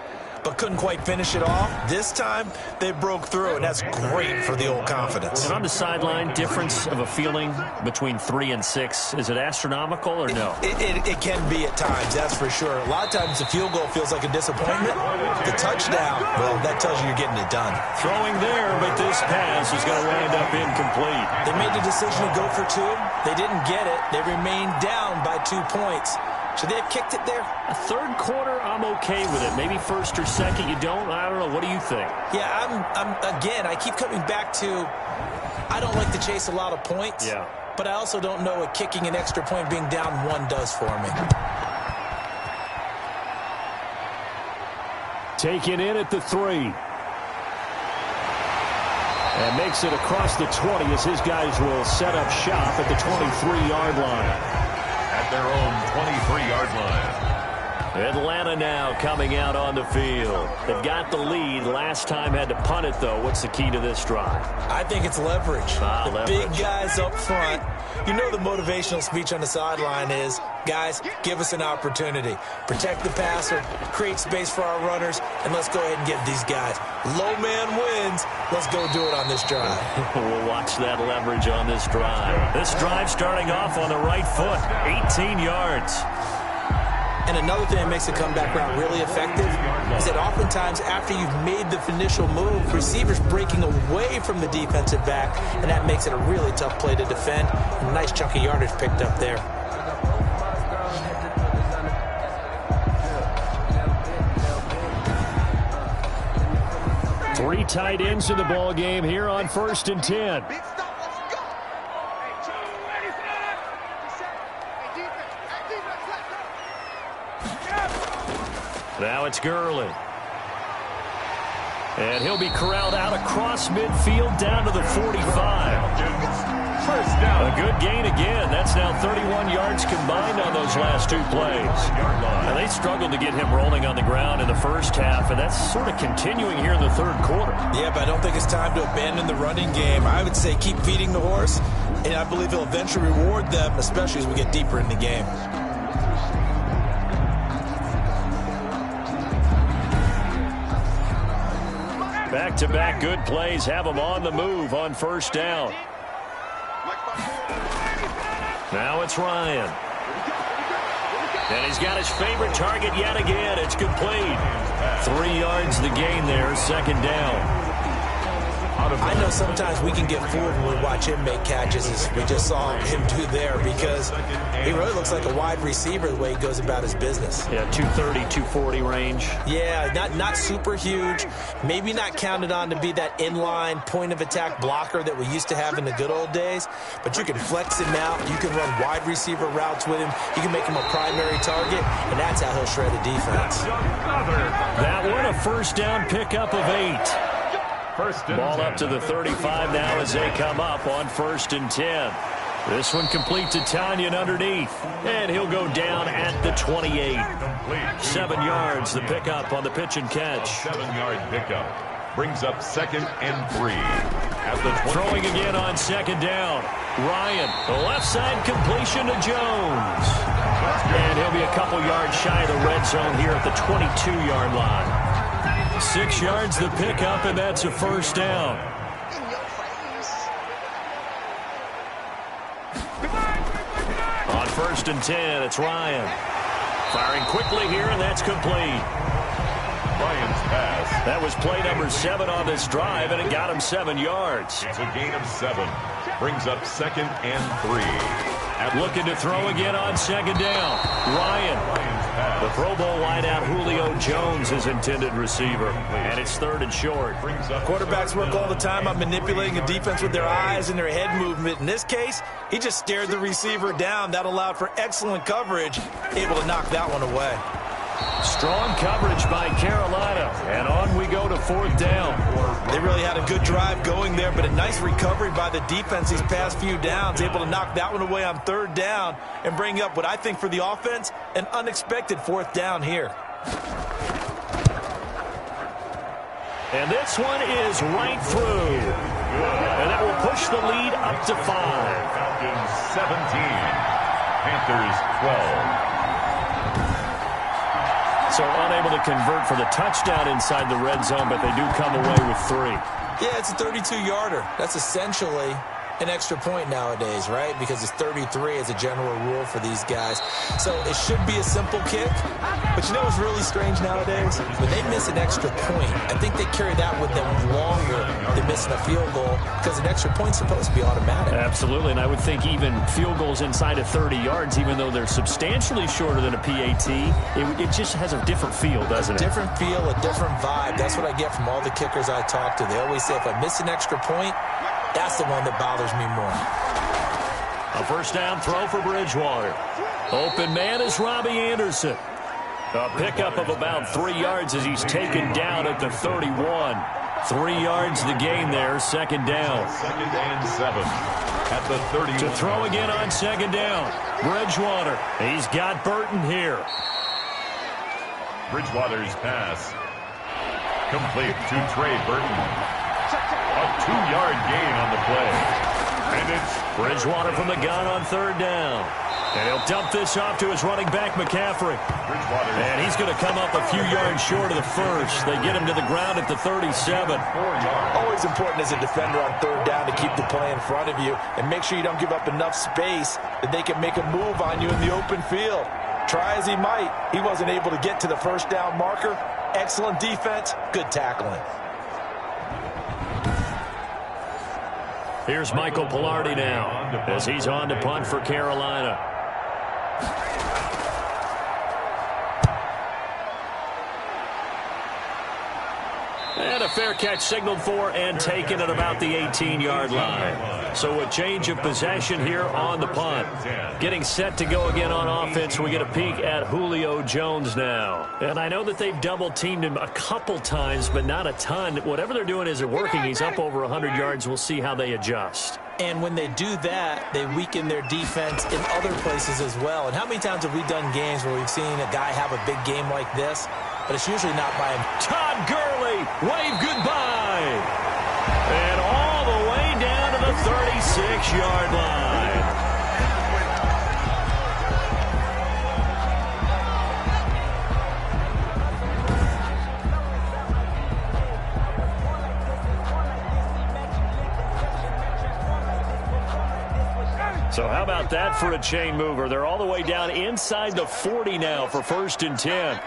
but couldn't quite finish it off. This time, they broke through, and that's great for the old confidence. And on the sideline, difference of a feeling between 3 and 6, is it astronomical or no? It can be at times, that's for sure. A lot of times, the field goal feels like a disappointment. The touchdown, well, that tells you you're getting it done. Throwing there, but this pass is going to wind up incomplete. They made the decision to go for 2. They didn't get it. They remained down by 2 points. Should they have kicked it there? A third quarter, I'm okay with it. Maybe first or second, you don't? I don't know. What do you think? Yeah, again, I keep coming back to I don't like to chase a lot of points. Yeah. But I also don't know what kicking an extra point being down 1 does for me. Taken in at the 3. And makes it across the 20 as his guys will set up shop at the 23-yard line. At their own 23-yard line. Atlanta now coming out on the field. They've got the lead. Last time had to punt it, though. What's the key to this drive? I think it's leverage. Leverage. Big guys up front. You know the motivational speech on the sideline is, guys, give us an opportunity. Protect the passer, create space for our runners, and let's go ahead and get these guys. Low man wins. Let's go do it on this drive. We'll watch that leverage on this drive. This drive starting off on the right foot, 18 yards. And another thing that makes a comeback route really effective is that oftentimes after you've made the initial move, receivers breaking away from the defensive back, and that makes it a really tough play to defend. A nice chunk of yardage picked up there. Three tight ends in the ball game here on 1st and 10. Now it's Gurley. And he'll be corralled out across midfield down to the 45. First down. A good gain again. That's now 31 yards combined on those last two plays. And they struggled to get him rolling on the ground in the first half, and that's sort of continuing here in the third quarter. Yeah, but I don't think it's time to abandon the running game. I would say keep feeding the horse, and I believe he'll eventually reward them, especially as we get deeper in the game. Back-to-back good plays have him on the move on 1st down. Now it's Ryan. And he's got his favorite target yet again. It's complete. 3 yards the gain there, 2nd down. I know sometimes we can get fooled when we watch him make catches, as we just saw him do there, because he really looks like a wide receiver the way he goes about his business. Yeah, 230, 240 range. Yeah, not super huge. Maybe not counted on to be that inline point-of-attack blocker that we used to have in the good old days, but you can flex him out. You can run wide receiver routes with him. You can make him a primary target, and that's how he'll shred a defense. That one, a 1st down pickup of 8. Ball up to the 35 now as they come up on 1st and 10. This one complete to Tanyan underneath, and he'll go down at the 28. 7 yards, the pickup on the pitch and catch. 7-yard pickup brings up 2nd and 3. At the 20. Throwing again on 2nd down. Ryan, the left side completion to Jones. And he'll be a couple yards shy of the red zone here at the 22-yard line. 6 yards the pickup, and that's a 1st down. On 1st and 10, it's Ryan. Firing quickly here, and that's complete. Ryan's pass. That was play number 7 on this drive, and it got him 7 yards. It's a gain of 7. Brings up 2nd and 3. Looking to throw again on 2nd down. Ryan. The Pro Bowl wideout Julio Jones is intended receiver. And it's 3rd and short. Quarterbacks work all the time on manipulating a defense with their eyes and their head movement. In this case, he just stared the receiver down. That allowed for excellent coverage. Able to knock that one away. Strong coverage by Carolina. And on we go to 4th down. They really had a good drive going there, but a nice recovery by the defense these past few downs. Able to knock that one away on 3rd down and bring up what I think for the offense, an unexpected 4th down here. And this one is right through. And that will push the lead up to 5. Falcons 17. Panthers 12. So unable to convert for the touchdown inside the red zone, but they do come away with 3. Yeah, it's a 32-yarder. That's essentially an extra point nowadays, right? Because it's 33 as a general rule for these guys. So it should be a simple kick. But you know what's really strange nowadays? When they miss an extra point, I think they carry that with them longer than missing a field goal, because an extra point's supposed to be automatic. Absolutely, and I would think even field goals inside of 30 yards, even though they're substantially shorter than a PAT, it just has a different feel, doesn't it? A different feel, a different vibe. That's what I get from all the kickers I talk to. They always say, if I miss an extra point, that's the one that bothers me more. A 1st down throw for Bridgewater. Open man is Robbie Anderson. A pickup of about 3 yards as he's taken down at the 31. 3 yards the gain there, 2nd down. 2nd and 7 at the 30. To throw again on 2nd down. Bridgewater. He's got Burton here. Bridgewater's pass. Complete to Trey Burton. A 2-yard gain on the play. And it's Bridgewater from the gun on 3rd down. And he'll dump this off to his running back, McCaffrey. And he's going to come up a few yards short of the first. They get him to the ground at the 37. Always important as a defender on 3rd down to keep the play in front of you and make sure you don't give up enough space that they can make a move on you in the open field. Try as he might, he wasn't able to get to the 1st down marker. Excellent defense, good tackling. Here's Michael Pilardi now as he's on to punt for Carolina. And a fair catch signaled for and taken at about the 18-yard line. So a change of possession here on the punt. Getting set to go again on offense, we get a peek at Julio Jones now. And I know that they've double-teamed him a couple times, but not a ton. Whatever they're doing isn't working. He's up over 100 yards. We'll see how they adjust. And when they do that, they weaken their defense in other places as well. And how many times have we done games where we've seen a guy have a big game like this, but it's usually not by him. Todd Gurley, wave goodbye. And all the way down to the 36-yard line. So how about that for a chain mover? They're all the way down inside the 40 now for 1st and 10.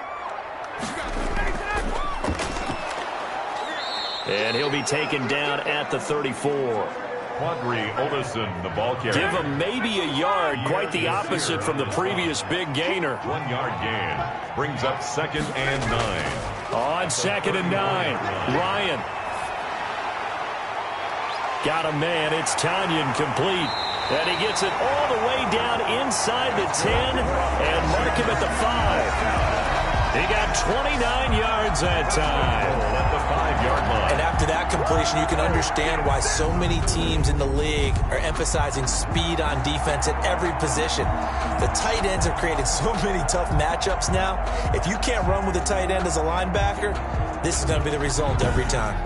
And he'll be taken down at the 34. Quadri Olison, the ball carrier. Give him maybe a yard, quite the opposite from the previous big gainer. 1-yard gain brings up 2nd and 9. On 2nd and 9, Ryan. Got a man, it's Tanyan complete. And he gets it all the way down inside the 10 and mark him at the 5. He got 29 yards that time. At the 5-yard line. And after that completion, you can understand why so many teams in the league are emphasizing speed on defense at every position. The tight ends have created so many tough matchups now. If you can't run with a tight end as a linebacker, this is going to be the result every time.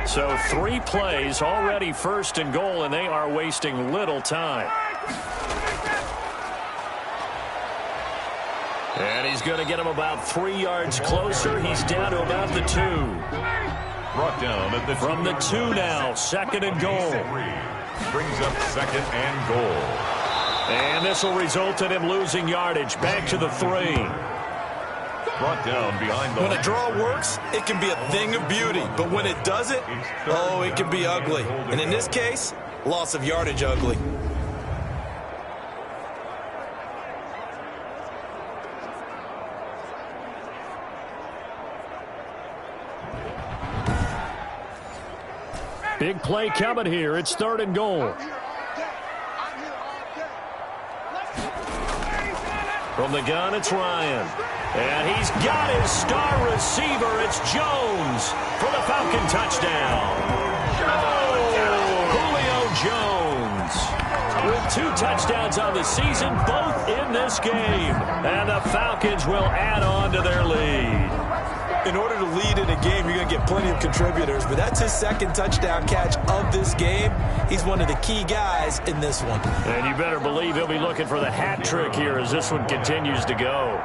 So 3 plays, already 1st and goal, and they are wasting little time. And he's going to get him about 3 yards closer. He's down to about the 2. Brought down at the From the 2 now, 2nd and goal. Brings up 2nd and goal. And this will result in him losing yardage. Back to the 3. Brought down behind the... When a draw works, it can be a thing of beauty. But when it doesn't, oh, it can be ugly. And in this case, loss of yardage ugly. Big play coming here. It's 3rd and goal. From the gun, it's Ryan. And he's got his star receiver. It's Jones for the Falcon touchdown. Julio Jones with 2 touchdowns on the season, both in this game. And the Falcons will add on to their lead. In order to lead in a game, you're going to get plenty of contributors, but that's his 2nd touchdown catch of this game. He's one of the key guys in this one. And you better believe he'll be looking for the hat trick here as this one continues to go.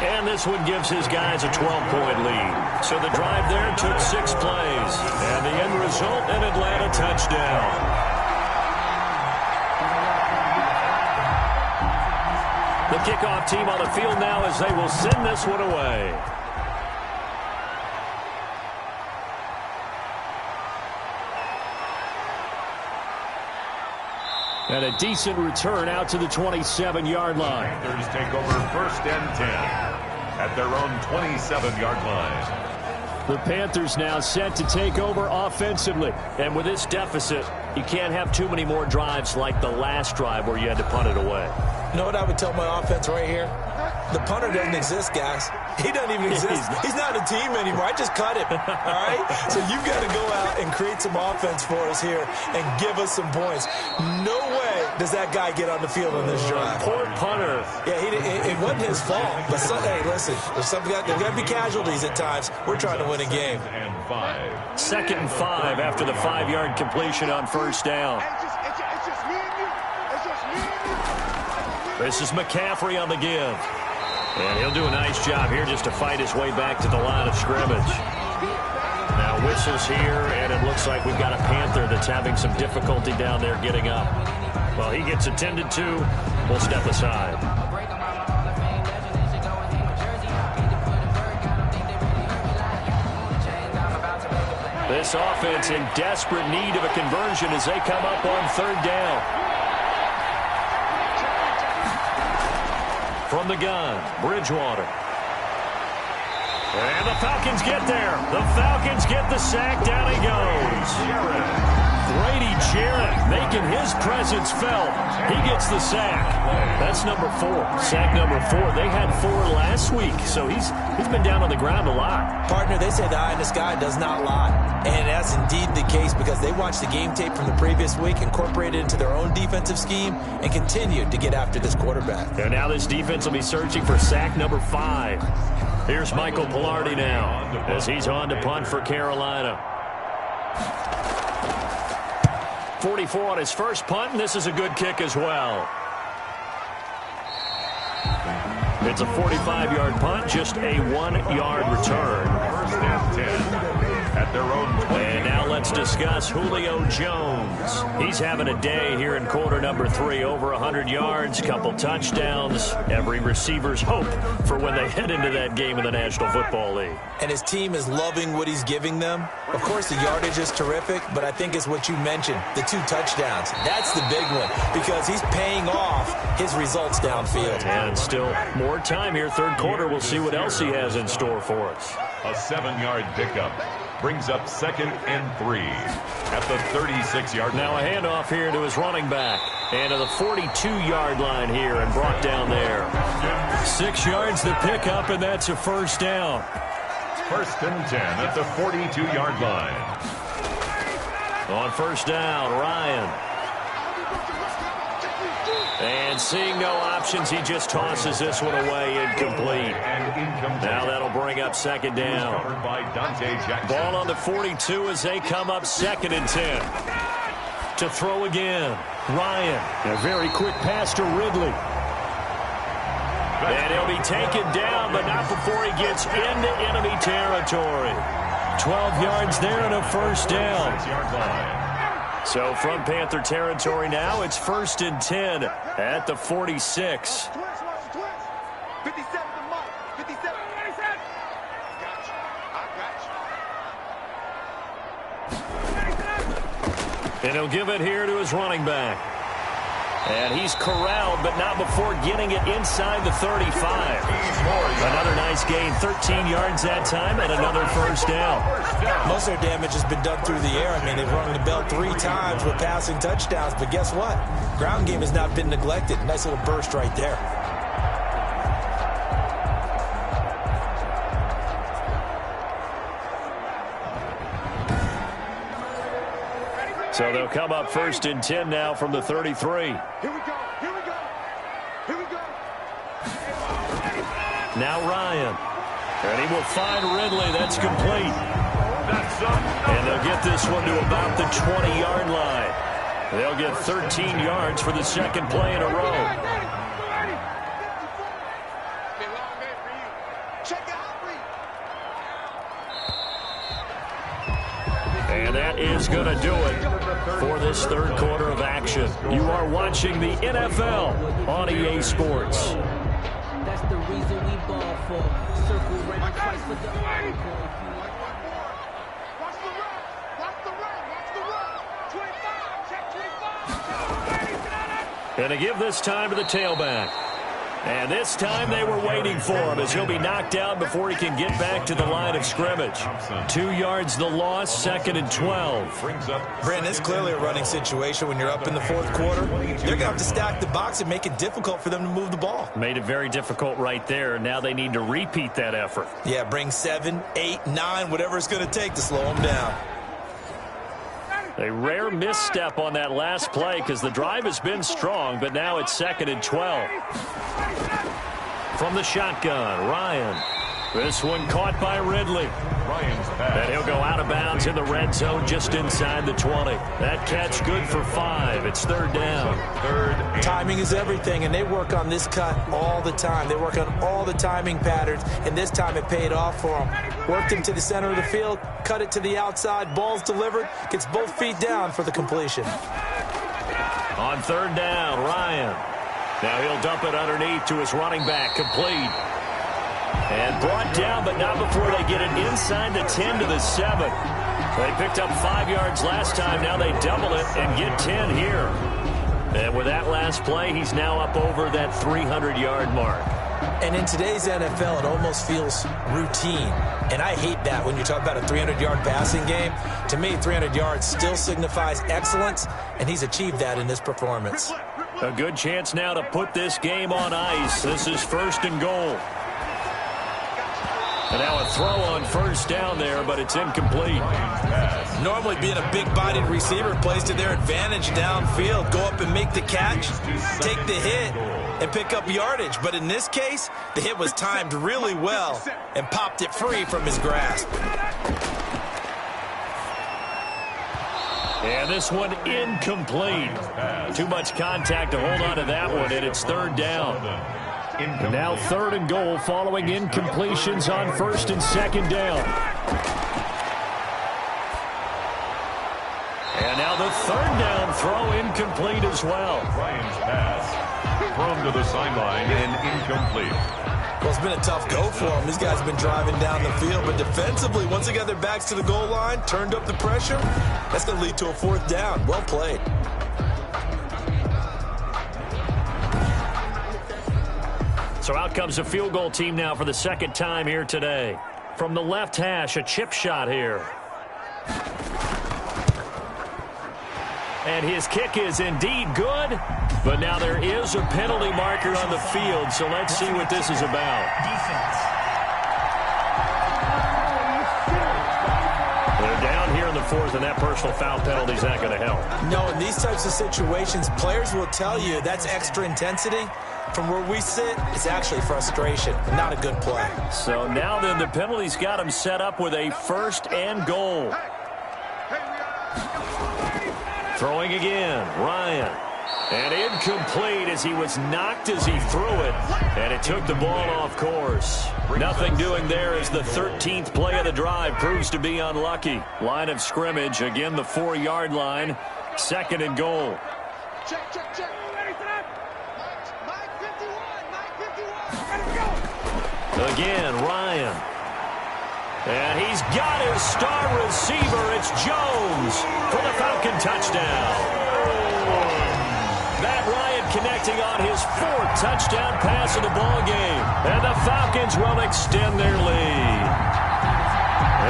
And this one gives his guys a 12-point lead. So the drive there took 6 plays. And the end result, an Atlanta touchdown. The kickoff team on the field now as they will send this one away. And a decent return out to the 27-yard line. Panthers take over 1st and 10 at their own 27-yard line. The Panthers now set to take over offensively. And with this deficit, you can't have too many more drives like the last drive where you had to punt it away. You know what I would tell my offense right here? The punter doesn't exist, guys. He doesn't even exist. He's not a team anymore. I just cut him, all right? So you've got to go out and create some offense for us here and give us some points. No way does that guy get on the field on this drive? Poor punter. Yeah, it wasn't his fault. But hey, listen, there's got to be casualties at times. We're trying to win a game. 2nd and 5 after the 5-yard completion on first down. This is McCaffrey on the give. And he'll do a nice job here just to fight his way back to the line of scrimmage. Now whistles here, and it looks like we've got a Panther that's having some difficulty down there getting up. Well, he gets attended to. We'll step aside. This offense in desperate need of a conversion as they come up on 3rd down. From the gun, Bridgewater. And the Falcons get there. The Falcons get the sack. Down he goes. Grady Jarrett making his presence felt. He gets the sack. That's number 4. Sack number 4. They had 4 last week, so he's been down on the ground a lot. Partner, they say the eye in the sky does not lie. And that's indeed the case because they watched the game tape from the previous week, incorporated it into their own defensive scheme, and continued to get after this quarterback. And now this defense will be searching for sack number 5. Here's Michael Pilardi now as he's on to punt for Carolina. 44 on his first punt, and this is a good kick as well. It's a 45-yard punt, just a 1-yard return. 1st and 10 at their own 20. And now let's discuss Julio Jones. He's having a day here in quarter number 3. Over 100 yards, couple touchdowns. Every receiver's hope for when they head into that game in the National Football League. And his team is loving what he's giving them. Of course, the yardage is terrific, but I think it's what you mentioned, the 2 touchdowns. That's the big one because he's paying off his results downfield. And still more time here. 3rd quarter, we'll see what else he has in store for us. A 7-yard pickup brings up 2nd and 3 at the 36-yard line. Now a handoff here to his running back. And to the 42-yard line here and brought down there. 6 yards to pick up, and that's a 1st down. 1st and 10 at the 42-yard line. On 1st down, Ryan. And seeing no options, he just tosses this one away, incomplete. Now that'll bring up 2nd down. Ball on the 42 as they come up 2nd and 10. To throw again, Ryan. A very quick pass to Ridley. And he'll be taken down, but not before he gets into enemy territory. 12 yards there and a 1st down. So from Panther territory now, it's 1st and 10 at the 46. And he'll give it here to his running back. And he's corralled, but not before getting it inside the 35. Another nice gain, 13 yards that time, and another 1st down. Most of their damage has been done through the air. I mean, they've rung the bell 3 times with passing touchdowns, but guess what? Ground game has not been neglected. Nice little burst right there. So they'll come up 1st and 10 now from the 33. Here we go. Now Ryan. And he will find Ridley. That's complete. And they'll get this one to about the 20-yard line. They'll get 13 yards for the 2nd play in a row. And that is going to do it for this 3rd quarter of action. You are watching the NFL on EA Sports. That's the reason we ball for. Circle right twice for the And to give this time to the tailback. And this time they were waiting for him as he'll be knocked down before he can get back to the line of scrimmage. 2 yards the loss, 2nd and 12. Brandon, it's clearly a running situation when you're up in the 4th quarter. They're going to have to stack the box and make it difficult for them to move the ball. Made it very difficult right there. Now they need to repeat that effort. Yeah, bring 7, 8, 9, whatever it's going to take to slow them down. A rare misstep on that last play because the drive has been strong, but now it's 2nd and 12. From the shotgun, Ryan. This one caught by Ridley. Ryan's pass. And he'll go out of bounds in the red zone just inside the 20. That catch good for 5. It's 3rd down. Timing is everything, and they work on this cut all the time. They work on all the timing patterns, and this time it paid off for them. Worked him to the center of the field, cut it to the outside, ball's delivered, gets both feet down for the completion. On 3rd down, Ryan. Now he'll dump it underneath to his running back, complete. And brought down, but not before they get it inside the 10 to the 7. They picked up 5 yards last time. Now they double it and get 10 here. And with that last play, he's now up over that 300-yard mark. And in today's NFL, it almost feels routine. And I hate that when you talk about a 300-yard passing game. To me, 300 yards still signifies excellence, and he's achieved that in this performance. A good chance now to put this game on ice. This is 1st and goal. And now a throw on 1st down there, but it's incomplete. Normally being a big-bodied receiver plays to their advantage downfield. Go up and make the catch, take the hit, and pick up yardage. But in this case, the hit was timed really well and popped it free from his grasp. And this one incomplete. Too much contact to hold on to that one, and it's 3rd down. And now 3rd and goal following incompletions on 1st and 2nd down. And now the 3rd down throw incomplete as well. Ryan's pass thrown to the sideline and incomplete. Well, it's been a tough go for them. These guys have been driving down the field, but defensively, once they got their backs to the goal line, turned up the pressure, that's going to lead to a 4th down. Well played. So out comes a field goal team now for the 2nd time here today. From the left hash, a chip shot here. And his kick is indeed good, but now there is a penalty marker on the field, so let's see what this is about. They're down here in the 4th, and that personal foul penalty is not going to help. No, in these types of situations, players will tell you that's extra intensity. From where we sit, it's actually frustration. Not a good play. So now then the penalty's got him set up with a 1st and goal. Throwing again, Ryan. And incomplete as he was knocked as he threw it. And it took the ball off course. Nothing doing there as the 13th play of the drive proves to be unlucky. Line of scrimmage, again the 4-yard line. 2nd and goal. Check. Again, Ryan. And he's got his star receiver. It's Jones for the Falcon touchdown. Matt Ryan connecting on his 4th touchdown pass of the ball game. And the Falcons will extend their lead.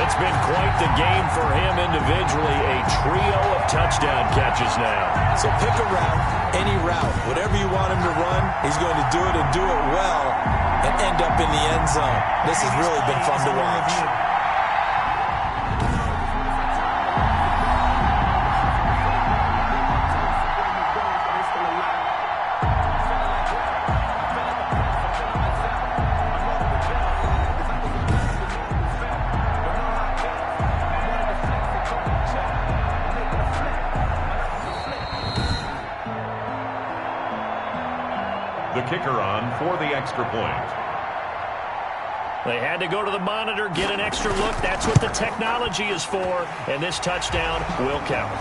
It's been quite the game for him individually. A trio of touchdown catches now. So pick a route, any route. Whatever you want him to run, he's going to do it and do it well and end up in the end zone. This has really been fun to watch. The kicker on for the extra point. They had to go to the monitor, get an extra look. That's what the technology is for. And this touchdown will count.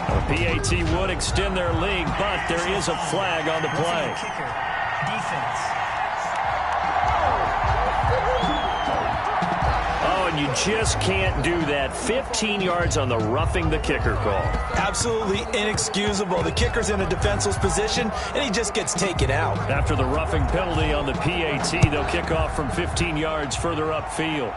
The PAT would extend their lead, but there is a flag on the play. Defense. Oh, and you just can't do that. 15 yards on the roughing the kicker call. Absolutely inexcusable. The kicker's in a defenseless position, and he just gets taken out. After the roughing penalty on the PAT, they'll kick off from 15 yards further upfield.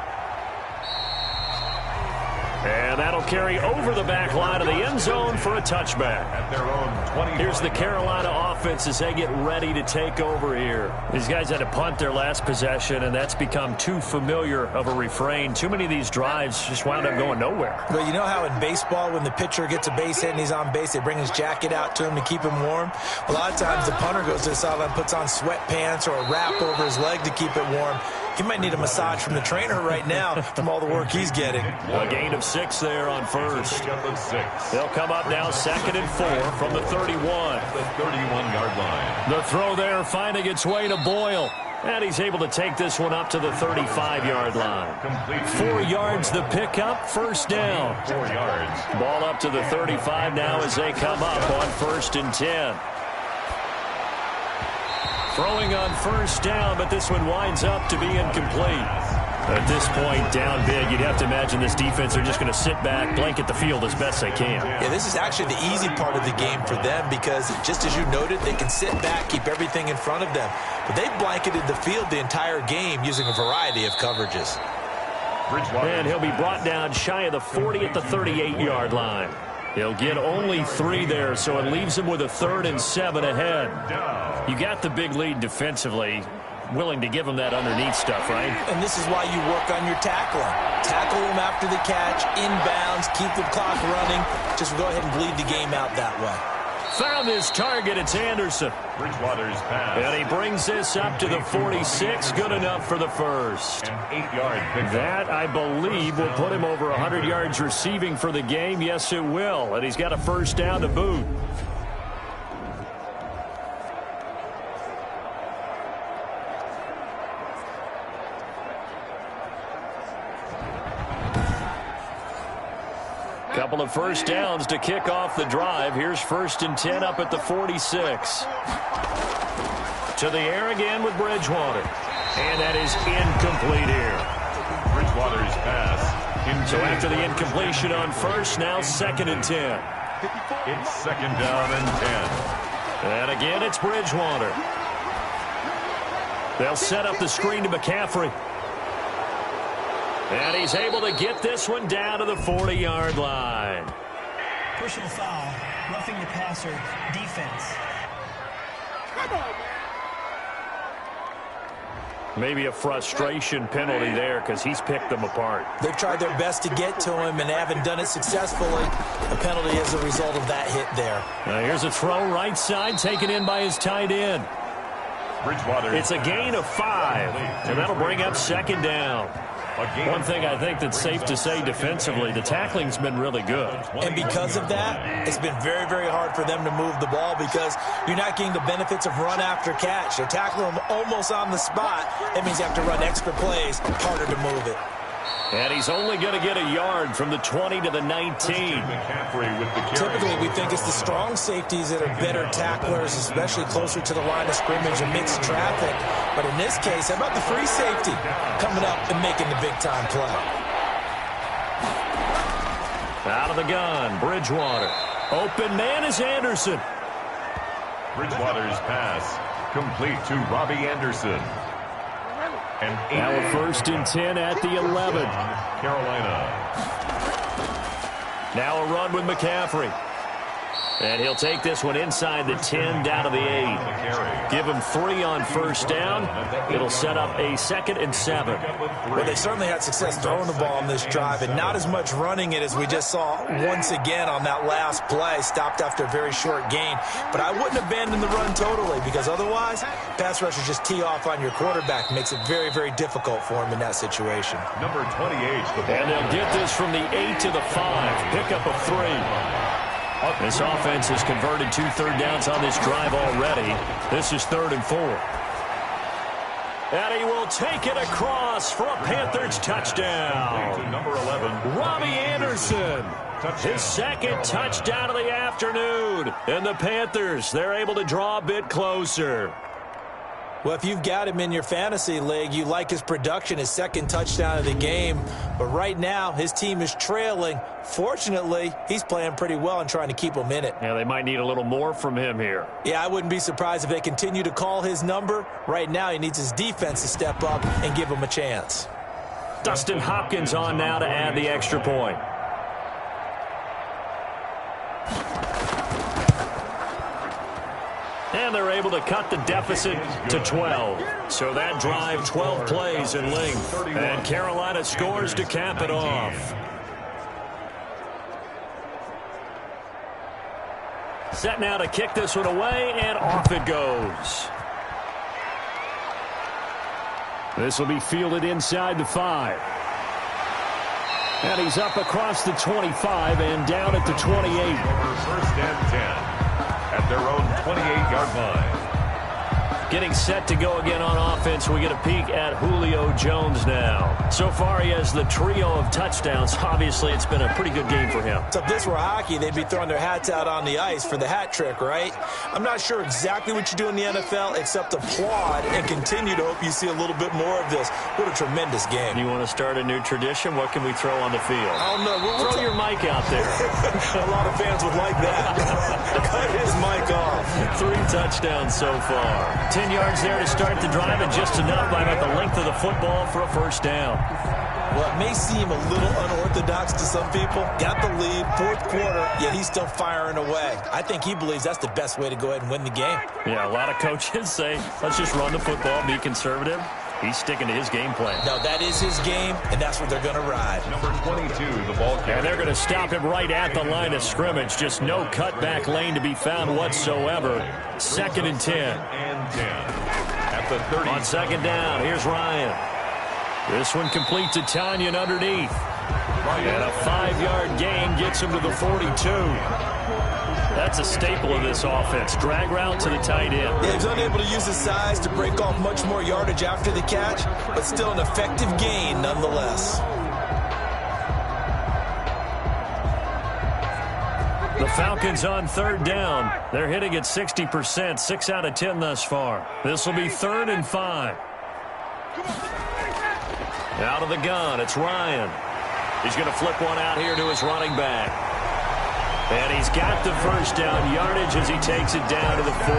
And that'll carry over the back line of the end zone for a touchback. At their own 20. Here's the Carolina offense as they get ready to take over here. These guys had to punt their last possession, and that's become too familiar of a refrain. Too many of these drives just wound up going nowhere. Well, you know how in baseball when the pitcher gets a base hit and he's on base, they bring his jacket out to him to keep him warm? A lot of times the punter goes to the sideline, puts on sweatpants or a wrap over his leg to keep it warm. He might need a massage from the trainer right now from all the work he's getting. A gain of 6 there on first. They'll come up now 2nd and 4 from the 31. The 31-yard line. The throw there finding its way to Boyle. And he's able to take this one up to the 35-yard line. 4 yards the pickup, first down. 4 yards. Ball up to the 35 now as they come up on 1st and 10. Throwing on first down, but this one winds up to be incomplete. At this point, down big, you'd have to imagine this defense are just going to sit back, blanket the field as best they can. Yeah, this is actually the easy part of the game for them because, just as you noted, they can sit back, keep everything in front of them. But they've blanketed the field the entire game using a variety of coverages. And he'll be brought down shy of the 40 at the 38-yard line. He'll get only 3 there, so it leaves him with a 3rd and 7 ahead. You got the big lead defensively. Willing to give him that underneath stuff, right? And this is why you work on your tackling. Tackle him after the catch, inbounds, keep the clock running. Just go ahead and bleed the game out that way. Found his target. It's Anderson. Bridgewater's pass. And he brings this up to the 46. Good enough for the first. An 8-yard pickup. That, I believe, will put him over 100 yards receiving for the game. Yes, it will. And he's got a first down to boot. Couple of first downs to kick off the drive. Here's 1st and 10 up at the 46. To the air again with Bridgewater. And that is incomplete here. Bridgewater's pass. So after the incompletion on first, now 2nd and 10. It's 2nd down and 10. And again, it's Bridgewater. They'll set up the screen to McCaffrey. And he's able to get this one down to the 40-yard line. Personal foul, roughing the passer, defense. Maybe a frustration penalty there because he's picked them apart. They've tried their best to get to him and haven't done it successfully. A penalty as a result of that hit there. Now here's a throw right side taken in by his tight end. Bridgewater. It's a gain of 5, and that'll bring up 2nd down. One thing I think that's safe to say defensively, the tackling's been really good. And because of that, it's been very, very hard for them to move the ball because you're not getting the benefits of run after catch. They're tackling them almost on the spot. That means you have to run extra plays, harder to move it. And he's only going to get a yard from the 20 to the 19. Typically, we think it's the strong safeties that are better tacklers, especially closer to the line of scrimmage and mixed traffic. But in this case, how about the free safety coming up and making the big-time play? Out of the gun, Bridgewater. Open man is Anderson. Bridgewater's pass complete to Robbie Anderson. Now a 1st and 10 at the 11. Carolina. Now a run with McCaffrey. And he'll take this one inside the 10 down to the 8. Give him 3 on first down. It'll set up a 2nd and 7. Well, they certainly had success throwing the ball on this drive and not as much running it as we just saw once again on that last play. Stopped after a very short gain. But I wouldn't abandon the run totally because otherwise, pass rushers just tee off on your quarterback. Makes it very, very difficult for him in that situation. Number 28. And they'll get this from the 8 to the 5. Pick up a 3. This offense has converted 2 third downs on this drive already. This is 3rd and 4. And he will take it across for a Panthers touchdown. Number 11. Robbie Anderson. His 2nd touchdown of the afternoon. And the Panthers, they're able to draw a bit closer. Well, if you've got him in your fantasy league, you like his production, his 2nd touchdown of the game. But right now, his team is trailing. Fortunately, he's playing pretty well and trying to keep them in it. Yeah, they might need a little more from him here. Yeah, I wouldn't be surprised if they continue to call his number. Right now, he needs his defense to step up and give him a chance. Dustin Hopkins on now to add the extra point. And they're able to cut the deficit to 12. So that drive, 12 plays in length. And Carolina scores to cap it off. Set now to kick this one away, and off it goes. This will be fielded inside the 5. And he's up across the 25 and down at the 28. First and 10 at their own 28-yard line. Getting set to go again on offense. We get a peek at Julio Jones now. So far, he has the trio of touchdowns. Obviously, it's been a pretty good game for him. So if this were hockey, they'd be throwing their hats out on the ice for the hat trick, right? I'm not sure exactly what you do in the NFL, except applaud and continue to hope you see a little bit more of this. What a tremendous game. You want to start a new tradition? What can we throw on the field? I don't know. We'll throw your mic out there. A lot of fans would like that. Cut his mic off. 3 touchdowns so far. 10 yards there to start the drive, and just enough by about the length of the football for a first down. Well, it may seem a little unorthodox to some people. Got the lead, fourth quarter, yet he's still firing away. I think he believes that's the best way to go ahead and win the game. Yeah, a lot of coaches say, let's just run the football, be conservative. He's sticking to his game plan. No, that is his game, and that's what they're going to ride. Number 22, the ball carrier. And they're going to stop him right at the line of scrimmage. Just no cutback lane to be found whatsoever. Second and 10. At the 30. On second down, here's Ryan. This one complete to Tanyan underneath. And a 5-yard gain gets him to the 42. That's a staple of this offense. Drag route to the tight end. Yeah, he's unable to use his size to break off much more yardage after the catch, but still an effective gain nonetheless. The Falcons on third down. They're hitting at 60%, 6 out of 10 thus far. This will be 3rd and 5. Out of the gun, it's Ryan. He's going to flip one out here to his running back. And he's got the first down yardage as he takes it down to the 49.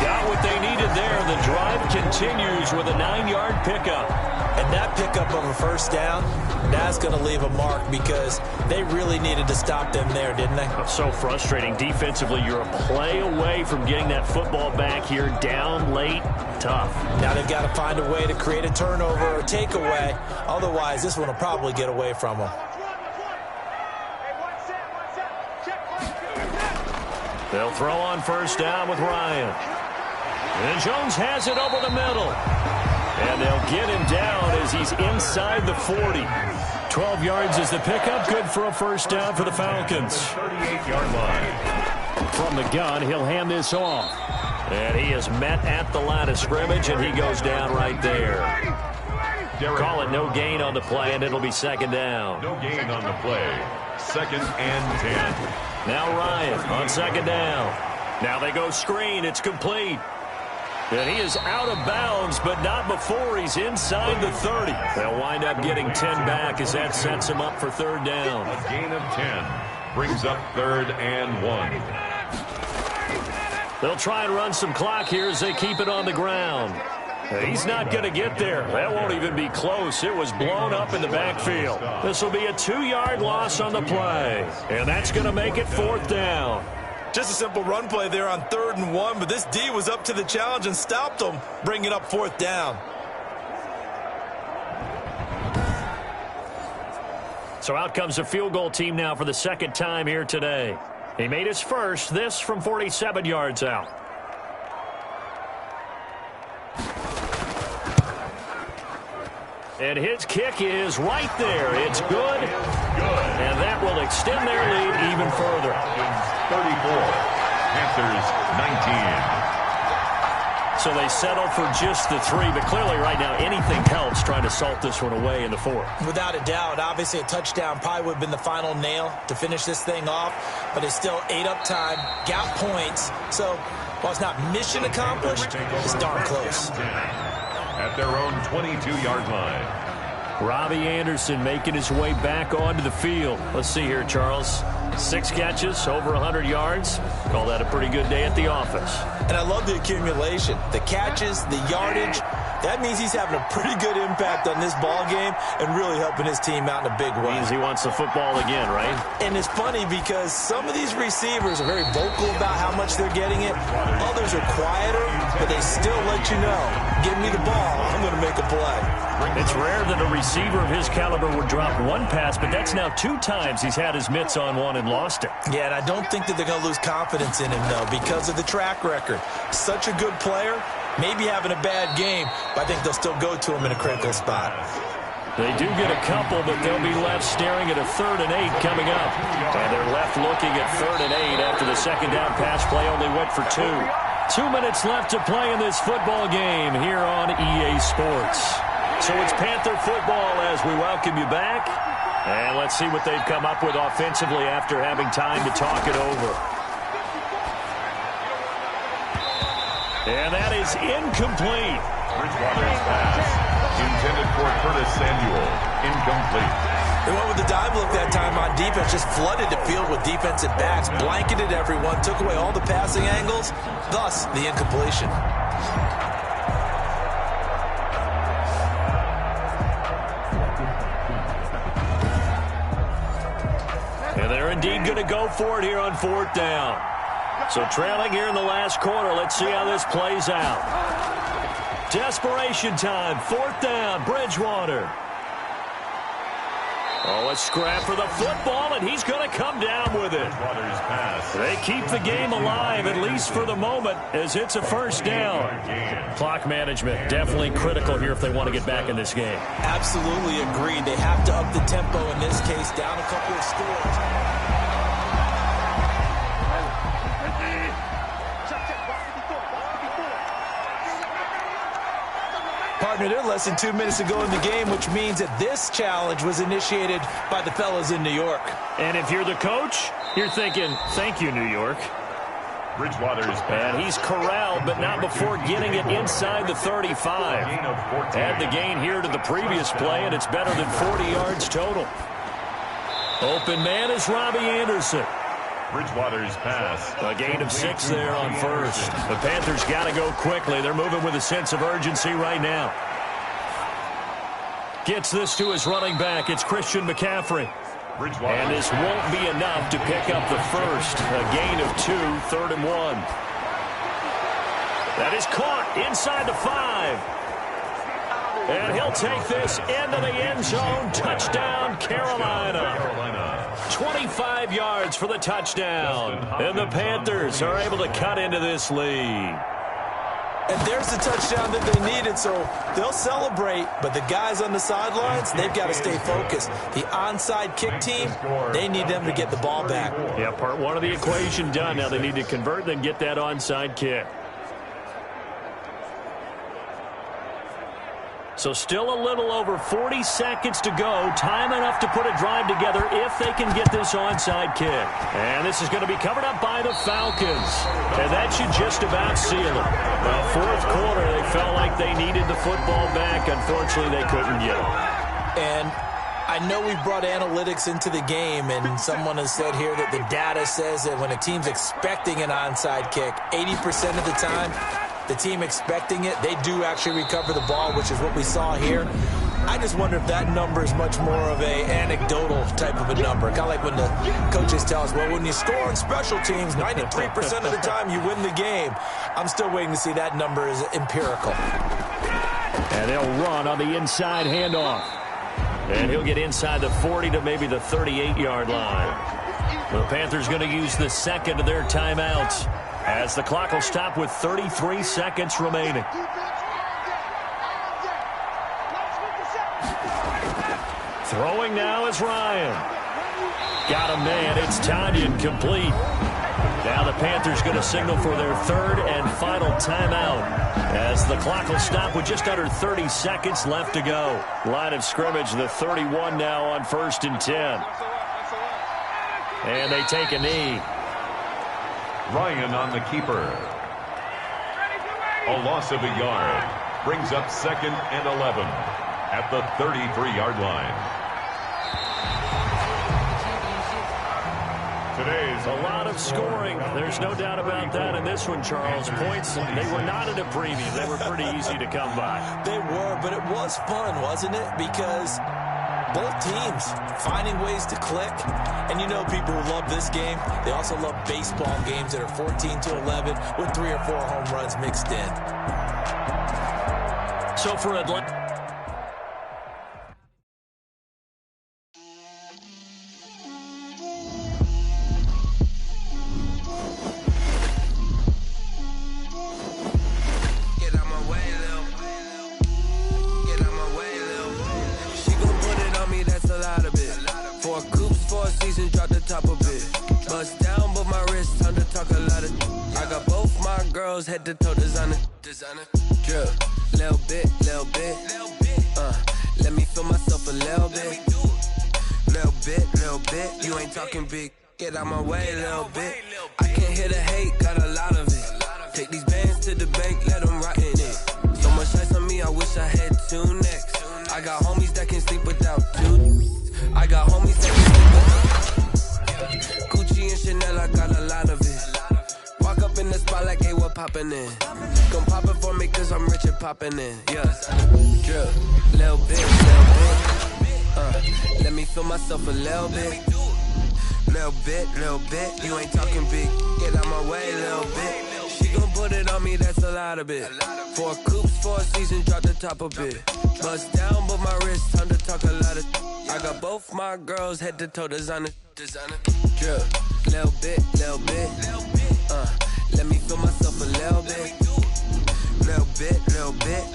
Got what they needed there. The drive continues with a 9-yard pickup. And that pickup of a first down, that's going to leave a mark because they really needed to stop them there, didn't they? So frustrating. Defensively, you're a play away from getting that football back here down late. Tough. Now they've got to find a way to create a turnover or takeaway. Otherwise, this one will probably get away from them. They'll throw on first down with Ryan. And Jones has it over the middle. And they'll get him down as he's inside the 40. 12 yards is the pickup. Good for a first down for the Falcons. 38-yard line. From the gun, he'll hand this off. And he is met at the line of scrimmage, and he goes down right there. Call it no gain on the play, and it'll be second down. No gain on the play. 2nd and 10. Now Ryan on second down. Now they go screen. It's complete. And he is out of bounds, but not before he's inside the 30. They'll wind up getting 10 back as that sets him up for third down. A gain of 10 brings up 3rd and 1. They'll try and run some clock here as they keep it on the ground. He's not going to get there. That won't even be close. It was blown up in the backfield. This will be a 2-yard loss on the play. And that's going to make it 4th down. Just a simple run play there on 3rd and 1, but this D was up to the challenge and stopped them, bringing up 4th down. So out comes the field goal team now for the 2nd time here today. He made his first, this from 47 yards out. And his kick is right there. It's good. And that will extend their lead even further. 34. Panthers 19. So they settle for just the 3, but clearly right now anything helps trying to salt this one away in the 4th. Without a doubt, obviously a touchdown probably would have been the final nail to finish this thing off, but it's still 8 up time, got points, so while it's not mission accomplished, it's darn close. At their own 22-yard line. Robbie Anderson making his way back onto the field. Let's see here, Charles. 6 catches, over 100 yards. Call that a pretty good day at the office. And I love the accumulation. The catches, the yardage, That means he's having a pretty good impact on this ball game and really helping his team out in a big way. Means he wants the football again, right? And it's funny because some of these receivers are very vocal about how much they're getting it. Others are quieter, but they still let you know, give me the ball, I'm going to make a play. It's rare that a receiver of his caliber would drop one pass, but that's now 2 times he's had his mitts on one and lost it. Yeah, and I don't think that they're going to lose confidence in him, though, because of the track record. Such a good player, maybe having a bad game, but I think they'll still go to him in a critical spot. They do get a couple, but they'll be left staring at a 3rd and 8 coming up. And they're left looking at 3rd and 8 after the second down pass play only went for 2. 2 minutes left to play in this football game here on EA Sports. So it's Panther football as we welcome you back. And let's see what they've come up with offensively after having time to talk it over. And that is incomplete. Bridgewater's pass, intended for Curtis Samuel, incomplete. They went with the dive look that time on defense, just flooded the field with defensive backs, blanketed everyone, took away all the passing angles, thus the incompletion. And they're indeed going to go for it here on 4th down. So trailing here in the last quarter, let's see how this plays out. Desperation time, 4th down, Bridgewater. Oh, a scrap for the football, and he's going to come down with it. They keep the game alive, at least for the moment, as it's a 1st down. Clock management, definitely critical here if they want to get back in this game. Absolutely agreed. They have to up the tempo in this case, down a couple of scores. Partner, they're less than 2 minutes to go in the game, which means that this challenge was initiated by the fellas in New York. And if you're the coach, you're thinking, thank you, New York. Bridgewater's pass. And he's corralled, but not before getting it inside the 35. Add the gain here to the previous play, and it's better than 40 yards total. Open man is Robbie Anderson. Bridgewater's pass. A gain of 6 there on 1st. The Panthers got to go quickly. They're moving with a sense of urgency right now. Gets this to his running back. It's Christian McCaffrey. And this won't be enough to pick up the first. A gain of 2, 3rd and 1. That is caught inside the 5. And he'll take this into the end zone. Touchdown, Carolina. 25 yards for the touchdown. And the Panthers are able to cut into this lead. And there's the touchdown that they needed, so they'll celebrate. But the guys on the sidelines, they've got to stay focused. The onside kick team, they need them to get the ball back. Yeah, part 1 of the equation done. Now they need to convert and get that onside kick. So still a little over 40 seconds to go. Time enough to put a drive together if they can get this onside kick. And this is going to be covered up by the Falcons. And that should just about seal it. Well, 4th quarter, they felt like they needed the football back. Unfortunately, they couldn't get it. And I know we've brought analytics into the game, and someone has said here that the data says that when a team's expecting an onside kick, 80% of the time, the team expecting it, they do actually recover the ball, which is what we saw here. I just wonder if that number is much more of a anecdotal type of a number. Kind of like when the coaches tell us, well, when you score on special teams, 93% of the time you win the game. I'm still waiting to see that number is empirical. And they'll run on the inside handoff. And he'll get inside the 40 to maybe the 38-yard line. The Panthers going to use the second of their timeouts, as the clock will stop with 33 seconds remaining. Throwing now is Ryan. Got a man. It's Tanyan complete. Now the Panthers going to signal for their 3rd and final timeout, as the clock will stop with just under 30 seconds left to go. Line of scrimmage, the 31 now on 1st and 10. And they take a knee. Ryan on the keeper. A loss of a yard. Brings up 2nd and 11 at the 33-yard line. pays. A lot of scoring. There's no doubt about that in this one, Charles. Points, they were not at a premium. They were pretty easy to come by. They were, but it was fun, wasn't it? Because both teams finding ways to click. And you know people who love this game, they also love baseball games that are 14-11 with 3 or 4 home runs mixed in. So for Atlanta... Head to toe designer, drip, little bit, let me feel myself a little bit, you ain't talking big, get out my way, little bit, I can't hear the hate, got a lot of it, take these bands to the bank, let them rot in it, so much ice on me, I wish I had 2 necks, I got homies that can sleep without 2, I got homies that can sleep without, Gucci and Chanel, I got a lot of it, walk up in the spot like, hey, what poppin' in? Gon' pop it for me cause I'm rich and poppin' in, yeah. Drip, little bit, let me feel myself a little bit, you ain't talking big, get out my way, little bit. She gon' put it on me, that's a lot of it. 4 coupes, 4 seasons, drop the top a bit. Bust down, but my wrist, time to talk a lot of. I got both my girls, head to toe designer. Drip, little bit, let me feel myself a little bit,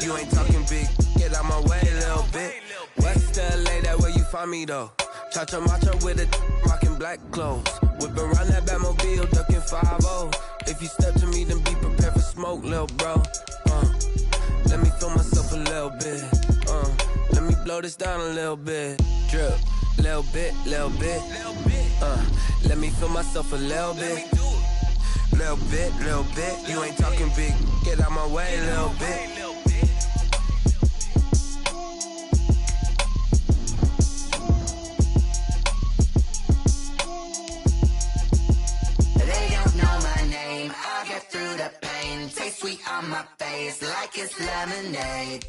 you ain't talking big, get out my way, little bit. West LA, that where you find me though. Cha-cha matcha with a rockin' black clothes. Whip around that Batmobile, ducking 5-0. If you step to me, then be prepared for smoke, little bro. Let me feel myself a little bit. Let me blow this down a little bit. Drip, little bit. Let me feel myself a little bit. Little bit, you ain't talking big, get out my way, little bit. They don't know my name, I'll get through the pain. Taste sweet on my face like it's lemonade.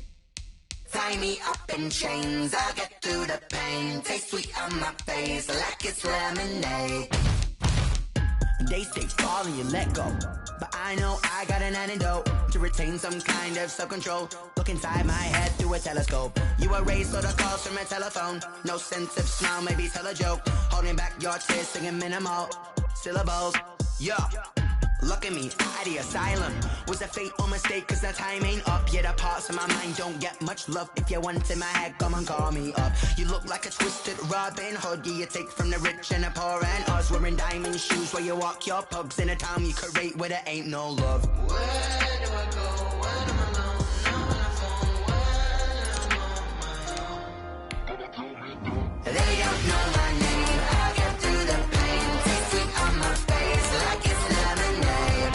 Tie me up in chains, I'll get through the pain. Taste sweet on my face like it's lemonade. They say fall and you let go, but I know I got an antidote to retain some kind of self-control. Look inside my head through a telescope. You erase all the calls from a telephone. No sense of smile, maybe tell a joke. Holding back your tears, singing minimal syllables. Yeah, look at me, at the asylum. Was a fate or mistake, cause the time ain't up. Yeah, the parts of my mind don't get much love. If you want in my head, come and call me up. You look like a twisted Robin Hood. Yeah, you take from the rich and the poor and us. Wearing diamond shoes where you walk your pugs. In a town you create where there ain't no love. Where do I go? When I'm alone? I'm on the phone. When I'm on my own. They don't know my name. I'll get through the pain. Taste sweet on my face like it's lemonade.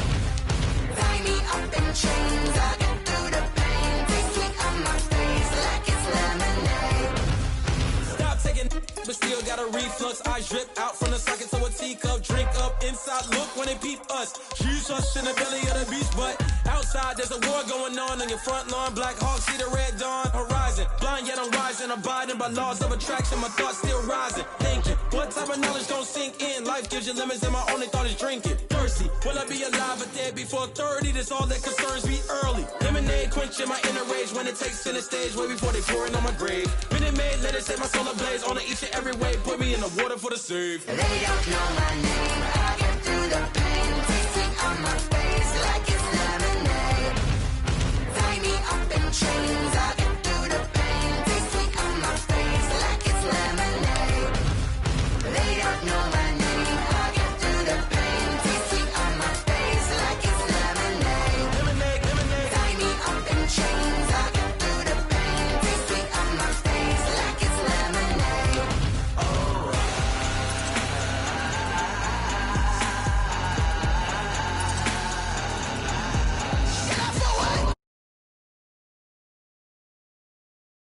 Tie me up in chains. I'll get through the pain. Taste sweet on my face like it's lemonade. Stop taking, but still got a reflux. Eyes drip out from the socket to a teacup. Drink up inside, look when they peep us. She's us in the belly of the beast, but outside there's a war going on your front lawn. Black Hawk, see the red dawn horizon. Blind yet I'm rising, abiding by laws of attraction. My thoughts still rising. Thinking, what type of knowledge don't sink in? Life gives you limits and my only thought is drinking. Thirsty, will I be alive or dead before 30? That's all that concerns me early. Lemonade quenching my inner rage when it takes center stage. Way before they pour it on my grave. Minute Maid, let it set my soul ablaze. On each and every way, put me in the water for the save. They don't know my name, I get through the pain. Taste sweet on my face like it's lemonade. Tie me up in chains, I